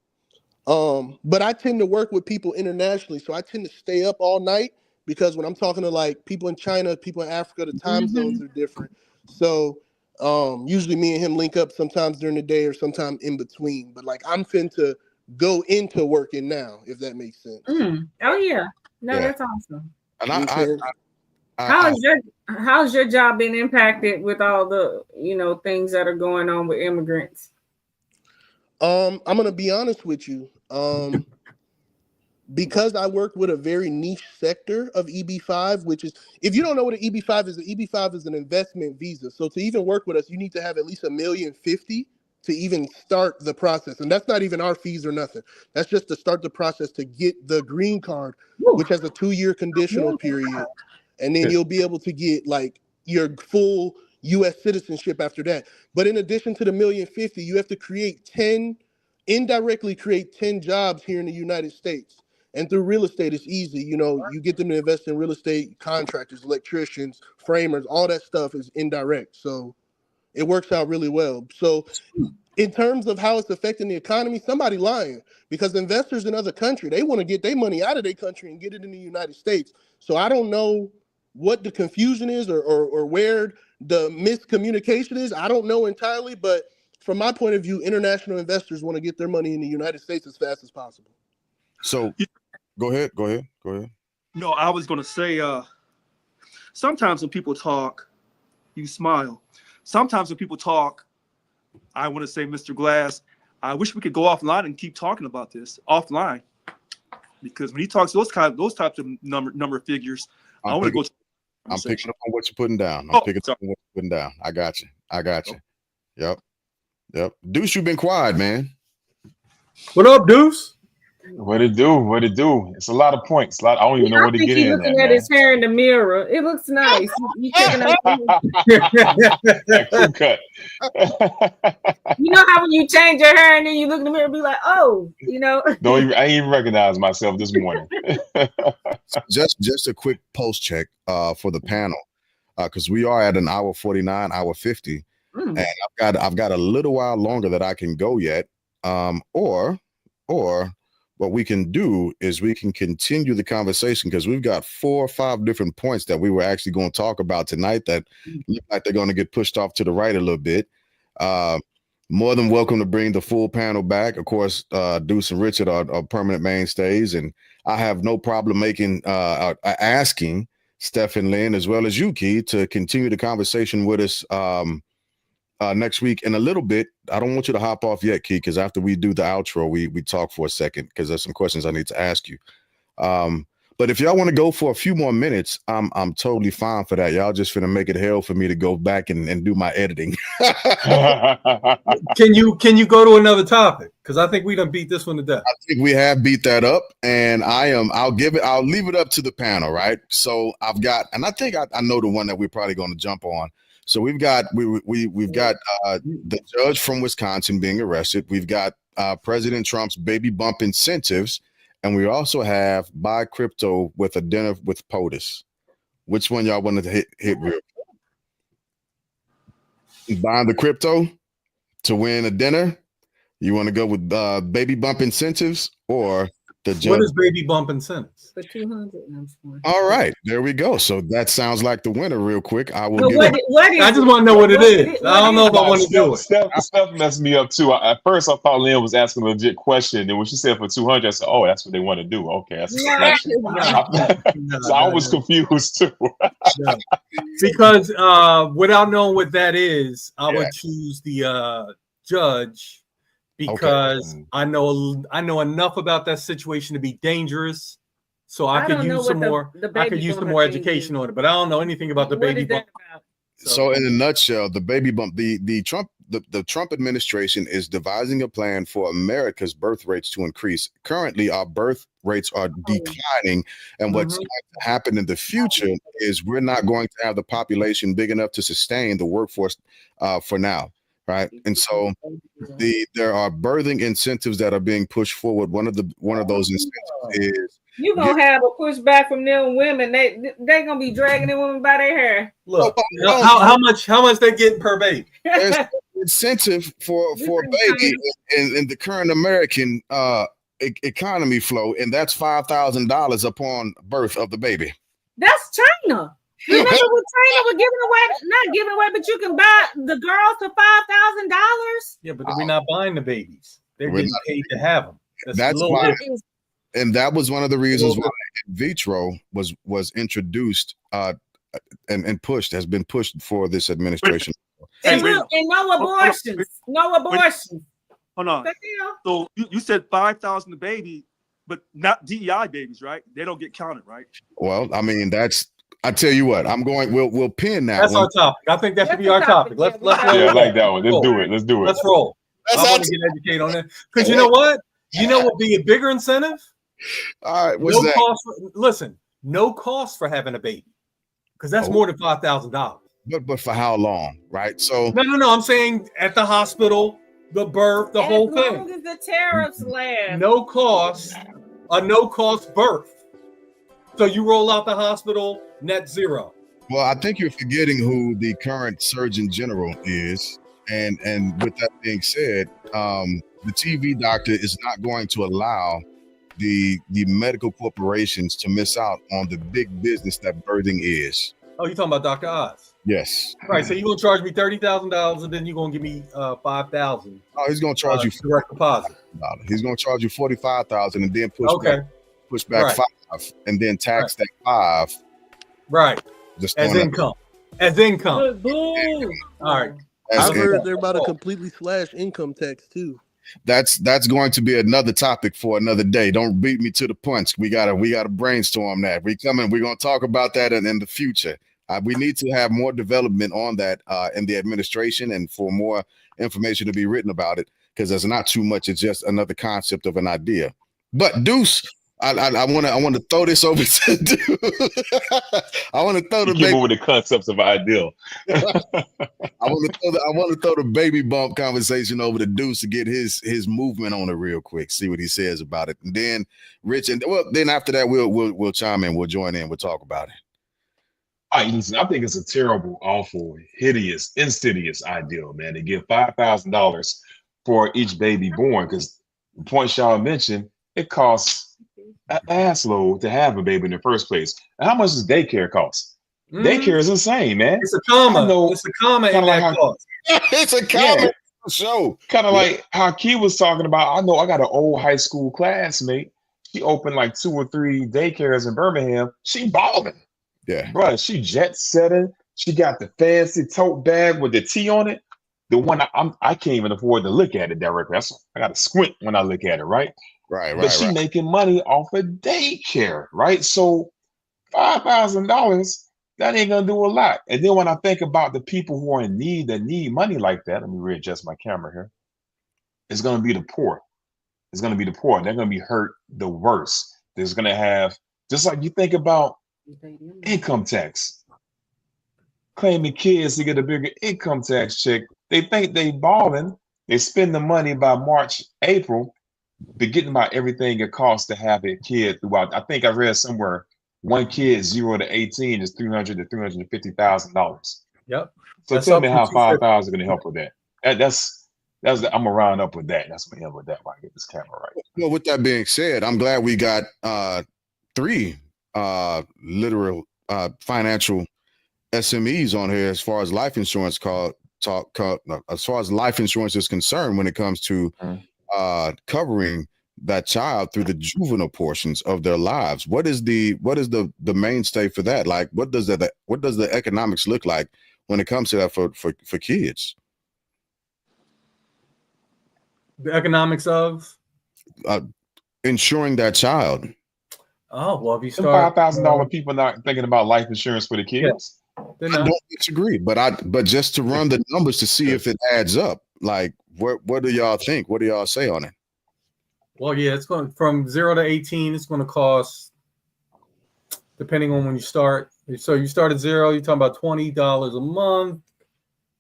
But I tend to work with people internationally, so I tend to stay up all night because when I'm talking to like people in China, people in Africa, the time zones are different. So usually me and him link up sometimes during the day or sometime in between. But like I'm finna go into working now, if that makes sense. Oh yeah. No, that's awesome. And how's your job been impacted with all the things that are going on with immigrants? I'm gonna be honest with you. Because I work with a very niche sector of EB5, which is, if you don't know what an EB5 is an investment visa. So to even work with us, you need to have at least $1.05 million to even start the process. And that's not even our fees or nothing. That's just to start the process to get the green card, which has a 2-year conditional period. And then you'll be able to get like your full U.S. citizenship after that. But in addition to the $1.05 million, you have to indirectly create 10 jobs here in the United States. And through real estate, it's easy. You get them to invest in real estate, contractors, electricians, framers, all that stuff is indirect. So it works out really well. So in terms of how it's affecting the economy, somebody lying, because investors in other countries, they want to get their money out of their country and get it in the United States. So I don't know what the confusion is or where the miscommunication is. I don't know entirely, but from my point of view, international investors want to get their money in the United States as fast as possible. So go ahead. No, I was going to say, sometimes when people talk, you smile. Sometimes when people talk, I want to say, Mr. Glass, I wish we could go offline and keep talking about this offline, because when he talks those types of number figures, I want to go. I'm picking up on what you're putting down. I got you. Yep. Deuce, you've been quiet, man. What up, Deuce? What it do? It's a lot of points. I don't even know where to get in. Looking at his hair in the mirror, it looks nice. You taking up crew cut. You know how when you change your hair and then you look in the mirror and be like, oh, I ain't even recognize myself this morning. just a quick post check for the panel, because we are at an hour 49, hour 50, and I've got a little while longer that I can go yet, or what we can do is we can continue the conversation, because we've got 4 or 5 different points that we were actually going to talk about tonight that look like they're going to get pushed off to the right a little bit. More than welcome to bring the full panel back. Of course, Deuce and Richard are permanent mainstays, and I have no problem asking Steph and Lynn, as well as you, Key, to continue the conversation with us next week in a little bit. I don't want you to hop off yet, Key, because after we do the outro, we talk for a second because there's some questions I need to ask you. But if y'all want to go for a few more minutes, I'm totally fine for that. Y'all just finna make it hell for me to go back and do my editing. Can you go to another topic? Because I think we done beat this one to death. I think we have beat that up, and I'll leave it up to the panel, right? So I've got, and I think I know the one that we're probably going to jump on. So we've got the judge from Wisconsin being arrested. We've got President Trump's baby bump incentives. And we also have buy crypto with a dinner with POTUS. Which one y'all wanted to hit real? Buying the crypto to win a dinner? You want to go with baby bump incentives or the judge? What is baby bump incentives? For 200. All right, there we go. So that sounds like the winner real quick. I will But give what is I just want to know what it is. I don't know if I want to do it. Steph messed me up too. At first, I thought Lynn was asking a legit question, and when she said for 200, I said, "Oh, that's what they want to do." Okay, that's so I was confused too. Because without knowing what that is, I would choose the judge because I know enough about that situation to be dangerous. So I could use some more. I could use some more education on it, but I don't know anything about the baby bump. So in a nutshell, the baby bump, the Trump administration is devising a plan for America's birth rates to increase. Currently, our birth rates are declining, and what's going to happen in the future is we're not going to have the population big enough to sustain the workforce for now, right? And so there are birthing incentives that are being pushed forward. One of those incentives is you're gonna have a pushback from them women. They gonna be dragging them women by their hair. Look, how much they get per baby? There's incentive for a baby in the current American economy flow, and that's $5,000 upon birth of the baby. That's China. Remember what China was not giving away, but you can buy the girls for $5,000. Yeah, but we're not buying the babies. They're getting paid to have them. That's why. And that was one of the reasons why in vitro was introduced and has been pushed for this administration. And no abortions. No abortions. Hold on. So you said 5,000 a baby, but not DEI babies, right? They don't get counted, right? Well, I mean, I tell you what, we'll pin that. That's our topic. I think that should be our topic. Let's I like that one. Let's do it. Let's roll. I want to get educated on that. Because you know what? You know what would be a bigger incentive? All right, what's that? No cost for having a baby, because that's more than $5,000. But for how long, right? So no. I'm saying at the hospital, the birth, the whole thing. As long as the tariffs last. No cost, a no cost birth. So you roll out the hospital, net zero. Well, I think you're forgetting who the current Surgeon General is, and with that being said, the TV doctor is not going to allow the medical corporations to miss out on the big business that birthing is. Oh, you're talking about Dr. Oz? Yes. Right. So you're gonna charge me $30,000, and then you're gonna give me $5,000. Oh, he's gonna charge you direct deposit. He's gonna charge you $45,000, and then push back $5, and then tax that $5. Right. Just as income. As income. All right. I've heard they're about to completely slash income tax too. That's going to be another topic for another day. Don't beat me to the punch. We gotta brainstorm that. We're gonna talk about that in the future. We need to have more development on that in the administration, and for more information to be written about it, because there's not too much. It's just another concept of an idea. But Deuce, I want to throw this over to Deuce. I want to throw the baby with the concepts of ideal. I want to throw the baby bump conversation over to Deuce to get his movement on it real quick. See what he says about it, and then Rich, and then after that we'll chime in. We'll join in. We'll talk about it. All right, listen, I think it's a terrible, awful, hideous, insidious ideal, man, to give $5,000 for each baby born, because the point Shaw mentioned, it costs an ass load to have a baby in the first place. And how much does daycare cost? Daycare is insane, man. It's a comma. It's a comma in that cost. It's a comma. Show. Kind of like how Key was talking about. I know I got an old high school classmate. She opened like 2 or 3 daycares in Birmingham. She balling. Yeah. Bro, she jet setting. She got the fancy tote bag with the T on it. the one I can't even afford to look at it directly. I got to squint when I look at it, right? Right, But she making money off of daycare, right? So $5,000, that ain't gonna do a lot. And then when I think about the people who are in need that need money like that, let me readjust my camera here. It's gonna be the poor. It's gonna be the poor. They're gonna be hurt the worst. There's gonna have, just like you think about income tax, claiming kids to get a bigger income tax check. They think they balling. They spend the money by March, April, forgetting about everything it costs to have a kid throughout. I think I read somewhere one kid 0 to 18 is $300,000 to $350,000. Yep. So That's tell up me from how 250. 5,000 going to help with that. That's I'm gonna round up with that. That's gonna help with that when I get this camera right. Well, with that being said, I'm glad we got 3 literal financial SMEs on here as far as life insurance as far as life insurance is concerned when it comes to covering that child through the juvenile portions of their lives. What is the mainstay for that? Like, what does the economics look like when it comes to that for kids? The economics of insuring that child. Oh, well, if you Some start $5,000 people not thinking about life insurance for the kids. they're I not. don't disagree, but just to run the numbers to see if it adds up. Like, what do y'all think? What do y'all say on it? Well, yeah, it's going from 0 to 18. It's going to cost, depending on when you start. So you start at 0. You're talking about $20 a month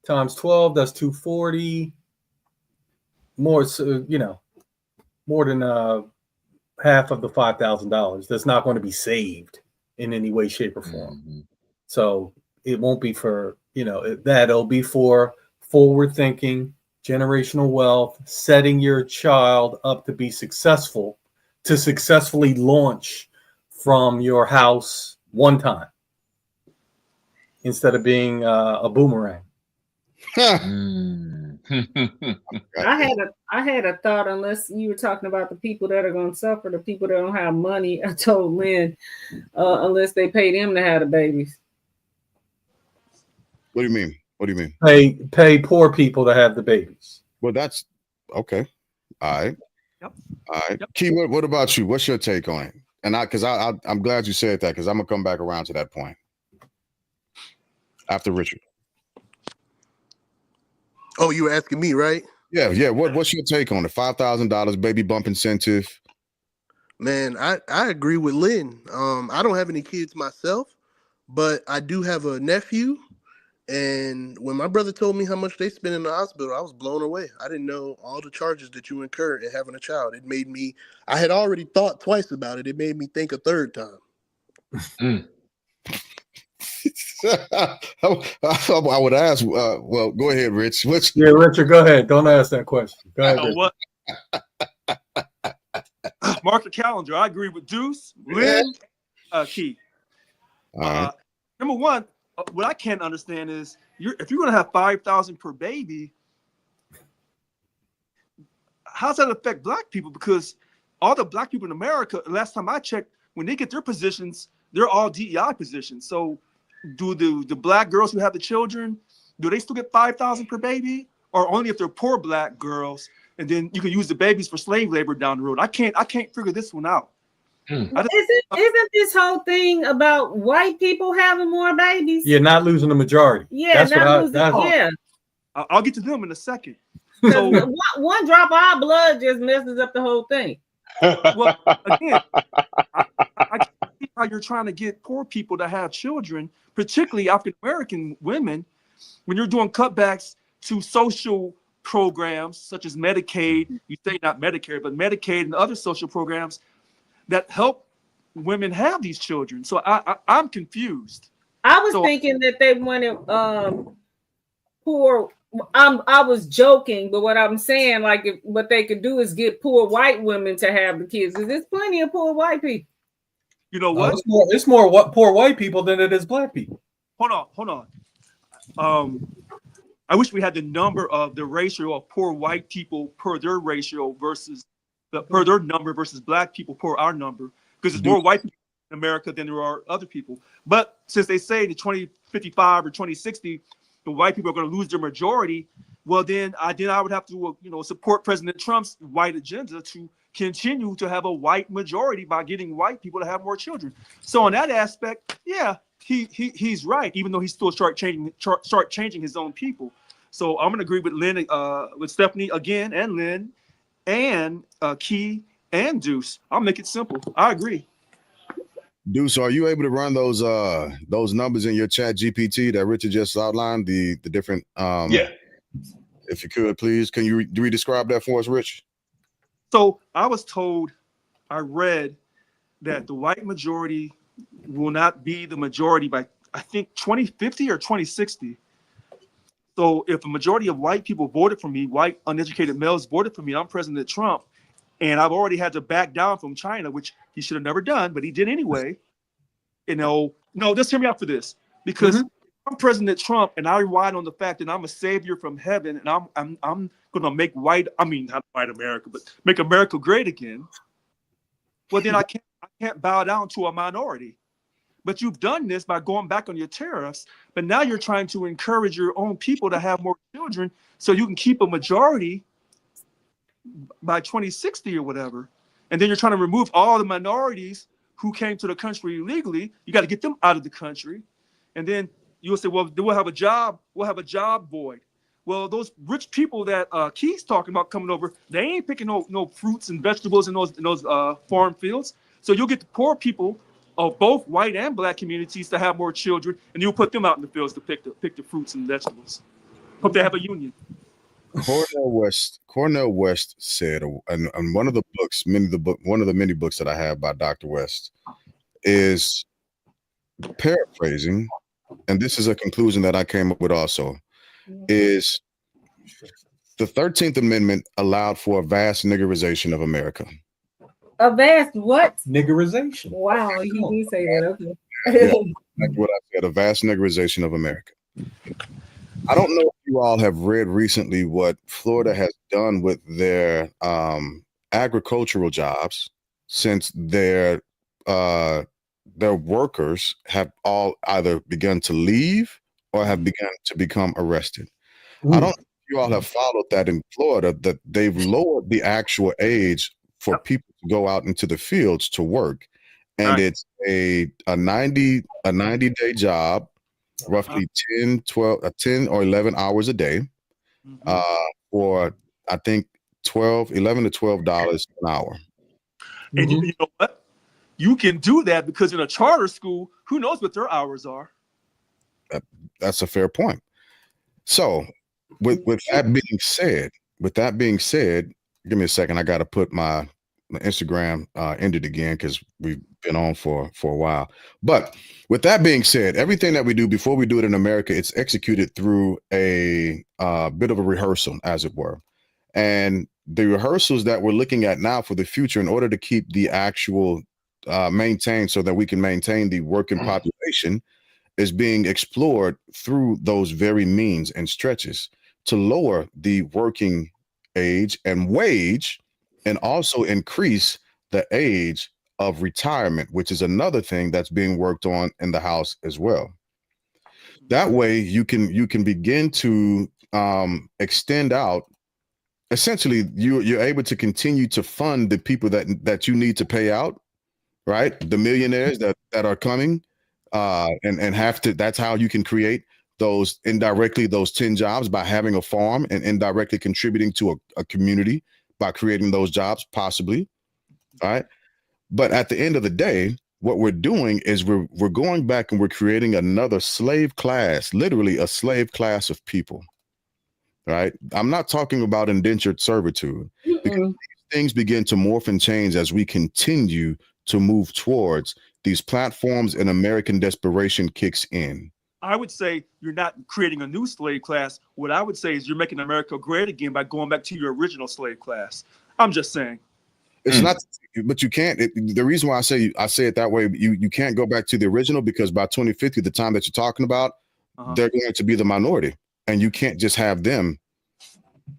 times 12. That's $240. More, more than half of the $5,000. That's not going to be saved in any way, shape, or form. Mm-hmm. So it won't be for it'll be for forward thinking, generational wealth, setting your child up to be successful, to successfully launch from your house one time instead of being a boomerang. I had a thought, unless you were talking about the people that are going to suffer, the people that don't have money. I told Lynn, unless they pay them to have the babies. What do you mean? What do you mean? Pay poor people to have the babies. Well, that's okay. All right. Yep. All right. Yep. Key, what about you? What's your take on it? And I'm glad you said that, because I'm gonna come back around to that point after Richard. Oh, you were asking me, right? Yeah. What's your take on it? $5,000 baby bump incentive. Man, I agree with Lynn. I don't have any kids myself, but I do have a nephew. And when my brother told me how much they spend in the hospital, I was blown away. I didn't know all the charges that you incur in having a child. It made me, I had already thought twice about it. It made me think a third time. I would ask. Well, go ahead, Rich. Yeah, Richard, go ahead. Don't ask that question. Go ahead. What? Mark the calendar. I agree with Deuce, Lynn, Key. All right. Number one, what I can't understand is if you're going to have 5,000 per baby, how does that affect Black people? Because all the Black people in America, last time I checked, when they get their positions, they're all DEI positions. So do the Black girls who have the children, do they still get 5,000 per baby, or only if they're poor Black girls? And then you can use the babies for slave labor down the road. I can't figure this one out. Isn't this whole thing about white people having more babies? You're not losing the majority. Yeah, I'll get to them in a second. So one drop of our blood just messes up the whole thing. Well, again, I can't see how you're trying to get poor people to have children, particularly African American women, when you're doing cutbacks to social programs such as Medicaid. You say not Medicare, but Medicaid and other social programs that help women have these children. So I'm confused. I was thinking that they wanted poor. I was joking, but what I'm saying, like, what they could do is get poor white women to have the kids. There's plenty of poor white people. You know what? It's more poor white people than it is Black people. Hold on. I wish we had the number of the ratio of poor white people per their ratio versus per their number versus Black people per our number, because there's more white people in America than there are other people. But since they say the 2055 or 2060, the white people are going to lose their majority, well, then I would have to, support President Trump's white agenda to continue to have a white majority by getting white people to have more children. So on that aspect, yeah, he's right, even though he still start changing his own people. So I'm gonna agree with Lynn, with Stephanie again, and Lynn, and Key and Deuce. I'll make it simple. I agree. Deuce, are you able to run those numbers in your chat GPT that Richard just outlined? The different Yeah. If you could, please, can you re-describe that for us, Rich? So I read that the white majority will not be the majority by, I think, 2050 or 2060. So if a majority of white people voted for me, white uneducated males voted for me, I'm President Trump, and I've already had to back down from China, which he should have never done, but he did anyway. No, just hear me out for this, because I'm President Trump, and I relied on the fact that I'm a savior from heaven, and I'm going to make not white America, but make America great again. Well, then I can't bow down to a minority. But you've done this by going back on your tariffs, but now you're trying to encourage your own people to have more children so you can keep a majority by 2060 or whatever. And then you're trying to remove all the minorities who came to the country illegally. You got to get them out of the country. And then you'll say, well, we'll have a job void. Well, those rich people that Key's talking about coming over, they ain't picking no fruits and vegetables in those farm fields. So you'll get the poor people of both white and black communities to have more children, and you'll put them out in the fields to pick the fruits and vegetables. Hope they have a union. Cornel West said, and one of the books, one of the many books that I have by Dr. West is paraphrasing, and this is a conclusion that I came up with also, is the 13th Amendment allowed for a vast niggerization of America. A vast what? Niggerization. Wow, you do say that. Okay. Yeah, that's what I said, a vast niggerization of America. I don't know if you all have read recently what Florida has done with their agricultural jobs since their workers have all either begun to leave or have begun to become arrested. I don't know if you all have followed that in Florida, that they've lowered the actual age for people to go out into the fields to work. And it's a 90-day job, roughly 10 or 11 hours a day, for I think $11 to $12 an hour. And you know what? You can do that because in a charter school, who knows what their hours are? That's a fair point. So with that being said, give me a second. I got to put my Instagram ended again because we've been on for a while. But with that being said, everything that we do before we do it in America, it's executed through a bit of a rehearsal, as it were. And the rehearsals that we're looking at now for the future, in order to keep the actual maintained so that we can maintain the working population, is being explored through those very means and stretches to lower the working age and wage, and also increase the age of retirement, which is another thing that's being worked on in the House as well. That way you can begin to extend out. Essentially, you're able to continue to fund the people that you need to pay out, right? The millionaires that are coming and have to. That's how you can create those 10 jobs, by having a farm and indirectly contributing to a community by creating those jobs, possibly. All right. But at the end of the day, what we're doing is we're going back and we're creating another slave class, literally a slave class of people. Right. I'm not talking about indentured servitude, because things begin to morph and change as we continue to move towards these platforms and American desperation kicks in. I would say you're not creating a new slave class. What I would say is you're making America great again by going back to your original slave class. I'm just saying. It's not, but you can't. The reason why I say it that way, you can't go back to the original, because by 2050, the time that you're talking about, they're going to be the minority, and you can't just have them.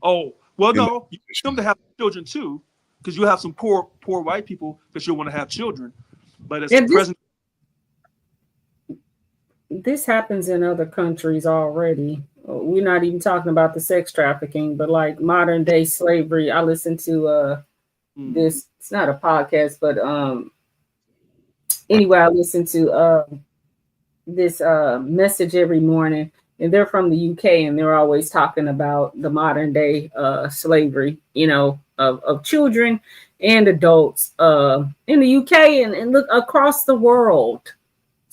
Oh, well, no, you want them to have children too, because you have some poor white people that you want to have children. But as the president, this happens in other countries already. we're not even talking about the sex trafficking, but like modern day slavery. I listen to this, it's not a podcast, but anyway, I listen to this message every morning, and they're from the UK, and they're always talking about the modern day slavery, you know, of children and adults in the UK and look across the world.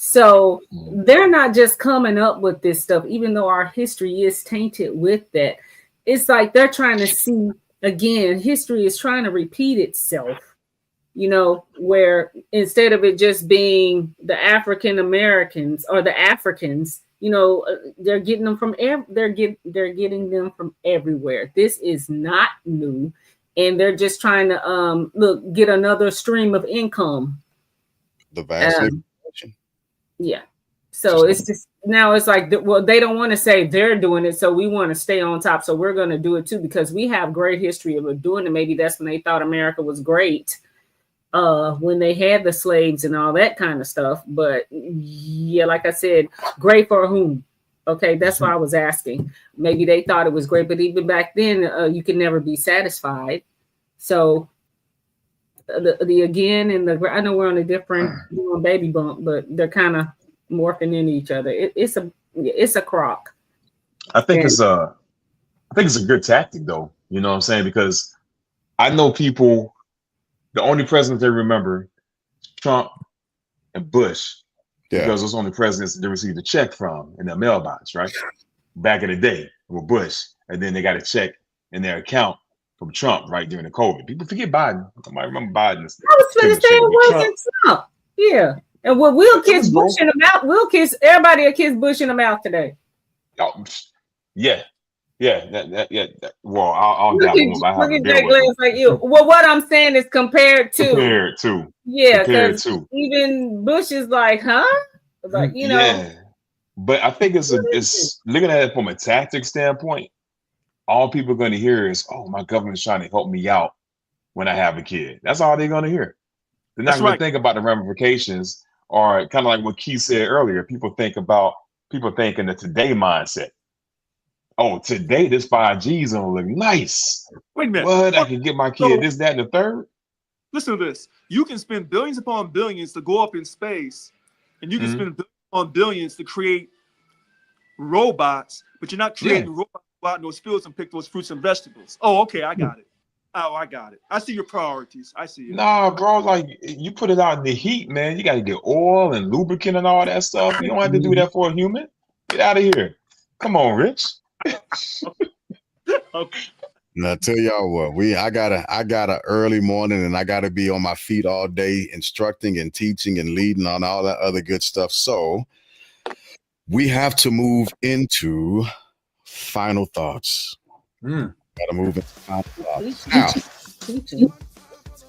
So they're not just coming up with this stuff, even though our history is tainted with that. It's like they're trying to see, again, history is trying to repeat itself, you know, where instead of it just being the African Americans or the Africans, you know, they're getting them from they're getting them from everywhere. This is not new, and they're just trying to get another stream of income. The vast population. Yeah. So it's just now it's like, well, they don't want to say they're doing it, so we want to stay on top. So we're going to do it too because we have great history of doing it. Maybe that's when they thought America was great, when they had the slaves and all that kind of stuff. But yeah, like I said, great for whom? Okay, that's why I was asking. Maybe they thought it was great, but even back then, you can never be satisfied. So the again and the I know we're on a different baby bump, but they're kind of morphing into each other. It's a crock. I think it's a good tactic though. You know what I'm saying? Because I know people, the only presidents they remember, Trump and Bush, because those only presidents they received a check from in their mailbox, right? Back in the day with Bush, and then they got a check in their account from Trump right during the COVID. People forget Biden. I might remember Biden. I was going to say it wasn't Trump. Yeah. And we'll kiss Bush in the mouth. We'll kiss everybody will kiss Bush in the mouth today. Oh, yeah. Well, I'll look at Jake Lance like you. Well, what I'm saying is compared to. Yeah, because even Bush is like, huh? Like, you know. Yeah. But I think it's looking at it from a tactic standpoint. All people are going to hear is, "Oh, my government's trying to help me out when I have a kid." That's all they're going to hear. They're not going to think about the ramifications, or kind of like what Keith said earlier. People think in the today mindset. Oh, today this 5G is gonna look nice. Wait a minute. What? I can get my kid this, that, and the third. Listen to this. You can spend billions upon billions to go up in space, and you can spend billions upon billions to create robots, but you're not creating robots to go out in those fields and pick those fruits and vegetables. Oh, okay, I got it. Oh, I got it. I see your priorities. I see it. Nah, bro, like you put it out in the heat, man. You got to get oil and lubricant and all that stuff. You don't have to do that for a human. Get out of here. Come on, Rich. Okay. And I tell y'all what, I got a early morning, and I gotta be on my feet all day, instructing and teaching and leading on all that other good stuff. So we have to move into final thoughts. Gotta move into final thoughts. Now,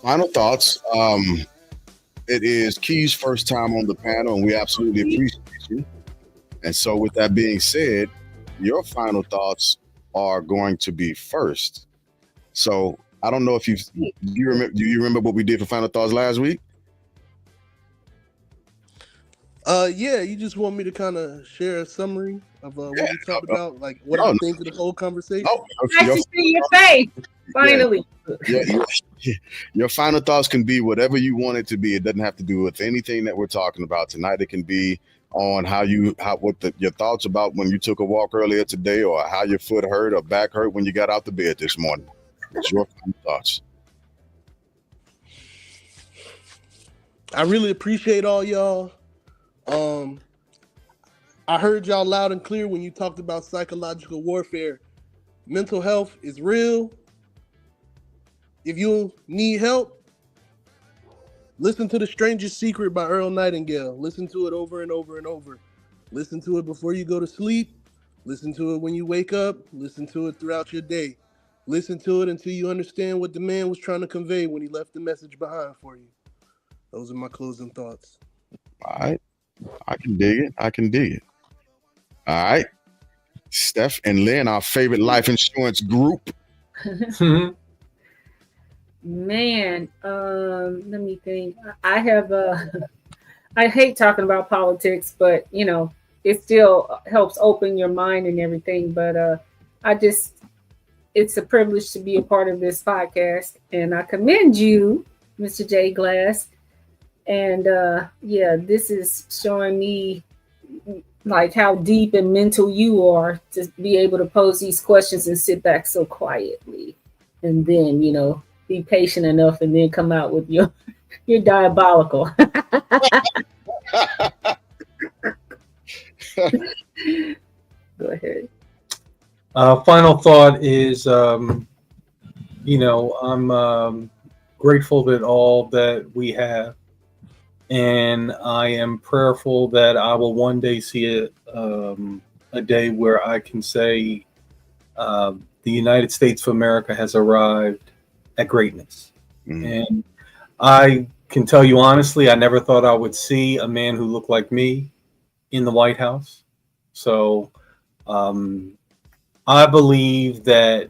final thoughts. It is Key's first time on the panel, and we absolutely appreciate you. And so, with that being said, your final thoughts are going to be first. So I don't know if do you remember what we did for final thoughts last week? Yeah, you just want me to kind of share a summary of what we talked about, like what I think of the whole conversation. Nice to see your face, finally. Your final thoughts can be whatever you want it to be. It doesn't have to do with anything that we're talking about tonight. It can be on your thoughts about when you took a walk earlier today, or how your foot hurt or back hurt when you got out the bed this morning. It's your final thoughts. I really appreciate all y'all. I heard y'all loud and clear when you talked about psychological warfare. Mental health is real. If you need help, listen to The Stranger's Secret by Earl Nightingale. Listen to it over and over and over. Listen to it before you go to sleep. Listen to it when you wake up. Listen to it throughout your day. Listen to it until you understand what the man was trying to convey when he left the message behind for you. Those are my closing thoughts. All right. I can dig it. All right. Steph and Lynn, our favorite life insurance group. Man, let me think. I have I hate talking about politics, but you know, it still helps open your mind and everything. But it's a privilege to be a part of this podcast, and I commend you, Mr. J. Glass. And yeah, this is showing me like how deep and mental you are to be able to pose these questions and sit back so quietly, and then be patient enough, and then come out with your diabolical. Go ahead. Final thought is, I'm grateful that all that we have, and I am prayerful that I will one day see a day where I can say the United States of America has arrived at greatness. And I can tell you honestly, I never thought I would see a man who looked like me in the White House. So I believe that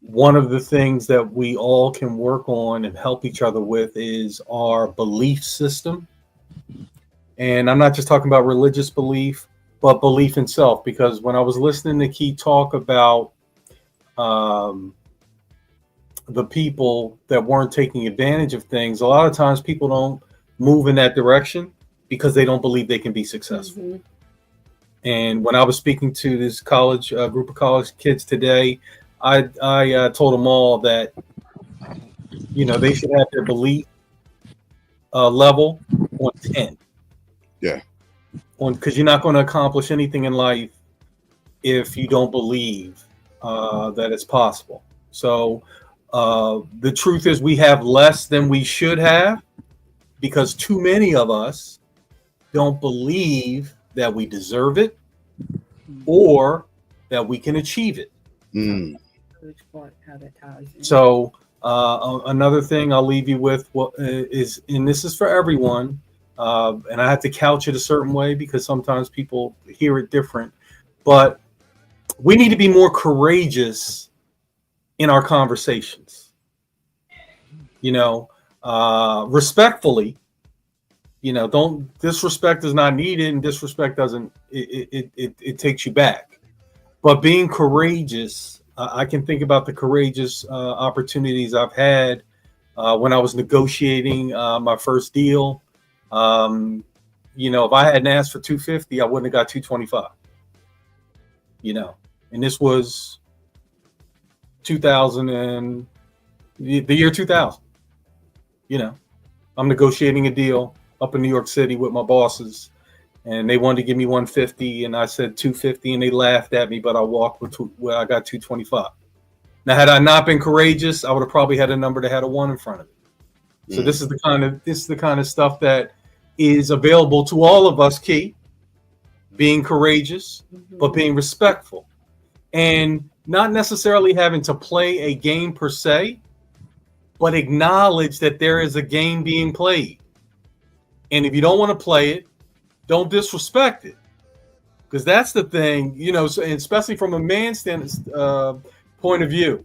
one of the things that we all can work on and help each other with is our belief system. And I'm not just talking about religious belief, but belief in self. Because when I was listening to Key talk about the people that weren't taking advantage of things, a lot of times people don't move in that direction because they don't believe they can be successful. Mm-hmm. And when I was speaking to this college group of college kids today, I told them all that, they should have their belief level on 10. Yeah. Because you're not going to accomplish anything in life if you don't believe that it's possible. So the truth is we have less than we should have because too many of us don't believe that we deserve it or that we can achieve it. So another thing I'll leave you with is, and this is for everyone, and I have to couch it a certain way because sometimes people hear it different, but we need to be more courageous in our conversations, respectfully. Don't disrespect is not needed, and disrespect doesn't. It takes you back. But being courageous, I can think about the courageous opportunities I've had when I was negotiating my first deal. If I hadn't asked for $250, I wouldn't have got $225. And this was 2000 and the year 2000. I'm negotiating a deal up in New York City with my bosses, and they wanted to give me $150, and I said $250, and they laughed at me, but I walked with I got $225. Now, had I not been courageous, I would have probably had a number that had a 1 in front of it. So this is the kind of stuff that is available to all of us, Key. Being courageous, but being respectful, and not necessarily having to play a game per se, but acknowledge that there is a game being played. And if you don't want to play it, don't disrespect it. Because that's the thing, so, and especially from a man's point of view,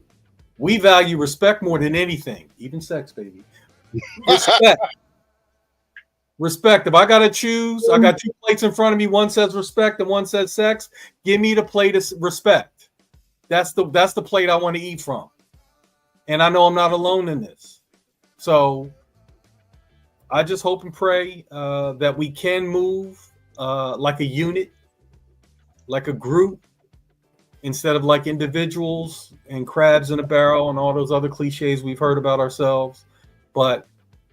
we value respect more than anything, even sex, baby. Respect. Respect. If I got to choose, I got 2 plates in front of me. One says respect and one says sex. Give me the plate of respect. That's the plate I want to eat from. And I know I'm not alone in this. So I just hope and pray that we can move like a unit, like a group, instead of like individuals and crabs in a barrel and all those other cliches we've heard about ourselves. But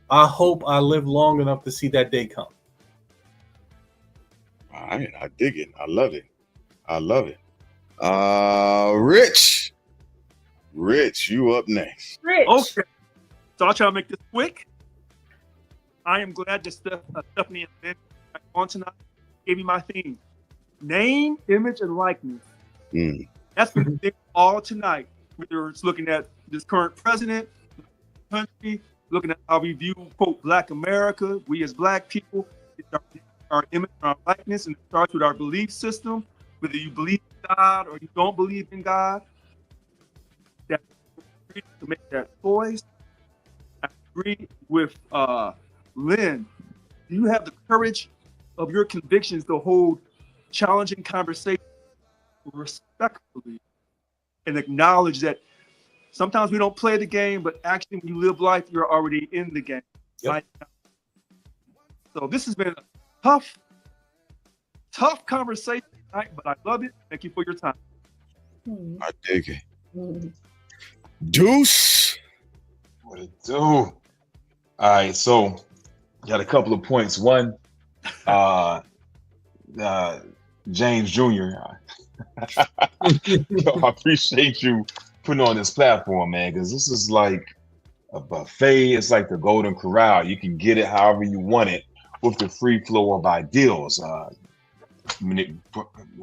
I hope I live long enough to see that day come. All right, I dig it. I love it. Rich, you up next. Rich. Okay. So I'll try to make this quick. I am glad that Stephanie and Ben on tonight gave me my theme. Name, image, and likeness. That's been big all tonight. Whether it's looking at this current president, country, looking at how we view, quote, Black America, we as Black people, it's our image, our likeness, and it starts with our belief system. Whether you believe in God or you don't believe in God, that to make that choice. I agree with Lynn. Do you have the courage of your convictions to hold challenging conversations respectfully and acknowledge that sometimes we don't play the game, but actually when you live life, you're already in the game. Yep. Right now. So this has been a tough conversation tonight, but I love it. Thank you for your time. I dig it. Mm-hmm. Deuce. What it do? All right, so got a couple of points. One, James Jr. Yo, I appreciate you putting on this platform, man, because this is like a buffet. It's like the Golden Corral. You can get it however you want it with the free flow of ideals.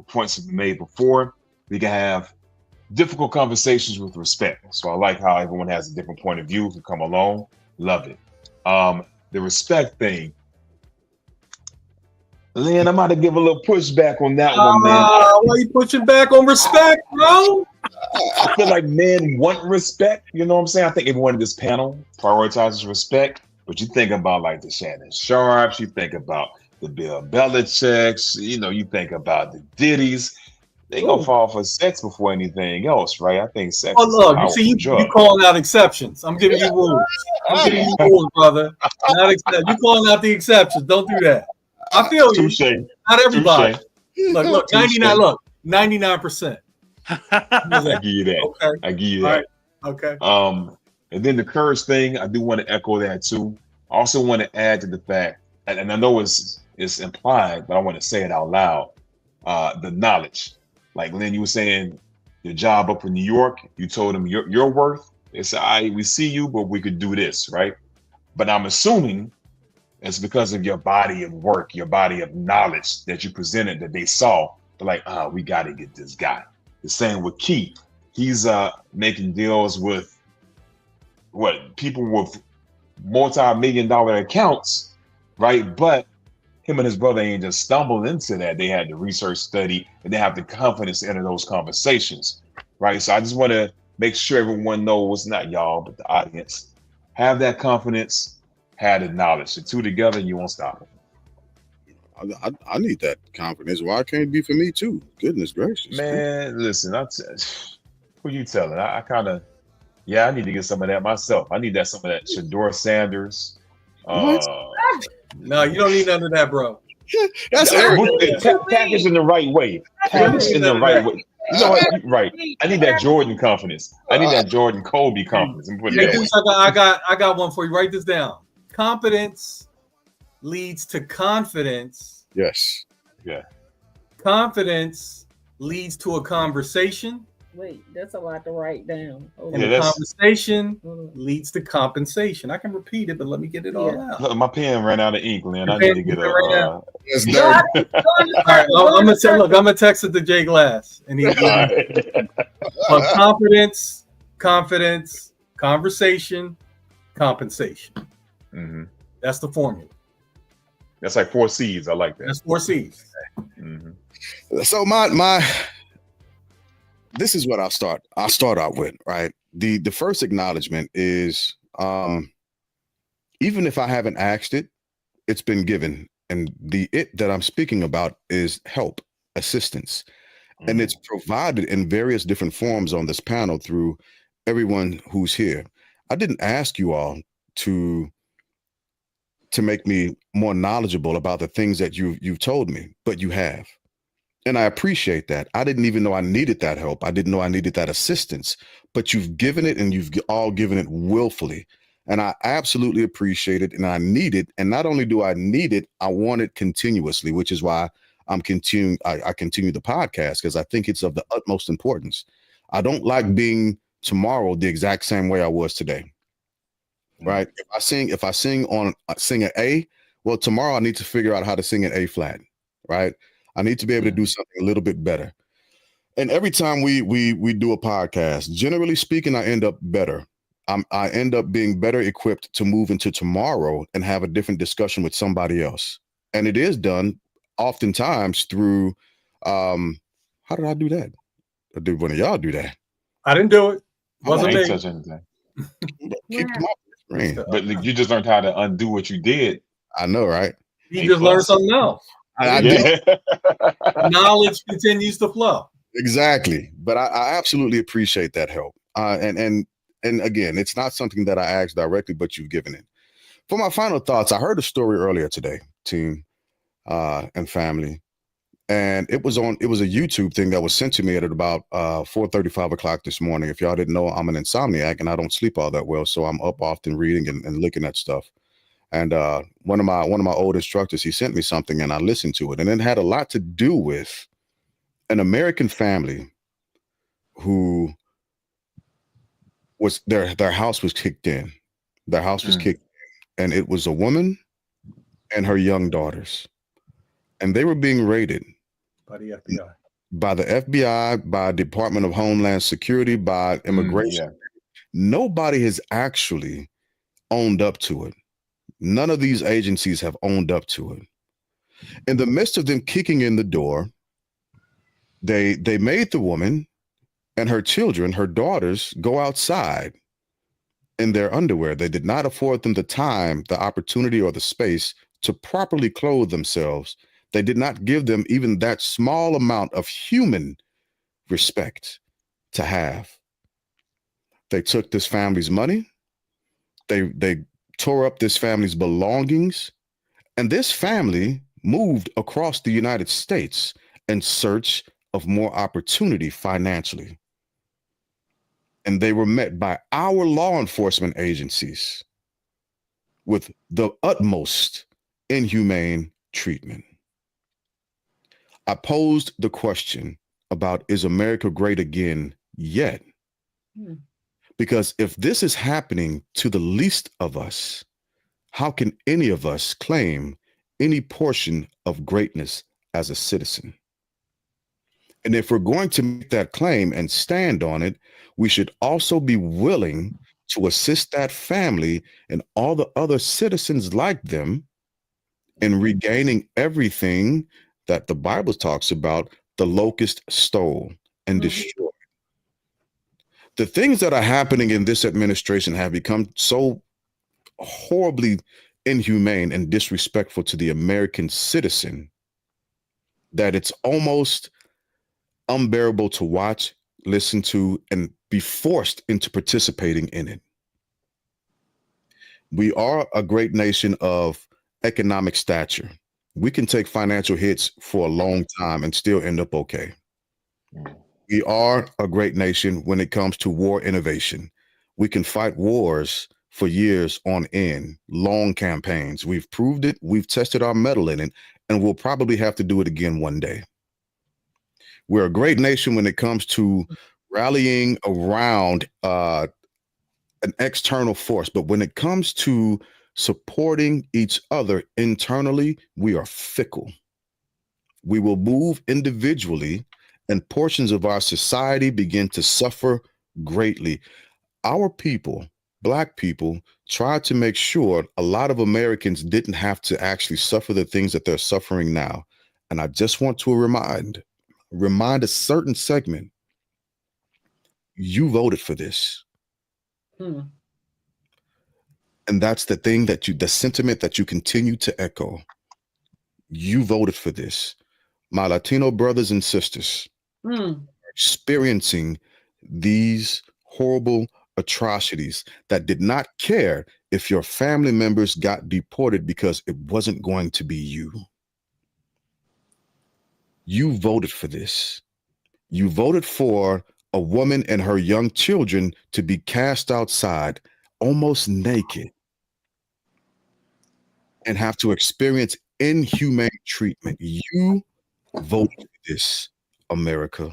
Points have been made before. We can have difficult conversations with respect. So I like how everyone has a different point of view to come along. Love it. The respect thing. Lynn, I'm about to give a little pushback on that one, man. Why are you pushing back on respect, bro? I feel like men want respect. You know what I'm saying? I think everyone in this panel prioritizes respect. But you think about like the Shannon Sharps, you think about the Bill Belichicks, you think about the Diddy's. They gonna fall for sex before anything else, right? I think sex. Oh, look, you see, you calling out exceptions. I'm giving you rules. I'm giving you rules, brother. You calling out the exceptions. Don't do that. I feel you. Touche. Not everybody. Touche. Look, 99. Look, 99%. I give you that. Okay. I give you that. All right. Okay. And then the courage thing, I do want to echo that too. I also want to add to the fact, and I know it's implied, but I want to say it out loud. The knowledge. Like Lynn, you were saying your job up in New York, you told them your worth. They said, we see you, but we could do this, right? But I'm assuming it's because of your body of work, your body of knowledge that you presented that they saw. They're like, we got to get this guy. The same with Keith. He's making deals with people with multi-million-dollar accounts, right? But him and his brother ain't just stumbled into that. They had the research study and they have the confidence to enter those conversations, right? So I just want to make sure everyone knows, not y'all, but the audience, have that confidence, have the knowledge. The two together, you won't stop them. I need that confidence. Why can't it be for me too? Goodness gracious, man. Listen, who you telling? I kind of, I need to get some of that myself. I need some of that Shador Sanders. No, you don't need none of that, bro. That's packaged in the right way. Packaged in the right way. You know what? Right. I need that Jordan confidence. I need that Jordan Kobe confidence. I got one for you. Write this down. Competence leads to confidence. Yes. Yeah. Confidence leads to a conversation. Wait, that's a lot to write down. And the conversation leads to compensation. I can repeat it, but let me get it all out. Look, my pen ran out of ink, Lynn. I need to get All right, I'm gonna text it to Jay Glass, and he's confidence, conversation, compensation. Mm-hmm. That's the formula. That's like 4 C's. I like that. That's 4 C's. Mm-hmm. So my this is what I'll start out with, right? The first acknowledgement is even if I haven't asked it, it's been given. And it that I'm speaking about is help, assistance. Mm-hmm. And it's provided in various different forms on this panel through everyone who's here. I didn't ask you all to make me more knowledgeable about the things that you've told me, but you have. And I appreciate that. I didn't even know I needed that help. I didn't know I needed that assistance, but you've given it, and you've all given it willfully. And I absolutely appreciate it, and I need it. And not only do I need it, I want it continuously, which is why I'm continuing. I continue the podcast, because I think it's of the utmost importance. I don't like being tomorrow the exact same way I was today. Right? If I sing an A, well, tomorrow I need to figure out how to sing an A flat. Right? I need to be able to do something a little bit better. And every time we do a podcast, generally speaking, I end up better. I end up being better equipped to move into tomorrow and have a different discussion with somebody else. And it is done oftentimes through, how did I do that? Or did one of y'all do that? I didn't do it. Wasn't me. Touch anything. Keep them off the screen. But you just learned how to undo what you did. I know, right? You just learned something else. I do. Yeah. Knowledge continues to flow. Exactly. But I absolutely appreciate that help. And again, it's not something that I asked directly, but you've given it. For my final thoughts, I heard a story earlier today, team and family. And it was a YouTube thing that was sent to me at about 4:30, 5 o'clock this morning. If y'all didn't know, I'm an insomniac and I don't sleep all that well. So I'm up often reading and looking at stuff. And one of my old instructors, he sent me something and I listened to it. And it had a lot to do with an American family who was their house was kicked in. Their house was kicked in, and it was a woman and her young daughters. And they were being raided By the FBI. by the FBI, by Department of Homeland Security, by immigration. Yeah. Nobody has actually owned up to it. None of these agencies have owned up to it. In the midst of them kicking in the door, they made the woman and her children, her daughters, go outside in their underwear. They did not afford them the time, the opportunity, or the space to properly clothe themselves. They did not give them even that small amount of human respect to have. They took this family's money. They tore up this family's belongings. And this family moved across the United States in search of more opportunity financially. And they were met by our law enforcement agencies with the utmost inhumane treatment. I posed the question about, is America great again yet? Because if this is happening to the least of us, how can any of us claim any portion of greatness as a citizen? And if we're going to make that claim and stand on it, we should also be willing to assist that family and all the other citizens like them in regaining everything that the Bible talks about the locust stole and destroyed. The things that are happening in this administration have become so horribly inhumane and disrespectful to the American citizen that it's almost unbearable to watch, listen to, and be forced into participating in it. We are a great nation of economic stature. We can take financial hits for a long time and still end up okay. We are a great nation when it comes to war innovation. We can fight wars for years on end, long campaigns. We've proved it, we've tested our mettle in it, and we'll probably have to do it again one day. We're a great nation when it comes to rallying around an external force, but when it comes to supporting each other internally, we are fickle. We will move individually, and portions of our society begin to suffer greatly. Our people, Black people, tried to make sure a lot of Americans didn't have to actually suffer the things that they're suffering now. And I just want to remind a certain segment, you voted for this. And that's the thing the sentiment that you continue to echo. You voted for this. My Latino brothers and sisters are experiencing these horrible atrocities that did not care if your family members got deported because it wasn't going to be you. You voted for this. You voted for a woman and her young children to be cast outside almost naked and have to experience inhumane treatment. You voted for this, America.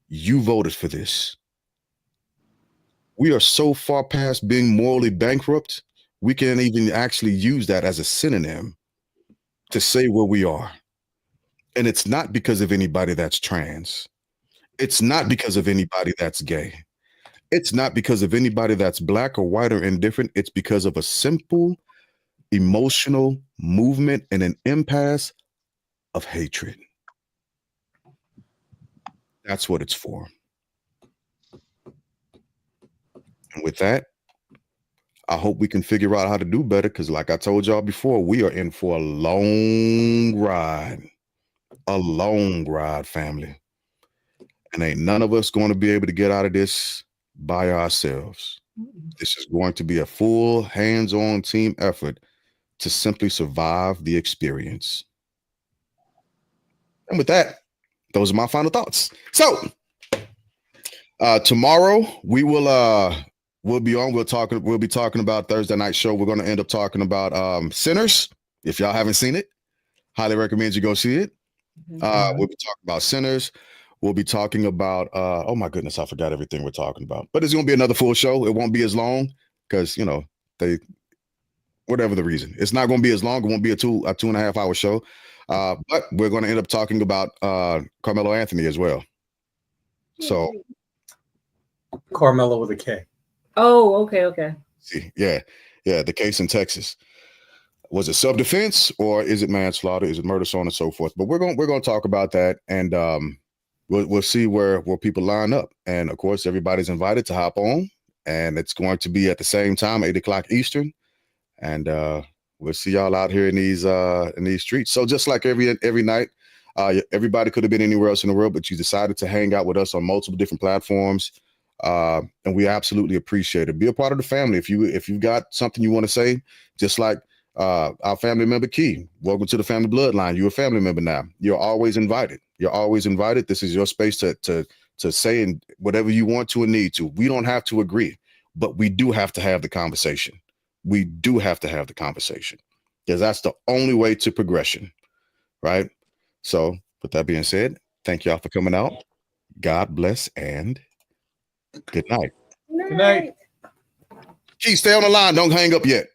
You voted for this. We are so far past being morally bankrupt, we can't even actually use that as a synonym to say where we are. And it's not because of anybody that's trans. It's not because of anybody that's gay. It's not because of anybody that's Black or white or indifferent. It's because of a simple emotional movement and an impasse of hatred. That's what it's for. And with that, I hope we can figure out how to do better because, like I told y'all before, we are in for a long ride. A long ride, family. And ain't none of us going to be able to get out of this by ourselves. This is going to be a full hands-on team effort to simply survive the experience. And with that, those are my final thoughts. So tomorrow we'll be on. We'll be talking about Thursday night show. We're going to end up talking about Sinners. If y'all haven't seen it, highly recommend you go see it. We'll be talking about Sinners. We'll be talking about oh my goodness, I forgot everything we're talking about. But it's gonna be another full show. It won't be as long because they whatever the reason. It's not gonna be as long. It won't be a 2.5 hour show. But we're gonna end up talking about Carmelo Anthony as well. So Carmelo with a K. Oh, okay. see, yeah, the case in Texas. Was it self-defense or is it manslaughter? Is it murder, so on and so forth? But we're gonna talk about that, and we'll see where people line up. And of course, everybody's invited to hop on, and it's going to be at the same time, 8 o'clock Eastern. And we'll see y'all out here in these streets. So just like every night, everybody could have been anywhere else in the world, but you decided to hang out with us on multiple different platforms. And we absolutely appreciate it. Be a part of the family. If you've got something you want to say, just like our family member Key, welcome to the family bloodline. You're a family member now. You're always invited. This is your space to say whatever you want to and need to. We don't have to agree, but we do have to have the conversation. Because that's the only way to progression, right? So with that being said, thank y'all for coming out. God bless and good night. Good night. Key, stay on the line. Don't hang up yet.